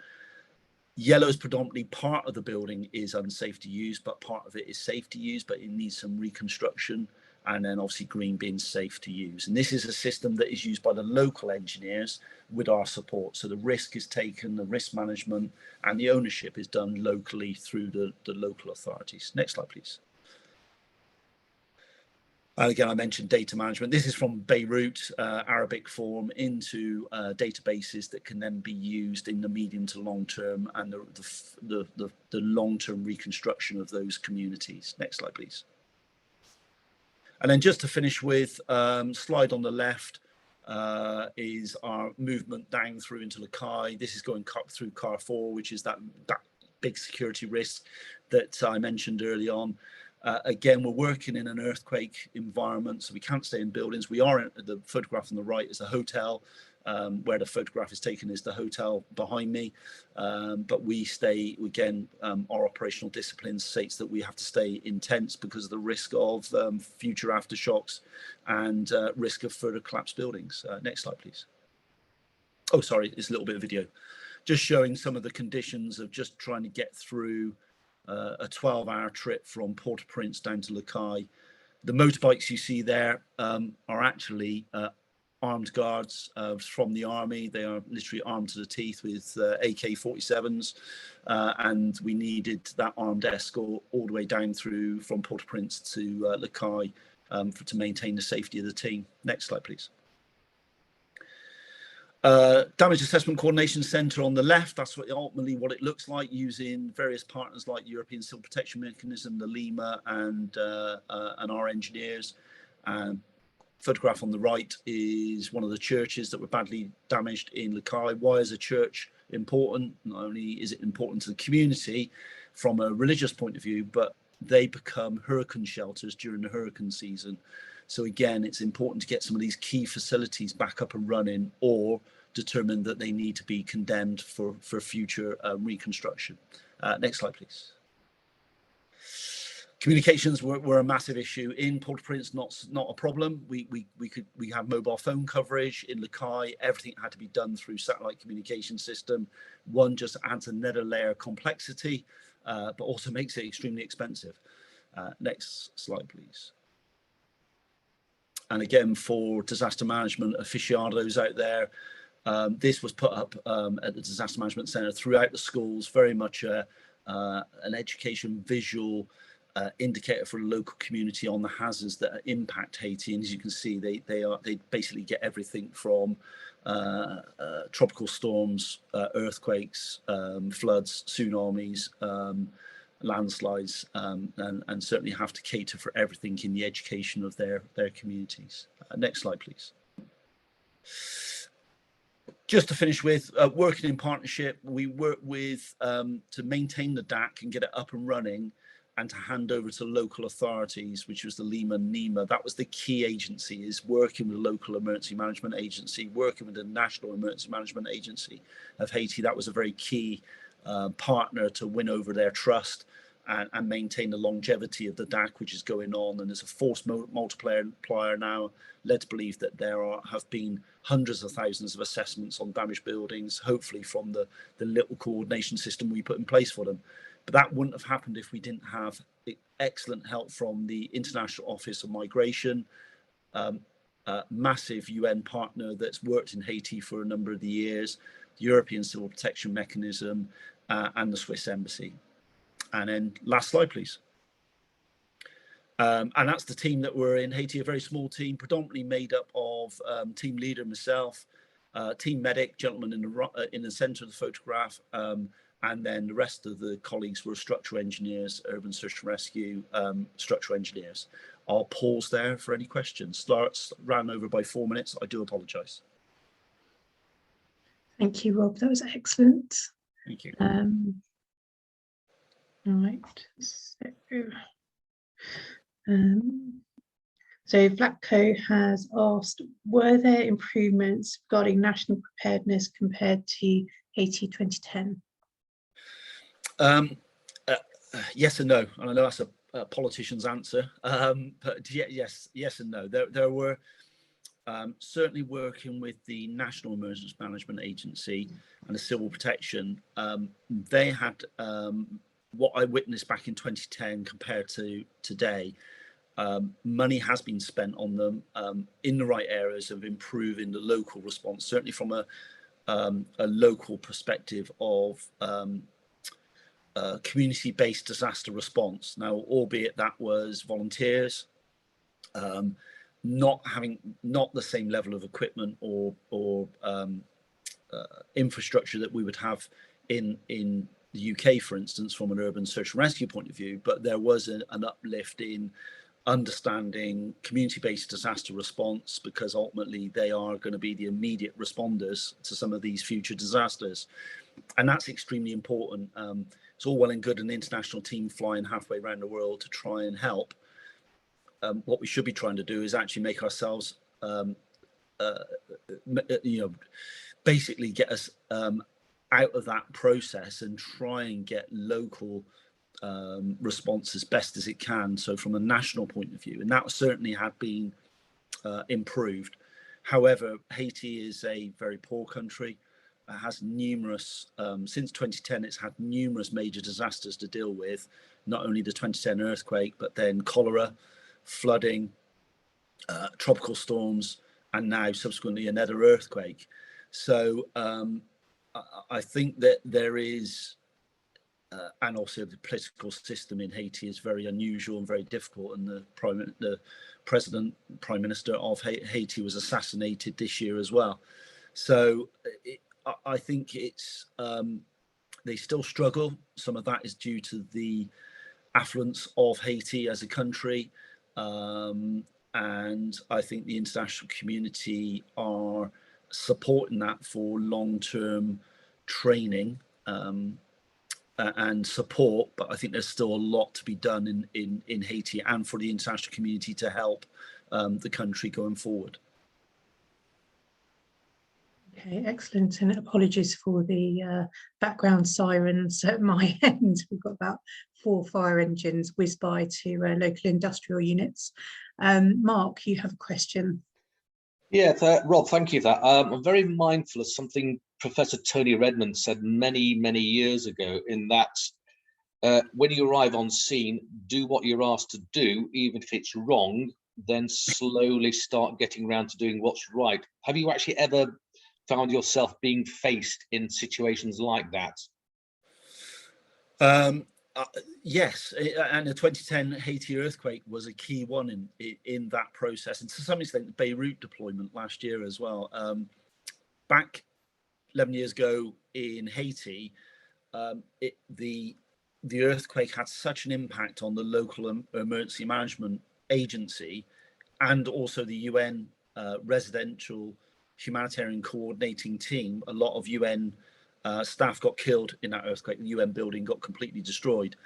Yellow is predominantly part of the building is unsafe to use, but part of it is safe to use, but it needs some reconstruction. And then obviously green being safe to use. And this is a system that is used by the local engineers with our support. So the risk is taken, the risk management and the ownership is done locally through the local authorities. Next slide, please. And again, I mentioned data management. This is from Beirut, Arabic form, into databases that can then be used in the medium to long term and the long-term reconstruction of those communities. Next slide, please. And then just to finish with, slide on the left is our movement down through into Lakai. This is going through Car 4, which is that big security risk that I mentioned early on. Again, we're working in an earthquake environment, so we can't stay in buildings. We are in the photograph on the right is a hotel, where the photograph is taken is the hotel behind me. But we stay, again, our operational discipline states that we have to stay in tents because of the risk of future aftershocks and risk of further collapsed buildings. Next slide, please. Oh, sorry, it's a little bit of video. Just showing some of the conditions of just trying to get through a 12-hour trip from Port-au-Prince down to Lakai. The motorbikes you see there are actually armed guards from the army. They are literally armed to the teeth with AK-47s, and we needed that armed escort all the way down through from Port-au-Prince to Lakai to maintain the safety of the team. Next slide, please. Damage Assessment Coordination Centre on the left, that's ultimately what it looks like, using various partners like European Civil Protection Mechanism, the Lima, and our engineers. Photograph on the right is one of the churches that were badly damaged in Lakai. Why is a church important? Not only is it important to the community from a religious point of view, but they become hurricane shelters during the hurricane season. So again, it's important to get some of these key facilities back up and running, or determine that they need to be condemned for future reconstruction. Next slide, please. Communications were a massive issue in Port-au-Prince. Not a problem. We have mobile phone coverage in Lakai. Everything had to be done through satellite communication system. One just adds another layer of complexity, but also makes it extremely expensive. Next slide, please. And again, for disaster management aficionados out there, this was put up at the Disaster Management Centre throughout the schools, very much an education visual indicator for the local community on the hazards that impact Haiti. And as you can see, they basically get everything from tropical storms, earthquakes, floods, tsunamis, landslides, and certainly have to cater for everything in the education of their communities. Next slide, please. Just to finish with, working in partnership, we work with to maintain the DAC and get it up and running, and to hand over to local authorities, which was the Lima NEMA. That was the key agency, is working with the local emergency management agency, working with the National Emergency Management Agency of Haiti. That was a very key partner to win over their trust and maintain the longevity of the DAC, which is going on. And there's a force multiplier now, led to believe that there have been hundreds of thousands of assessments on damaged buildings, hopefully from the little coordination system we put in place for them. But that wouldn't have happened if we didn't have excellent help from the International Office of Migration, massive UN partner that's worked in Haiti for a number of years, the European Civil Protection Mechanism, and the Swiss Embassy. And then last slide, please. And that's the team that were in Haiti, a very small team, predominantly made up of team leader, myself, team medic, gentleman in the center of the photograph, and then the rest of the colleagues were structural engineers, urban search and rescue, structural engineers. I'll pause there for any questions. Ran over by 4 minutes. I do apologise. Thank you, Rob. That was excellent. Thank you. All right. So Vlatko has asked, were there improvements regarding national preparedness compared to Haiti 2010? Yes and no. And I know that's a politician's answer, but yes and no. There were certainly working with the National Emergency Management Agency and the Civil Protection. They had what I witnessed back in 2010 compared to today. Money has been spent on them in the right areas of improving the local response, certainly from a local perspective of community-based disaster response. Now, albeit that was volunteers, not the same level of equipment or infrastructure that we would have in the UK, for instance, from an urban search and rescue point of view, but there was an uplift in understanding community-based disaster response, because ultimately they are going to be the immediate responders to some of these future disasters, and that's extremely important. It's all well and good an international team flying halfway around the world to try and help. What we should be trying to do is actually make ourselves, basically get us out of that process and try and get local response as best as it can. So from a national point of view, and that certainly had been improved. However, Haiti is a very poor country. It has numerous, since 2010, it's had numerous major disasters to deal with, not only the 2010 earthquake, but then cholera, flooding, tropical storms, and now subsequently another earthquake. So I think that there is, and also the political system in Haiti is very unusual and very difficult. And the prime minister of Haiti was assassinated this year as well. So I think it's they still struggle. Some of that is due to the affluence of Haiti as a country, and I think the international community are supporting that for long-term training and support, but I think there's still a lot to be done in Haiti and for the international community to help the country going forward. Okay, excellent, and apologies for the background sirens at my end. We've got about 4 fire engines whiz by to local industrial units. Mark, you have a question. Yeah, Rob, thank you for that. I'm very mindful of something Professor Tony Redmond said many, many years ago, in that when you arrive on scene, do what you're asked to do, even if it's wrong, then slowly start getting around to doing what's right. Have you actually ever found yourself being faced in situations like that? Yes, and the 2010 Haiti earthquake was a key one in that process, and to some extent the Beirut deployment last year as well. Back 11 years ago in Haiti, the earthquake had such an impact on the local emergency management agency and also the UN residential humanitarian coordinating team. A lot of UN staff got killed in that earthquake. The UN building got completely destroyed.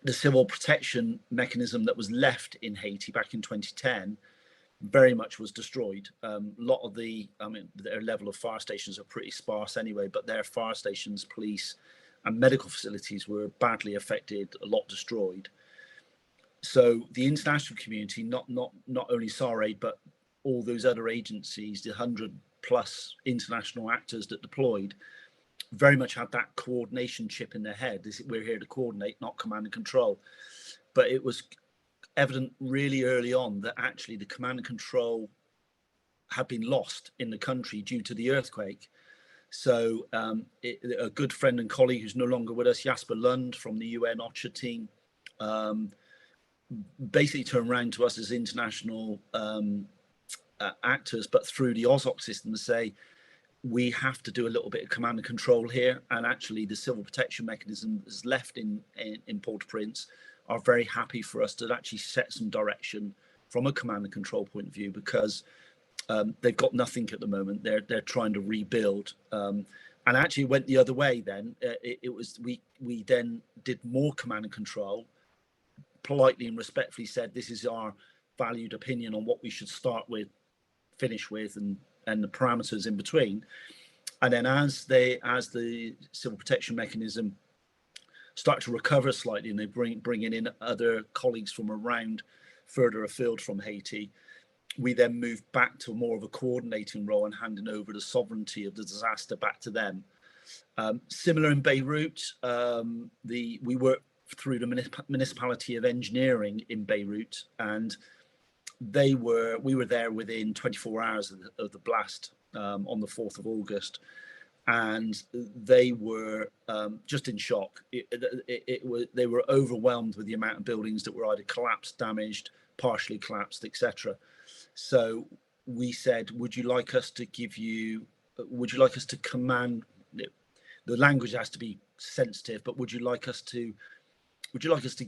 the civil protection mechanism that was left in Haiti back in 2010 very much was destroyed. A lot of their level of fire stations are pretty sparse anyway, but their fire stations, police and medical facilities were badly affected, a lot destroyed. So the international community, not only SARAID, but all those other agencies, the 100+ international actors that deployed, very much had that coordination chip in their head. We're here to coordinate, not command and control. But it was evident really early on that actually the command and control had been lost in the country due to the earthquake. So a good friend and colleague who's no longer with us, Jasper Lund from the UN OCHA team, basically turned around to us as international actors, but through the OSOC system, to say, we have to do a little bit of command and control here. And actually the civil protection mechanism is left in Port-au-Prince are very happy for us to actually set some direction from a command and control point of view, because they've got nothing at the moment. They're trying to rebuild, and actually went the other way. Then we then did more command and control, politely and respectfully said, this is our valued opinion on what we should start with, finish with, and the parameters in between. And then as the civil protection mechanism start to recover slightly, and they bringing in other colleagues from around further afield from Haiti, we then moved back to more of a coordinating role and handing over the sovereignty of the disaster back to them. Similar in Beirut, we worked through the municipality of engineering in Beirut, and we were there within 24 hours of the blast on the 4th of August. And they were just in shock. They were overwhelmed with the amount of buildings that were either collapsed, damaged, partially collapsed, etc. So we said, would you like us to command? The language has to be sensitive, but would you like us to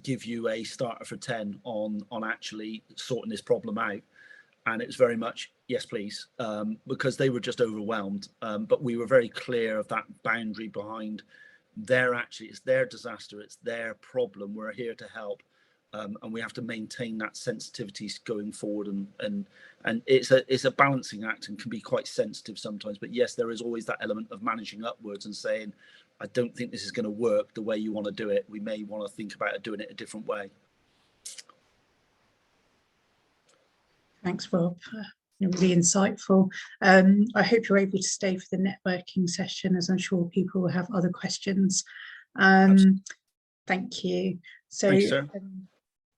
give you a starter for 10 on actually sorting this problem out? And it was very much, yes, please, because they were just overwhelmed. But we were very clear of that boundary behind it's their disaster, it's their problem. We're here to help. And we have to maintain that sensitivity going forward. And it's a balancing act and can be quite sensitive sometimes. But yes, there is always that element of managing upwards and saying, I don't think this is going to work the way you want to do it. We may want to think about doing it a different way. Thanks, Rob. Really insightful. I hope you're able to stay for the networking session, as I'm sure people will have other questions. Thank you. So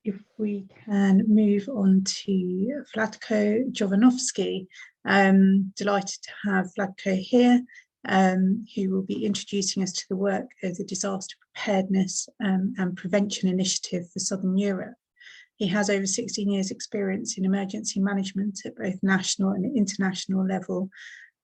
if we can move on to Vlatko Jovanovski. Delighted to have Vlatko here, who will be introducing us to the work of the Disaster Preparedness and Prevention Initiative for Southern Europe. He has over 16 years experience in emergency management at both national and international level,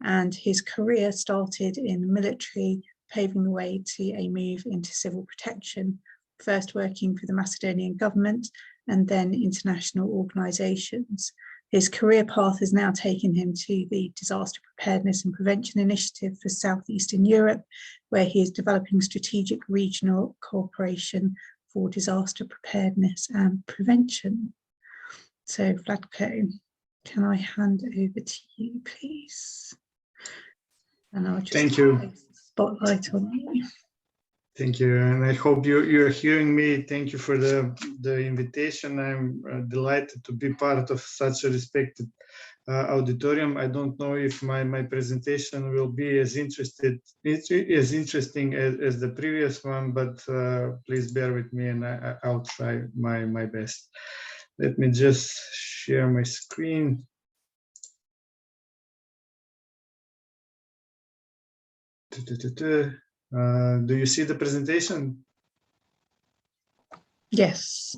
and his career started in the military, paving the way to a move into civil protection, first working for the Macedonian government and then international organisations. His career path has now taken him to the Disaster Preparedness and Prevention Initiative for Southeastern Europe, where he is developing strategic regional cooperation for disaster preparedness and prevention. So Vlatko, can I hand over to you, please? And I'll just Thank you. place the spotlight on you. Thank you, and I hope you're hearing me. Thank you for the invitation. I'm delighted to be part of such a respected auditorium. I don't know if my presentation will be as interesting as the previous one, but please bear with me, and I'll try my best. Let me just share my screen. Do you see the presentation? Yes,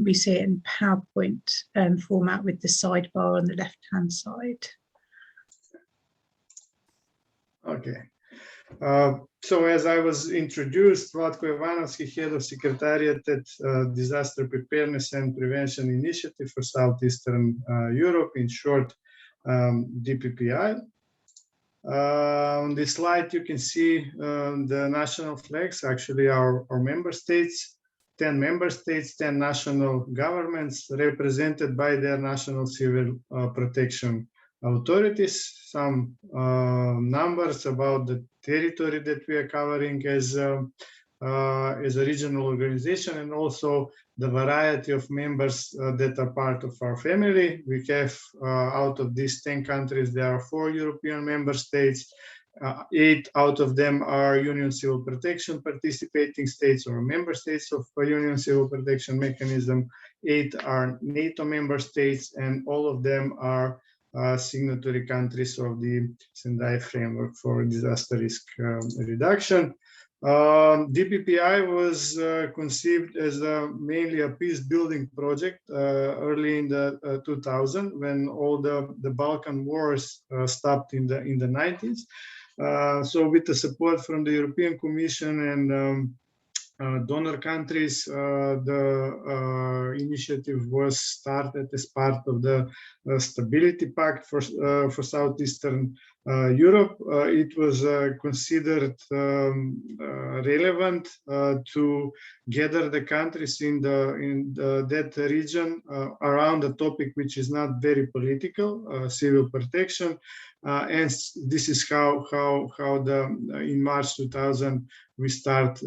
we see it in PowerPoint format with the sidebar on the left-hand side. Okay. So as I was introduced, Vlatko Jovanovski, Head of Secretariat at Disaster Preparedness and Prevention Initiative for Southeastern Europe, in short, DPPI. On this slide, you can see the national flags, actually our member states. 10 member states, 10 national governments represented by their national civil protection authorities. Some numbers about the territory that we are covering as a regional organization, and also the variety of members that are part of our family. We have out of these 10 countries, there are 4 European member states. 8 out of them are Union Civil Protection participating states or member states of Union Civil Protection Mechanism. 8 are NATO member states, and all of them are signatory countries of the Sendai Framework for Disaster Risk Reduction. DPPI was conceived as mainly a peace-building project early in the 2000s, when all the Balkan wars stopped in the 90s. So with the support from the European Commission and donor countries, the initiative was started as part of the Stability Pact for Southeastern Europe. It was considered relevant to gather the countries in that region around a topic which is not very political, civil protection. And this is how in March 2000 we start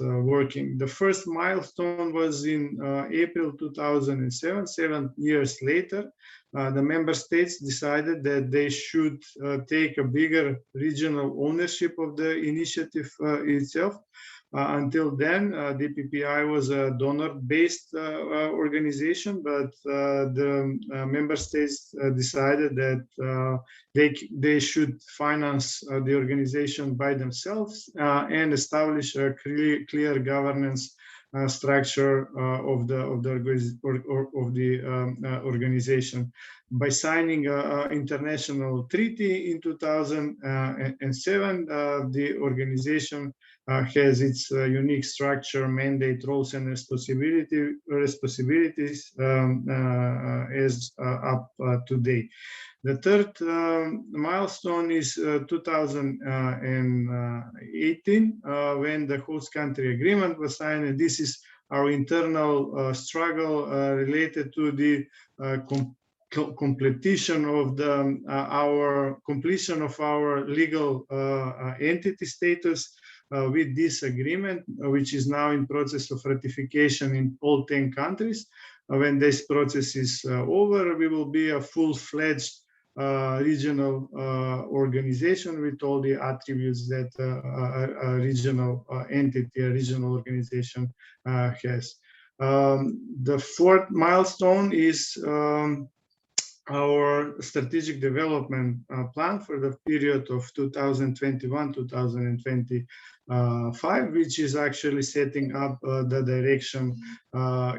working. The first milestone was in April 2007. 7 years later, the member states decided that they should take a bigger regional ownership of the initiative itself. Until then, DPPI was a donor-based organization, but the member states decided that they should finance the organization by themselves and establish a clear governance structure of the organization. By signing an international treaty in 2007, the organization has its unique structure, mandate, roles, and responsibilities as up to date. The third milestone is 2018, when the host country agreement was signed, and this is our internal struggle related to the completion of our legal entity status with this agreement, which is now in process of ratification in all 10 countries. When this process is over, we will be a full-fledged regional organization with all the attributes that a regional entity, a regional organization has. The fourth milestone is our strategic development plan for the period of 2021-2025, which is actually setting up the direction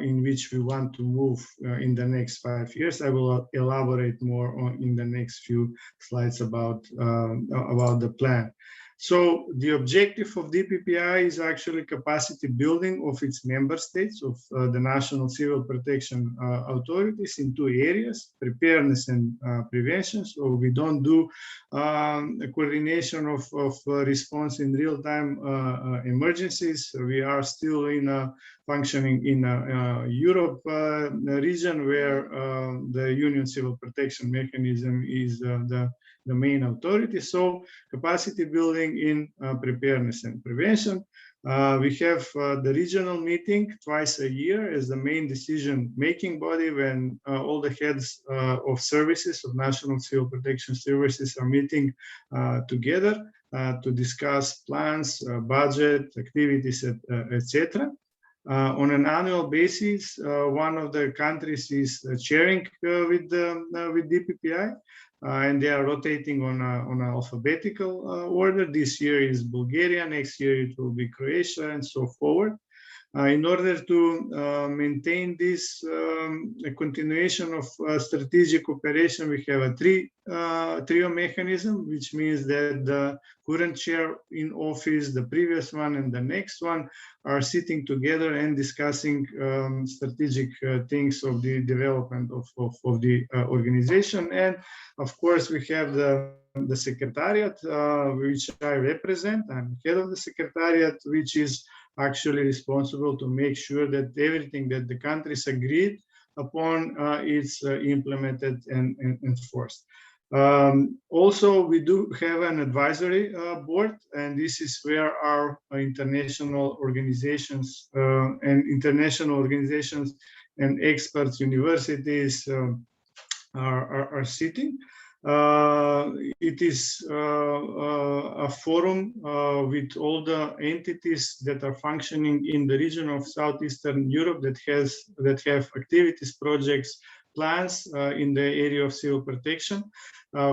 in which we want to move in the next 5 years. I will elaborate more on in the next few slides about the plan. So the objective of DPPI is actually capacity building of its member states, of the national civil protection authorities in 2 areas, preparedness and prevention. So we don't do a coordination of response in real-time emergencies. We are still functioning in Europe region, where the Union Civil Protection Mechanism is the main authority. So capacity building in preparedness and prevention. We have the regional meeting twice a year as the main decision-making body, when all the heads of services, of national civil protection services, are meeting together to discuss plans, budget, activities, etc. On an annual basis, one of the countries is chairing with DPPI. And they are rotating on an alphabetical order. This year is Bulgaria, next year it will be Croatia, and so forward. In order to maintain this continuation of strategic operation, we have a trio mechanism, which means that the current chair in office, the previous one, and the next one are sitting together and discussing strategic things of the development of the organization. And of course, we have the secretariat, which I represent. I'm head of the secretariat, which is actually responsible to make sure that everything that the countries agreed upon is implemented and enforced. Also, we do have an advisory board, and this is where our international organizations and experts, universities are sitting. It is a forum with all the entities that are functioning in the region of Southeastern Europe that have activities, projects, plans in the area of civil protection,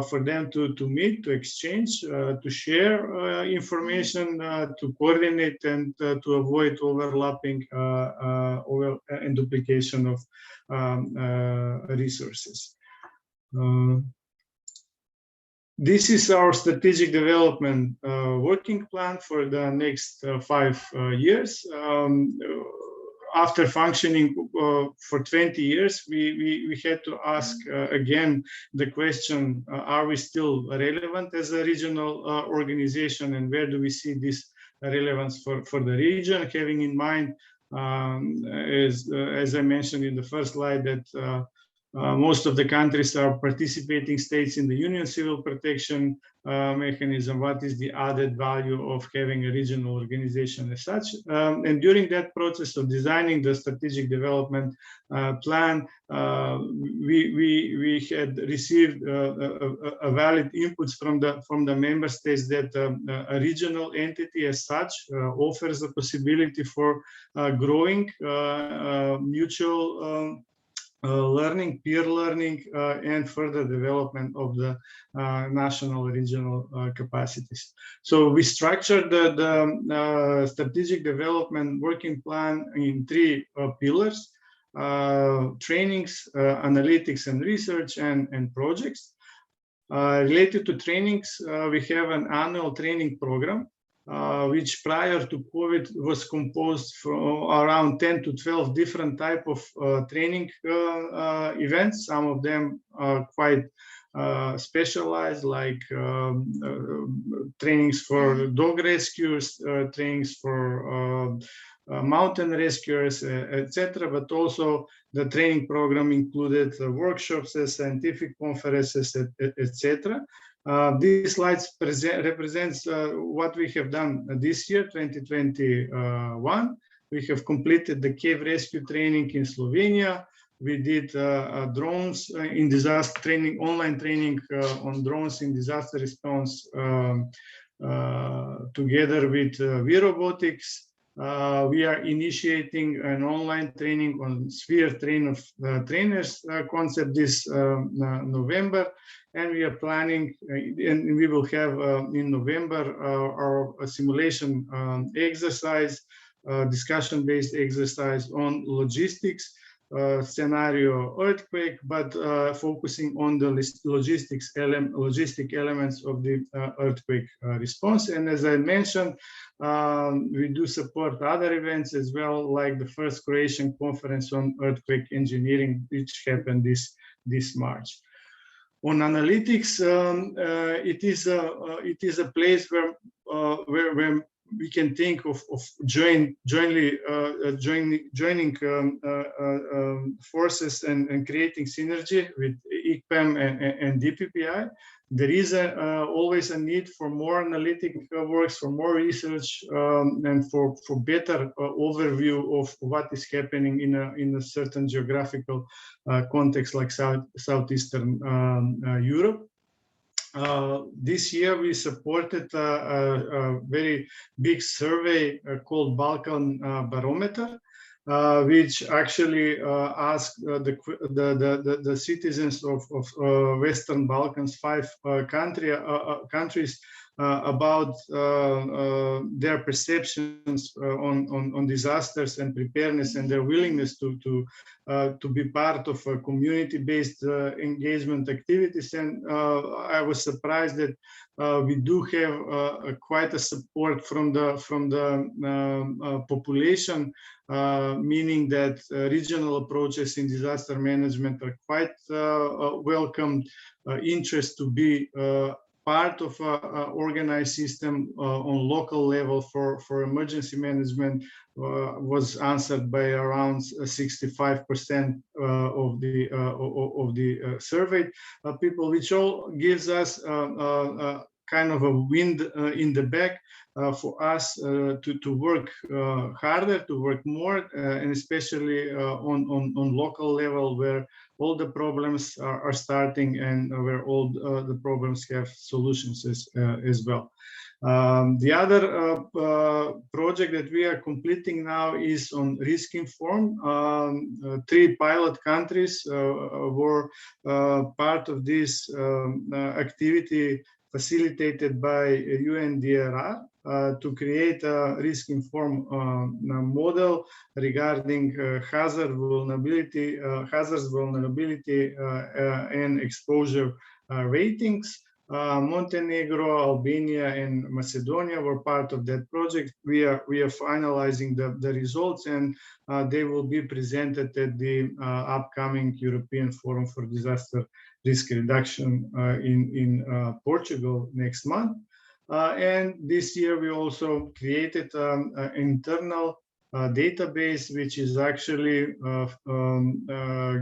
for them to meet, to exchange, to share information, to coordinate, and to avoid overlapping and duplication of resources. This is our strategic development working plan for the next 5 years. After functioning for 20 years, we had to ask again the question, are we still relevant as a regional organization, and where do we see this relevance for the region, having in mind, as I mentioned in the first slide, that most of the countries are participating states in the Union Civil Protection mechanism. What is the added value of having a regional organization as such? And during that process of designing the strategic development plan, we had received a valid inputs from the member states that a regional entity as such offers the possibility for growing mutual learning, peer learning, and further development of the national regional capacities. So we structured the strategic development working plan in 3 pillars: trainings, analytics and research, and projects. Related to trainings, we have an annual training program, which prior to COVID was composed from around 10 to 12 different type of training events. Some of them are quite specialized, like trainings for dog rescuers, trainings for mountain rescuers, etc. But also the training program included workshops, scientific conferences, etc. These slides represents what we have done this year, 2021. We have completed the cave rescue training in Slovenia. We did drones in disaster training, online training on drones in disaster response together with V-Robotics. We are initiating an online training on sphere train of trainers concept this November, and we are planning, and we will have in November our simulation exercise, discussion-based exercise on logistics, scenario earthquake, but focusing on the logistic elements of the earthquake response. And as I mentioned, we do support other events as well, like the first Croatian conference on earthquake engineering, which happened this March. On analytics, it is a place where we can think of joining forces and creating synergy with ICPEM and DPPI. There is always a need for more analytic works, for more research, and for better overview of what is happening in a certain geographical context like Southeastern Europe. This year we supported a very big survey called Balkan Barometer, which actually asked the citizens of Western Balkans, 5 countries, about their perceptions on disasters and preparedness, and their willingness to be part of community-based engagement activities. And I was surprised that we do have quite a support from the population, meaning that regional approaches in disaster management are quite welcomed. Interest to be part of an organized system on local level for emergency management was answered by around 65% of the surveyed people, which all gives us kind of a wind in the back for us to work harder, to work more, and especially on local level where all the problems are starting and where all the problems have solutions as well. The other project that we are completing now is on risk inform. 3 pilot countries were part of this activity facilitated by UNDRR to create a risk informed model regarding hazards, vulnerability, and exposure ratings. Montenegro, Albania, and Macedonia were part of that project. We are finalizing the results, and they will be presented at the upcoming European Forum for Disaster Risk Reduction in Portugal next month. And this year we also created an internal database, which is actually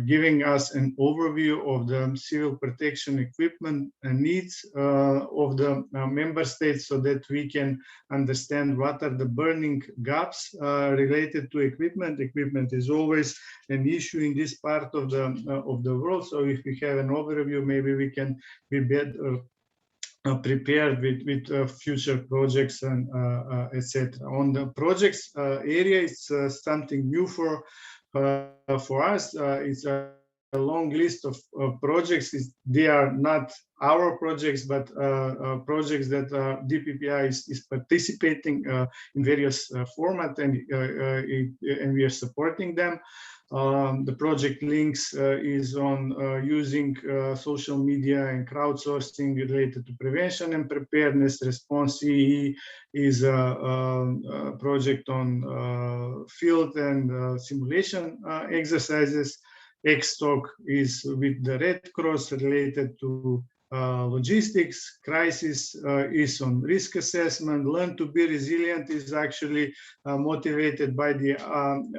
giving us an overview of the civil protection equipment needs of the member states, so that we can understand what are the burning gaps related to equipment. Equipment is always an issue in this part of the world. So if we have an overview, maybe we can be better prepared with future projects and etc. On the projects area, it's something new for us. It's a long list of projects. They are not our projects, but projects that DPPI is participating in various formats, and we are supporting them. The project links is on using social media and crowdsourcing related to prevention and preparedness. Response CE is a project on field and simulation exercises. XTalk is with the Red Cross related to logistics. Crisis is on risk assessment. Learn to be resilient is actually motivated by the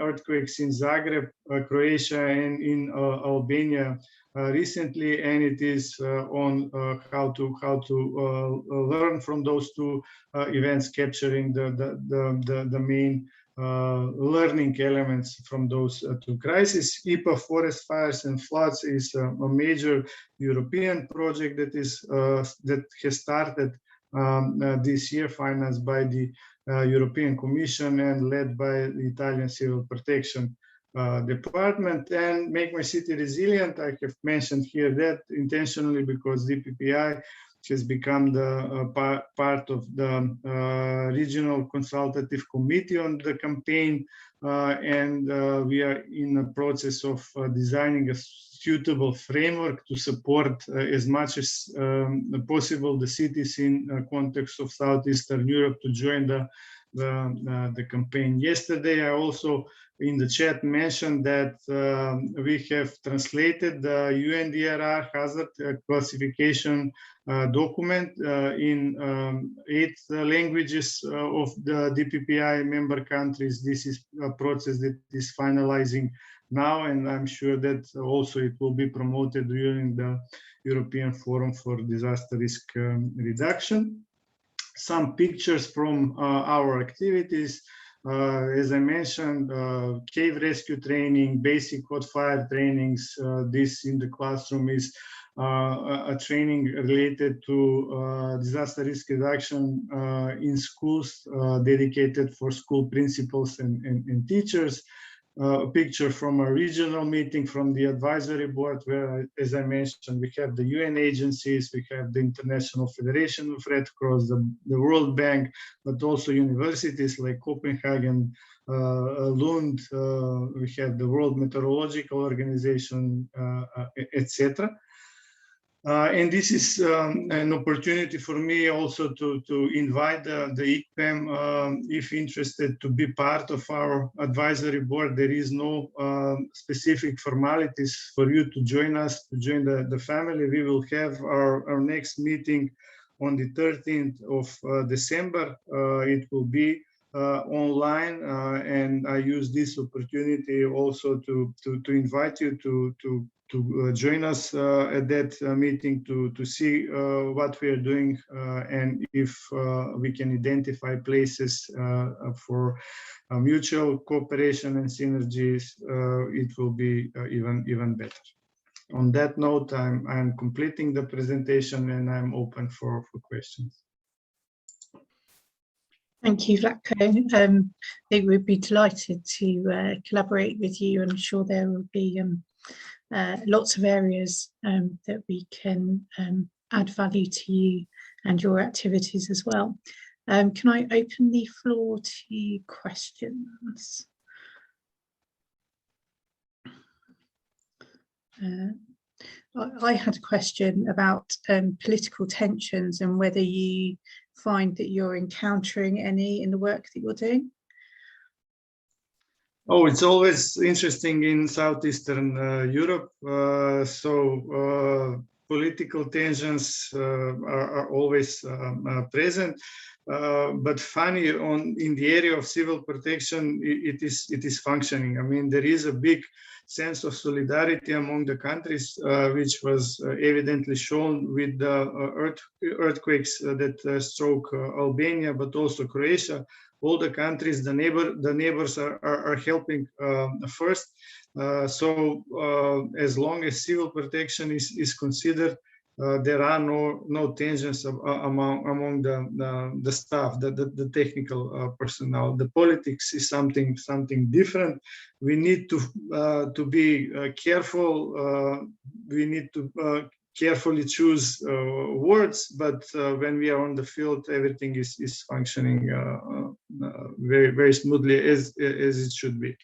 earthquakes in Zagreb, Croatia, and in Albania recently, and it is on how to learn from those 2 events, capturing the main learning elements from those 2 crises. IPA, forest fires and floods, is a major European project that has started this year, financed by the European Commission and led by the Italian Civil Protection Department. And Make My City Resilient, I have mentioned here that intentionally because DPPI has become the part of the regional consultative committee on the campaign, and we are in the process of designing a suitable framework to support as much as possible the cities in the context of Southeastern Europe to join the campaign. Yesterday, I also in the chat mentioned that we have translated the UNDRR hazard classification document in 8 languages of the DPPI member countries. This is a process that is finalizing now, and I'm sure that also it will be promoted during the European Forum for Disaster Risk Reduction. Some pictures from our activities. As I mentioned, cave rescue training, basic hot fire trainings. This in the classroom is a training related to disaster risk reduction in schools, dedicated for school principals and teachers. A picture from a regional meeting from the advisory board, where, as I mentioned, we have the UN agencies, we have the International Federation of Red Cross, the World Bank, but also universities like Copenhagen, Lund, we have the World Meteorological Organization, etc. And this is an opportunity for me also to invite the ICPEM, if interested, to be part of our advisory board. There is no specific formalities for you to join us, to join the family. We will have our next meeting on the 13th of December. It will be online, and I use this opportunity also to invite you to join us at that meeting to see what we are doing, and if we can identify places for mutual cooperation and synergies. It will be even better. On that note, I'm completing the presentation and I'm open for questions. Thank you, Vlatko. I think we'd be delighted to collaborate with you. I'm sure there will be lots of areas that we can add value to you and your activities as well. Can I open the floor to questions? I had a question about political tensions and whether you find that you're encountering any in the work that you're doing. Oh, it's always interesting in Southeastern Europe. Political tensions are always present. But funny, in the area of civil protection, it is functioning. I mean, there is a big sense of solidarity among the countries, which was evidently shown with the earthquakes that struck Albania, but also Croatia. All the countries, the neighbors are helping first. As long as civil protection is considered, there are no tensions among the staff, the technical personnel. The politics is something different. We need to be careful. We need to carefully choose words, but when we are on the field, everything is functioning very smoothly as it should be.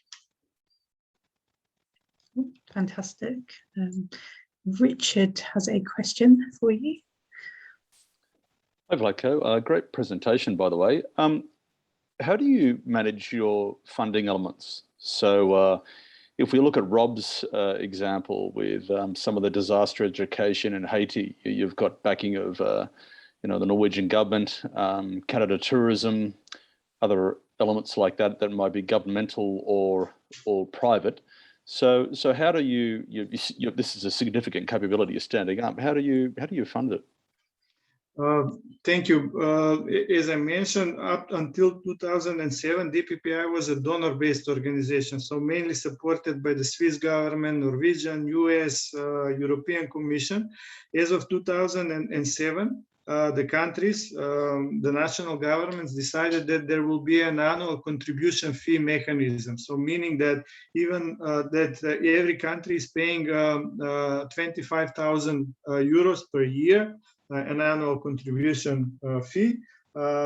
Fantastic. Richard has a question for you. Hi, Vlatko. Great presentation, by the way. How do you manage your funding elements? So if we look at Rob's example with some of the disaster education in Haiti, you've got backing of the Norwegian government, Canada Tourism, other elements like that might be governmental or private. So how do you this is a significant capability you're standing up. How do you fund it? Thank you. As I mentioned, up until 2007, DPPI was a donor-based organization, so mainly supported by the Swiss government, Norwegian, US, European Commission. As of 2007, the countries, the national governments decided that there will be an annual contribution fee mechanism. So meaning that even every country is paying 25,000 euros per year, an annual contribution fee,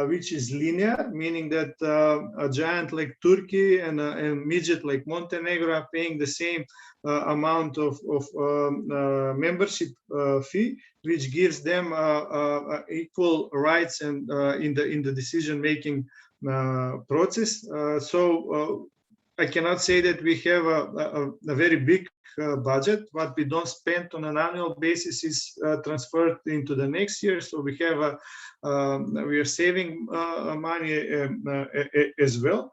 which is linear, meaning that a giant like Turkey and a midget like Montenegro are paying the same amount of membership fee, which gives them equal rights and in the decision-making process. So I cannot say that we have a very big budget. What we don't spend on an annual basis is transferred into the next year. So we have we are saving money as well.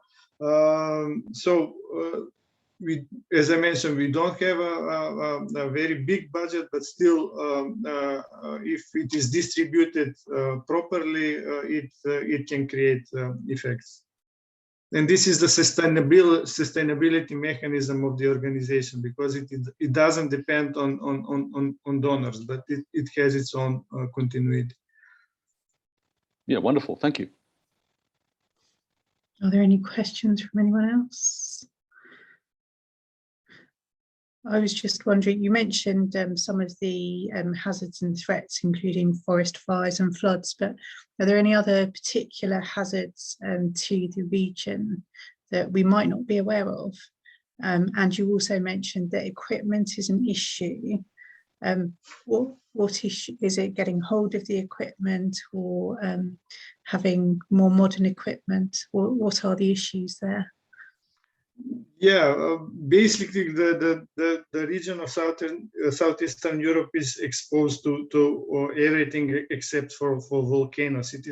As I mentioned, we don't have a very big budget, but still, if it is distributed properly, it can create effects. And this is the sustainability mechanism of the organization, because it doesn't depend on donors, but it has its own continuity. Yeah, wonderful. Thank you. Are there any questions from anyone else? I was just wondering, you mentioned some of the hazards and threats, including forest fires and floods, but are there any other particular hazards to the region that we might not be aware of? And you also mentioned that equipment is an issue. What issue is it? Getting hold of the equipment, or having more modern equipment? What are the issues there? Basically the region of southeastern Europe is exposed to everything except for volcanoes. It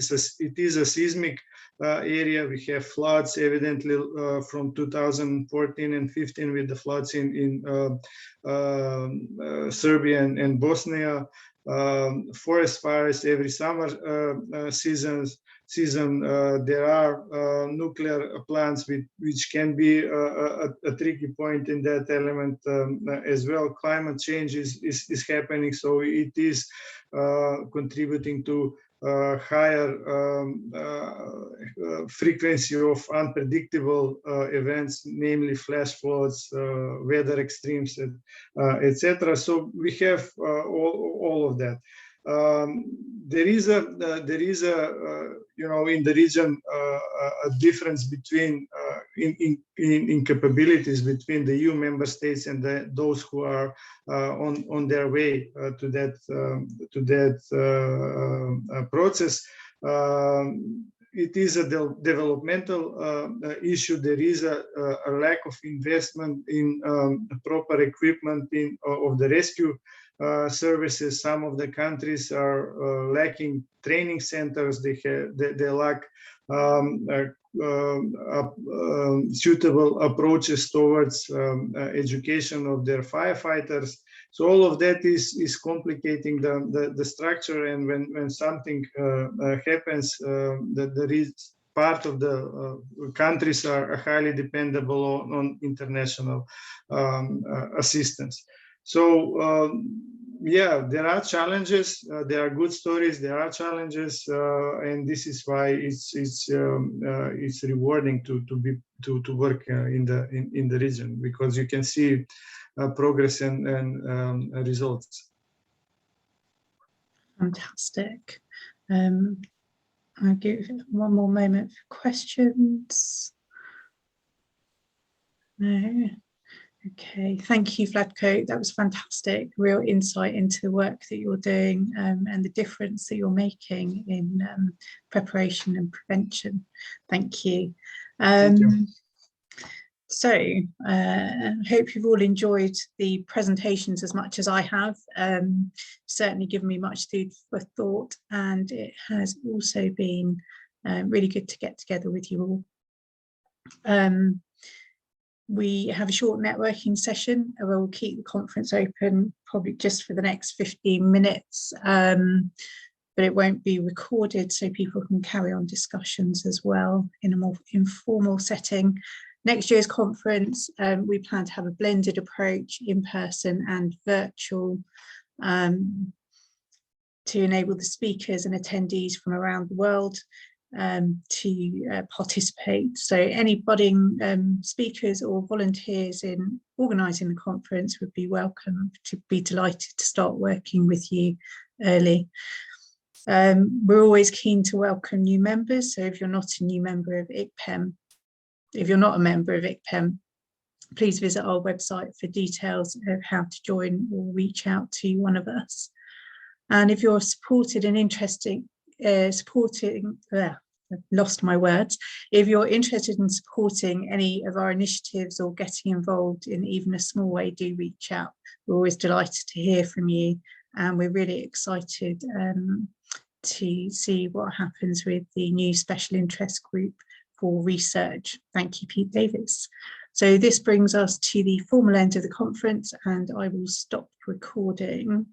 is a seismic area. We have floods evidently from 2014 and 15 with the floods in Serbia and Bosnia. Forest fires every summer season. There are nuclear plants which can be a tricky point in that element as well. Climate change is happening, so it is contributing to higher frequency of unpredictable events, namely flash floods, weather extremes, etc. So we have all of that. There is a in the region a difference between in capabilities between the EU member states and those who are on their way to that process. It is a developmental issue. There is a lack of investment in proper equipment of the rescue services. Some of the countries are lacking training centers. They lack suitable approaches towards education of their firefighters. So all of that is complicating the structure. And when something happens, there is part of the countries are highly dependable on international assistance. So there are challenges. There are good stories. There are challenges, and this is why it's rewarding to work in the region, because you can see progress and results. Fantastic. I'll give one more moment for questions. No. Okay, thank you, Vlatko. That was fantastic. Real insight into the work that you're doing and the difference that you're making in preparation and prevention. Thank you. Thank you. So I hope you've all enjoyed the presentations as much as I have. Certainly given me much food for thought, and it has also been really good to get together with you all. We have a short networking session where we'll keep the conference open probably just for the next 15 minutes, but it won't be recorded, so people can carry on discussions as well in a more informal setting. Next year's conference, we plan to have a blended approach, in person and virtual, to enable the speakers and attendees from around the world to participate. So any budding speakers or volunteers in organising the conference would be welcome. To be delighted to start working with you early. We're always keen to welcome new members, so if you're not a new member of ICPEM, if you're not a member of ICPEM, please visit our website for details of how to join or reach out to one of us. And if you're supported and interested lost my words. If you're interested in supporting any of our initiatives or getting involved in even a small way, do reach out. We're always delighted to hear from you, and we're really excited to see what happens with the new special interest group for research. Thank you, Pete Davis. So this brings us to the formal end of the conference, and I will stop recording.